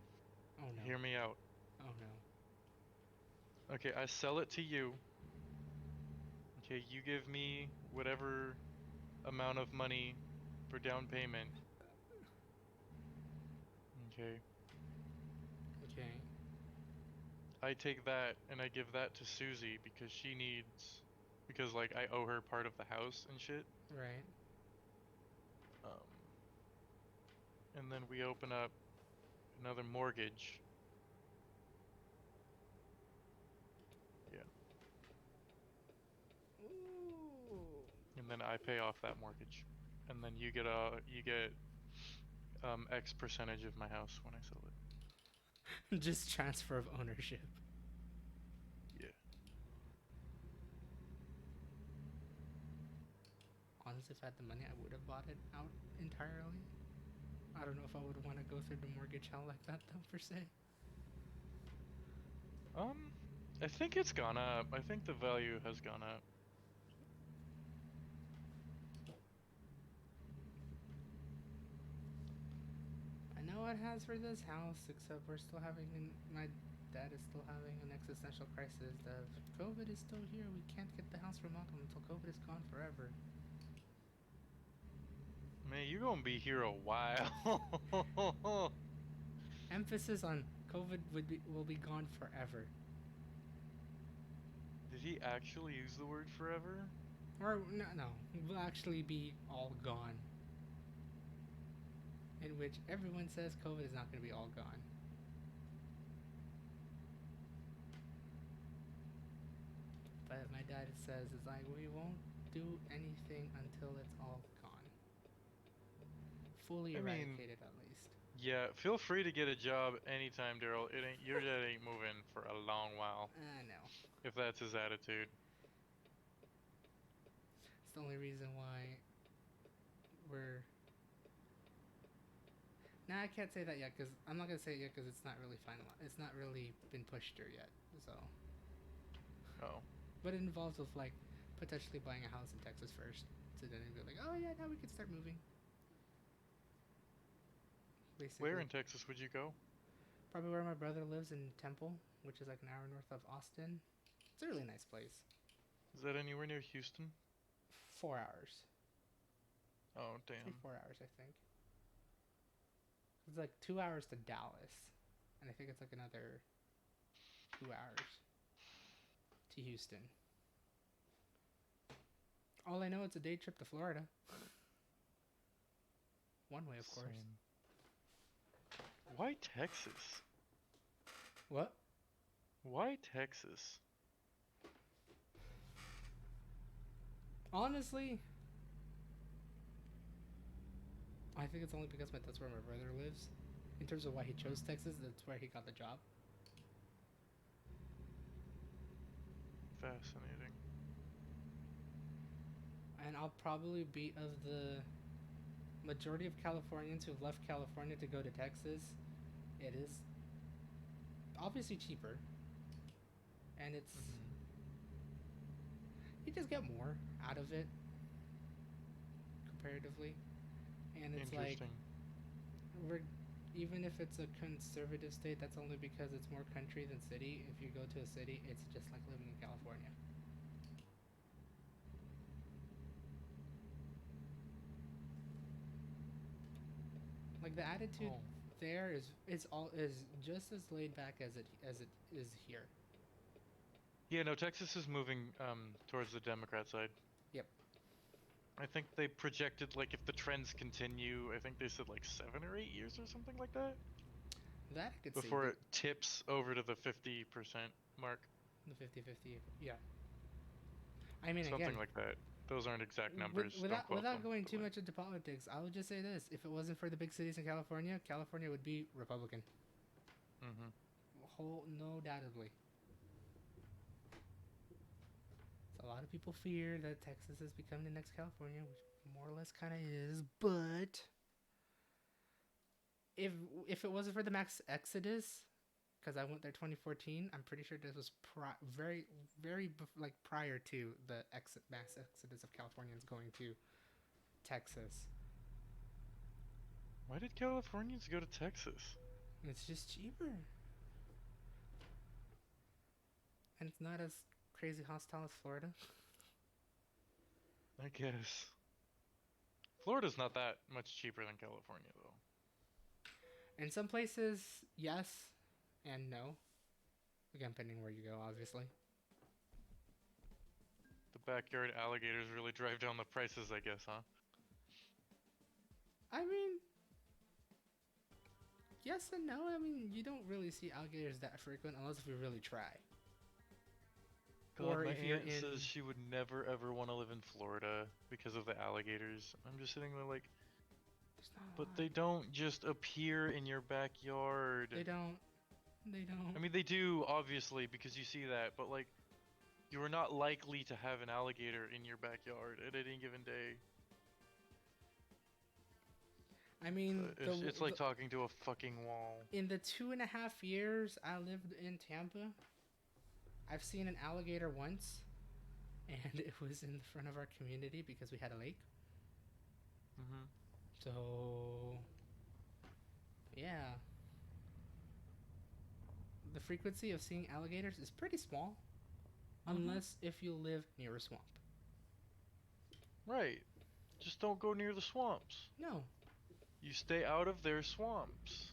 A: Oh no.
B: Hear me out.
A: Oh no.
B: Okay, I sell it to you. Okay, you give me whatever amount of money for down payment. Okay.
A: Okay.
B: I take that and I give that to Susie because she needs, because like I owe her part of the house and shit.
A: Right.
B: And then we open up another mortgage. Yeah.
A: Ooh.
B: And then I pay off that mortgage. And then you get X percentage of my house when I sell it.
A: Just transfer of ownership.
B: Yeah.
A: Honestly, if I had the money, I would have bought it out entirely. I don't know if I would want to go through the mortgage hell like that, though, per se.
B: I think it's gone up. I think the value has gone up.
A: I know it has for this house, except we're still having my dad is still having an existential crisis of COVID is still here. We can't get the house remodeled until COVID is gone forever.
B: Man, you gonna be here a while.
A: Emphasis on COVID will be gone forever.
B: Did he actually use the word forever?
A: Or no, will actually be all gone. In which everyone says COVID is not going to be all gone. But my dad says it's like we won't do anything until it's all gone. Fully eradicated, at least.
B: Yeah, feel free to get a job anytime, Daryl. Your dad ain't moving for a long while.
A: I know.
B: If that's his attitude.
A: It's the only reason why we're... Nah, I can't say that yet, because I'm not going to say it yet, because it's not really final. It's not really been pushed through yet, so...
B: Oh.
A: But it involves with, like, potentially buying a house in Texas first. So then it'd be like, oh yeah, now we can start moving. Basically.
B: Where in Texas would you go?
A: Probably where my brother lives in Temple, which is like an hour north of Austin. It's a really nice place.
B: Is that anywhere near Houston?
A: 4 hours.
B: Oh, damn.
A: 4 hours, I think. It's like 2 hours to Dallas. And I think it's like another 2 hours to Houston. All I know, it's a day trip to Florida. One way, of course.
B: Why Texas?
A: What?
B: Why Texas?
A: Honestly, I think it's only because that's where my brother lives. In terms of why he chose Texas, that's where he got the job.
B: Fascinating.
A: And I'll probably be of the majority of Californians who've left California to go to Texas. It is obviously cheaper, and it's you just get more out of it comparatively, and it's like even if it's a conservative state, that's only because it's more country than city. If you go to a city, it's just like living in California. Like the attitude there is just as laid back as it is here.
B: Yeah, no, Texas is moving towards the Democrat side.
A: Yep.
B: I think they projected, like, if the trends continue, I think they said like 7 or 8 years or something like that.
A: That I could see.
B: Before it tips over to the 50% mark.
A: The 50-50, yeah. I mean,
B: something
A: again,
B: like that. Those aren't exact numbers.
A: Without going too much into politics, I would just say this: if it wasn't for the big cities in California, California would be Republican. No doubtably. So a lot of people fear that Texas has become the next California, which more or less kind of is, but if if it wasn't for the max exodus, because I went there 2014, I'm pretty sure this was like prior to the mass exodus of Californians going to Texas.
B: Why did Californians go to Texas?
A: It's just cheaper, and it's not as crazy hostile as Florida.
B: I guess. Florida's not that much cheaper than California, though.
A: In some places, yes, and no. Again, depending where you go, obviously.
B: The backyard alligators really drive down the prices, I guess, huh?
A: I mean, yes and no. I mean, you don't really see alligators that frequent unless if you really try.
B: God,
A: Or
B: my
A: if you're
B: aunt
A: in-
B: says she would never ever want to live in Florida because of the alligators. I'm just sitting there like,
A: There's not a
B: but
A: lot.
B: they don't just appear in your backyard.
A: They don't. They don't.
B: I mean, they do, obviously, because you see that, but like, you are not likely to have an alligator in your backyard at any given day.
A: I mean,
B: It's like talking to a fucking wall.
A: in the 2.5 years I lived in Tampa, I've seen an alligator once, and it was in front of our community because we had a lake.
B: Mm-hmm.
A: So, yeah. The frequency of seeing alligators is pretty small, unless if you live near a swamp.
B: Right. Just don't go near the swamps.
A: No.
B: You stay out of their swamps.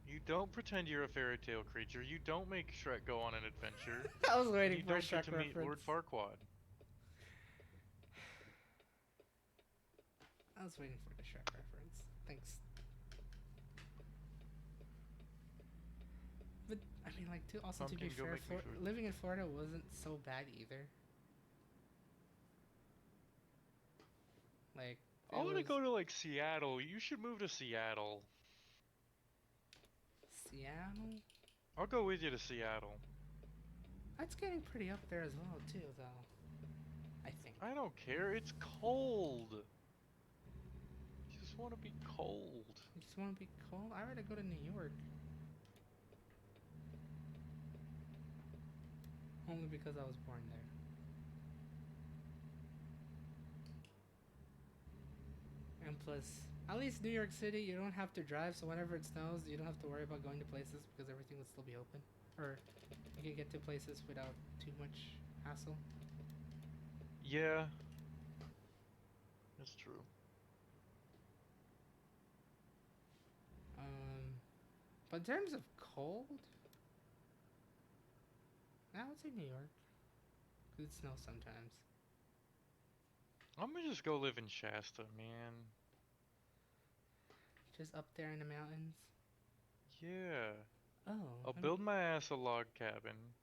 B: You don't pretend you're a fairy tale creature. You don't make Shrek go on an adventure.
A: I was waiting
B: You
A: for a
B: don't get
A: Shrek
B: to meet Lord
A: reference.
B: Farquaad.
A: I was waiting for the Shrek reference. Thanks. But I mean, like, also to be
B: Pumpkin, go
A: fair,
B: make me food.
A: living in Florida wasn't so bad either. Like,
B: I want to go to like Seattle. You should move to Seattle.
A: Seattle.
B: I'll go with you to Seattle.
A: That's getting pretty up there as well, too, though. I think.
B: I don't care. It's cold. You just want to be cold.
A: You just want to be cold? I'd rather go to New York. Only because I was born there. And plus, at least New York City, you don't have to drive, so whenever it snows, you don't have to worry about going to places because everything would still be open. Or you can get to places without too much hassle.
B: Yeah. That's true.
A: But in terms of cold, I would say New York. 'Cause it snows sometimes.
B: I'm gonna just go live in Shasta, man.
A: Just up there in the mountains.
B: Yeah.
A: Oh.
B: I'll build my ass a log cabin.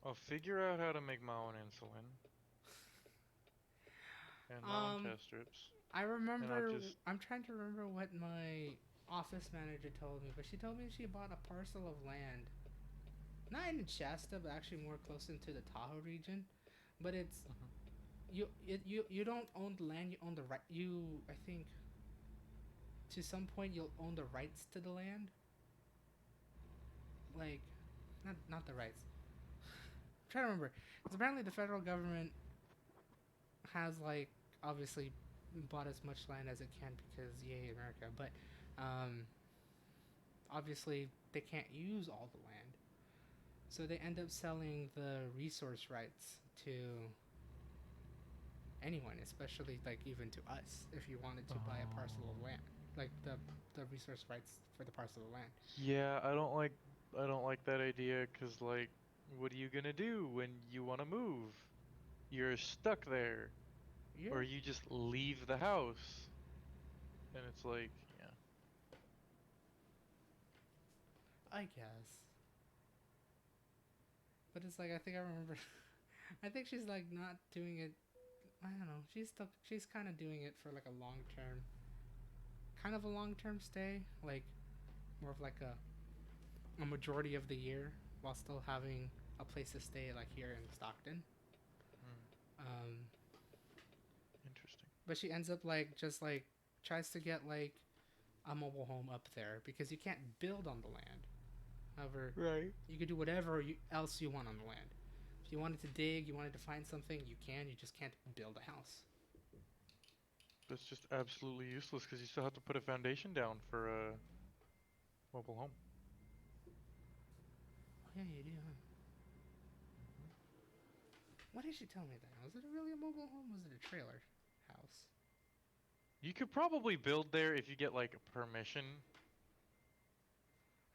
B: I'll figure out how to make my own insulin. And my own test strips.
A: I remember.
B: just-
A: I'm trying to remember what my office manager told me, but she told me she bought a parcel of land, not in Shasta, but actually more close into the Tahoe region. But it's you don't own the land. You own the right. I think. To some point, you'll own the rights to the land. Like, not the rights. I'm trying to remember, because apparently the federal government has, like, obviously bought as much land as it can because yay America, but obviously they can't use all the land, so they end up selling the resource rights to anyone, especially like even to us, if you wanted to buy a parcel of land, like the resource rights for the parcel of land.
B: Yeah, I don't like that idea, cause like, what are you gonna do when you wanna move? You're stuck there, or you just leave the house, and it's like, yeah.
A: I guess. But it's like, I think I remember. I think she's like not doing it. I don't know. She's kind of doing it for like a long term. Kind of a long term stay, like more of like a majority of the year, while still having a place to stay, like here in Stockton.
B: Interesting.
A: But she ends up like just like tries to get like a mobile home up there because you can't build on the land. However,
B: Right.
A: you could do whatever else you want on the land. If you wanted to dig, you wanted to find something, you can. You just can't build a house.
B: That's just absolutely useless because you still have to put a foundation down for a mobile home.
A: Oh yeah, you do, huh? Why did you tell me that? Was it really a mobile home? Was it a trailer house?
B: You could probably build there if you get like a permission,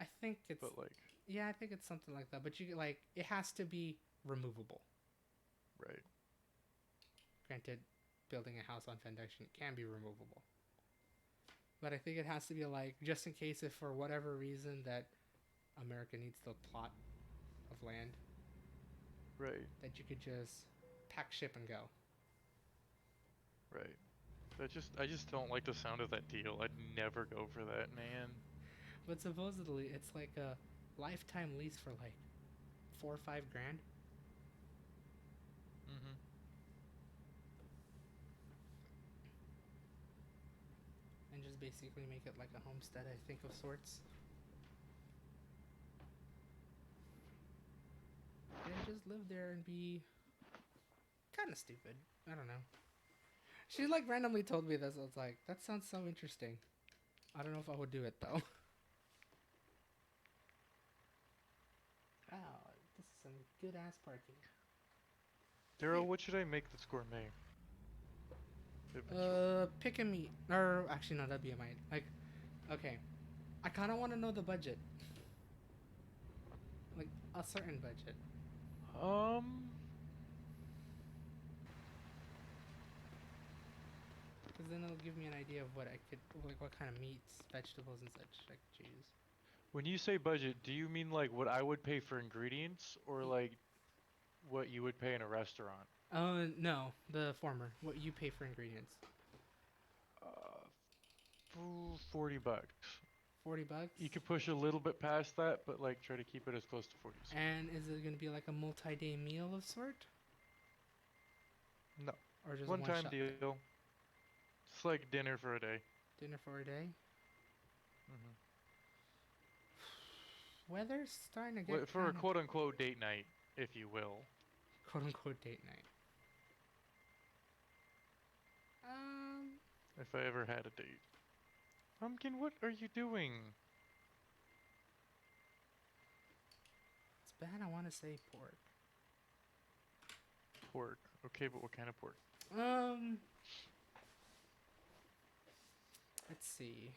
A: I think it's
B: but like,
A: yeah, I think it's something like that. But you like it has to be removable.
B: right.
A: Granted, building a house on foundation can be removable. But I think it has to be like just in case if for whatever reason that America needs the plot of land
B: Right.
A: that you could just pack ship and go.
B: Right. I just don't like the sound of that deal. I'd never go for that, man.
A: But supposedly it's like a lifetime lease for like 4 or 5 grand.
B: Mhm.
A: And just basically make it like a homestead, I think, of sorts. And just live there and be kind of stupid. I don't know. She like randomly told me this. I was like, that sounds so interesting. I don't know if I would do it though. Wow, this is some good ass parking.
B: Daryl, what should I make that's gourmet?
A: Pick a meat. Or actually, no, that'd be a mine. Like, okay, I kind of want to know the budget. Like a certain budget.
B: Um,
A: Because then it'll give me an idea of what I could, like what kind of meats, vegetables, and such I could choose.
B: when you say budget, do you mean like what I would pay for ingredients or like what you would pay in a restaurant?
A: No, the former. What you pay for ingredients.
B: $40.
A: $40.
B: You could push a little bit past that, but like try to keep it as close to 40 as
A: And is it gonna be like a multi-day meal of sort,
B: No.
A: or just a
B: One time
A: one-shot
B: deal.
A: thing?
B: It's like dinner for a day.
A: Dinner for a day.
B: Hmm.
A: Weather's starting to get
B: For a
A: kind of
B: quote unquote date night, if you will.
A: quote unquote date night.
B: If I ever had a date. Pumpkin, what are you doing?
A: It's bad. I want to say pork.
B: Pork. Okay, but what kind of pork?
A: Let's see.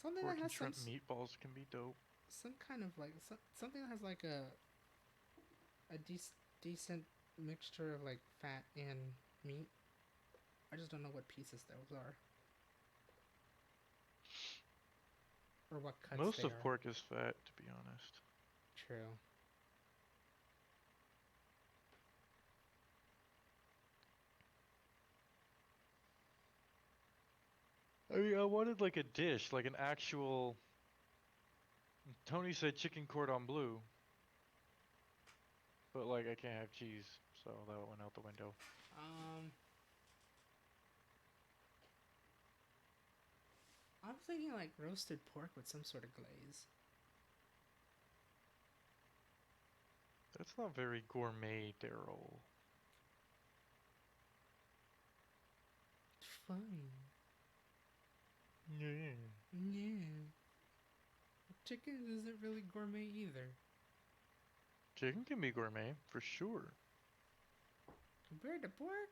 A: Something
B: Pork
A: that
B: and
A: has
B: shrimp meatballs can be dope.
A: some kind of like something that has like a decent mixture of like fat and meat. I just don't know what pieces those are or what cuts
B: Most
A: they
B: of
A: are.
B: pork is fat, to be honest.
A: True.
B: I mean, I wanted like a dish, like an actual. Tony said chicken cordon bleu, but like I can't have cheese, so that went out the window.
A: Um, I'm thinking like roasted pork with some sort of glaze.
B: That's not very gourmet, Daryl.
A: Fine.
B: Yeah.
A: Yeah. Chicken isn't really gourmet either.
B: Chicken can be gourmet, for sure.
A: Compared to pork?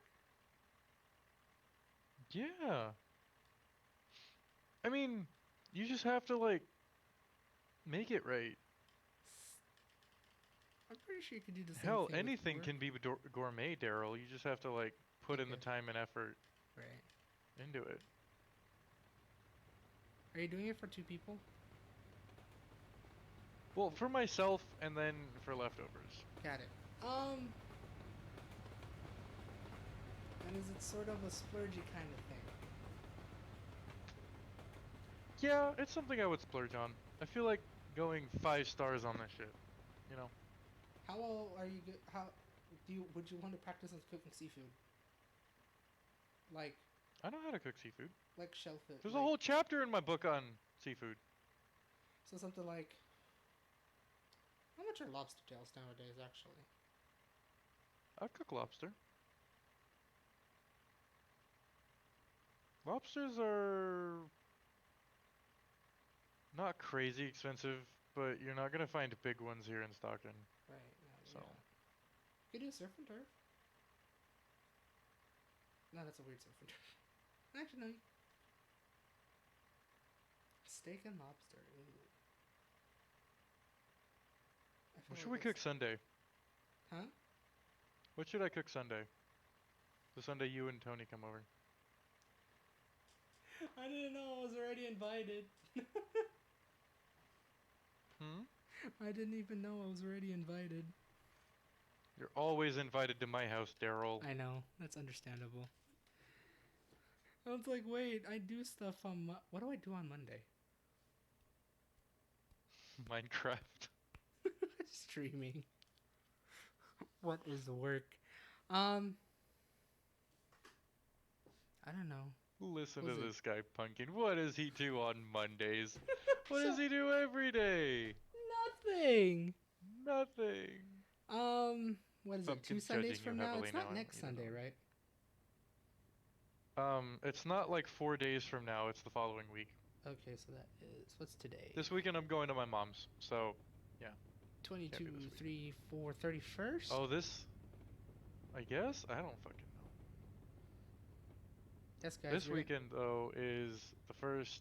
B: Yeah. I mean, you just have to like make it right.
A: I'm pretty sure you could do the same
B: Hell,
A: thing
B: anything
A: with
B: can be gourmet, Daryl. You just have to like put in the
A: Okay.
B: time and effort
A: pork. Right.
B: into it.
A: Are you doing it for 2 people?
B: Well, for myself and then for leftovers.
A: Got it. And is it sort of a splurgy kind of thing?
B: Yeah, it's something I would splurge on. I feel like going 5 stars on this shit. You know?
A: How well are you? How would you want to practice on cooking seafood? Like
B: I know how to cook seafood.
A: shellfish.
B: There's a
A: Like
B: whole chapter in my book on seafood.
A: so something like how much are lobster tails nowadays? Actually,
B: I cook lobster. Lobsters are not crazy expensive, but you're not gonna find big ones here in Stockton.
A: right? No,
B: So
A: yeah. You could do surf and turf. No, that's a weird surf and turf. Actually, no. Steak and lobster. Ooh. I feel
B: what should
A: like
B: we
A: that's
B: cook Sunday?
A: huh?
B: What should I cook Sunday? The Sunday you and Tony come over.
A: I didn't know I was already invited.
B: Hmm?
A: I didn't even know I was already invited.
B: You're always invited to my house, Daryl.
A: I know. That's understandable. I was like, wait, I do stuff on what do I do on Monday?
B: Minecraft.
A: Streaming. What is work? Um, I don't know.
B: Listen
A: Was
B: to
A: it
B: this guy, Pumpkin. What does he do on Mondays? What
A: so
B: does he do every day?
A: nothing.
B: Nothing.
A: What is it? Two
B: Pumpkin's
A: Sundays
B: judging you
A: from now?
B: heavily
A: It's
B: now.
A: not next
B: You don't
A: Sunday,
B: know.
A: right?
B: It's not like 4 days from now. It's the following week.
A: Okay, so that is what's today?
B: This weekend I'm going to my mom's. So, yeah.
A: 22,
B: Can't do this weekend.
A: 3, 4, 31st?
B: Oh, this. I guess I don't fucking know.
A: Yes, guys.
B: This weekend though is the first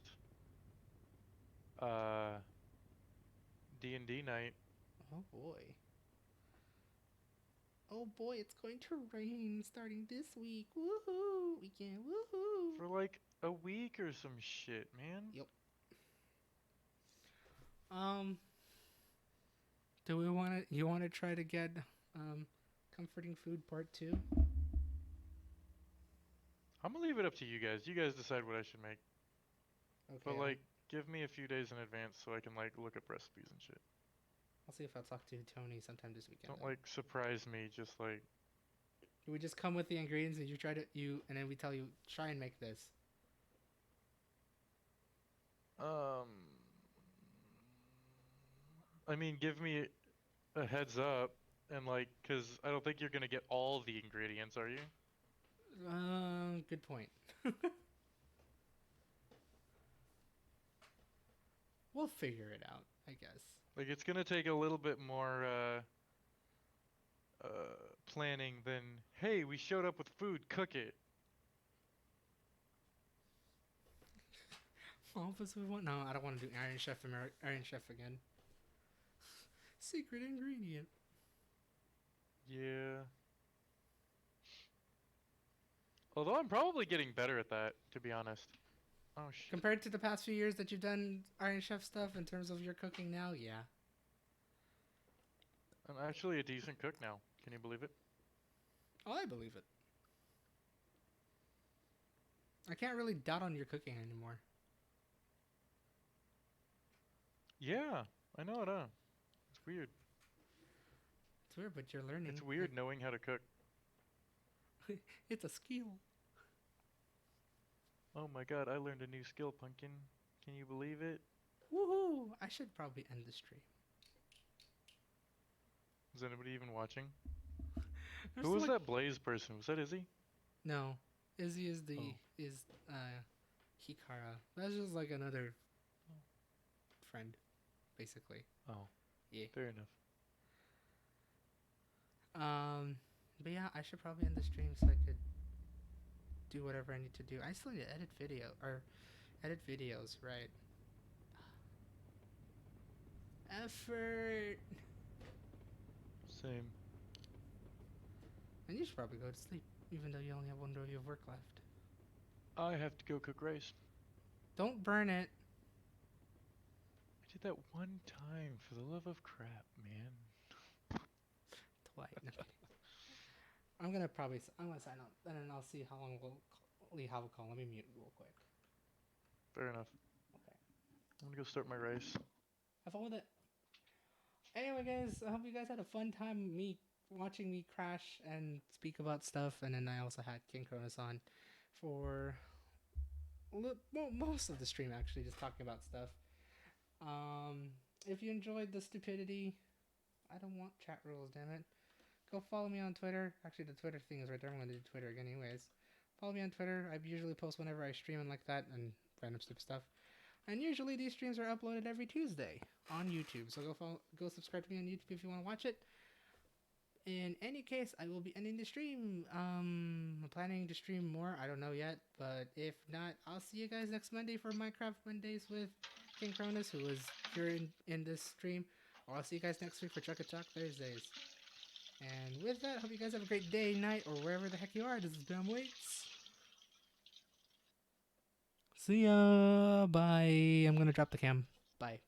B: uh D&D night.
A: Oh boy. Oh boy, it's going to rain starting this week. Woohoo! Weekend, woohoo!
B: For like a week or some shit, man.
A: Yep. Do we want to? You want to try to get comforting food part 2?
B: I'm gonna leave it up to you guys. You guys decide what I should make.
A: Okay.
B: But like, give me a few days in advance so I can like look up recipes and shit.
A: I'll see if I'll talk to Tony sometime this weekend.
B: Don't like surprise me. Just like.
A: We just come with the ingredients and and then we tell you try and make this.
B: I mean, give me a heads up and like, cause I don't think you're gonna get all the ingredients, are you?
A: Good point. We'll figure it out, I guess.
B: Like, it's gonna take a little bit more planning than, hey, we showed up with food, cook it.
A: Office we want? No, I don't want to do Iron Chef again. Secret ingredient.
B: Yeah. Although I'm probably getting better at that, to be honest. Oh shit.
A: Compared to the past few years that you've done Iron Chef stuff in terms of your cooking now, yeah.
B: I'm actually a decent cook now. Can you believe it?
A: Oh, I believe it. I can't really doubt on your cooking anymore.
B: Yeah, I know it, It's weird.
A: It's weird, but you're learning.
B: It's weird knowing how to cook.
A: It's a skill.
B: Oh my god, I learned a new skill, Pumpkin. Can you believe it?
A: Woohoo! I should probably end the stream.
B: Is anybody even watching?
A: There's
B: Who was
A: like-
B: that Blaze person? Was that Izzy?
A: No, Izzy is the
B: Oh.
A: is Hikara. That's just like another friend, basically.
B: Oh.
A: Yeah.
B: Fair enough.
A: But yeah, I should probably end the stream so I could do whatever I need to do. I still need to edit videos, right? Effort.
B: Same.
A: And you should probably go to sleep, even though you only have one day of work left.
B: I have to go cook rice.
A: Don't burn it.
B: I did that one time for the love of crap, man.
A: Twice. No kidding. I'm gonna sign up, and then I'll see how long Lee will call. Let me mute real quick.
B: Fair enough.
A: Okay.
B: I'm gonna go start my rice.
A: Have fun with it. Anyway, guys, I hope you guys had a fun time watching me crash and speak about stuff, and then I also had King Cronus on for most of the stream, actually, just talking about stuff. If you enjoyed the stupidity, I don't want chat rules, damn it. Go follow me on Twitter. Actually, the Twitter thing is right there. I'm going to do Twitter again anyways. Follow me on Twitter. I usually post whenever I stream and like that, and random stupid stuff. And usually these streams are uploaded every Tuesday on YouTube. So go subscribe to me on YouTube if you want to watch it. In any case, I will be ending the stream. I'm planning to stream more. I don't know yet, but if not, I'll see you guys next Monday for Minecraft Mondays with King Cronus, who was here in this stream. Or I'll see you guys next week for Chuck and Talk Thursdays. And with that, hope you guys have a great day, night, or wherever the heck you are. This is Bam Waits. See ya. Bye. I'm gonna drop the cam. Bye.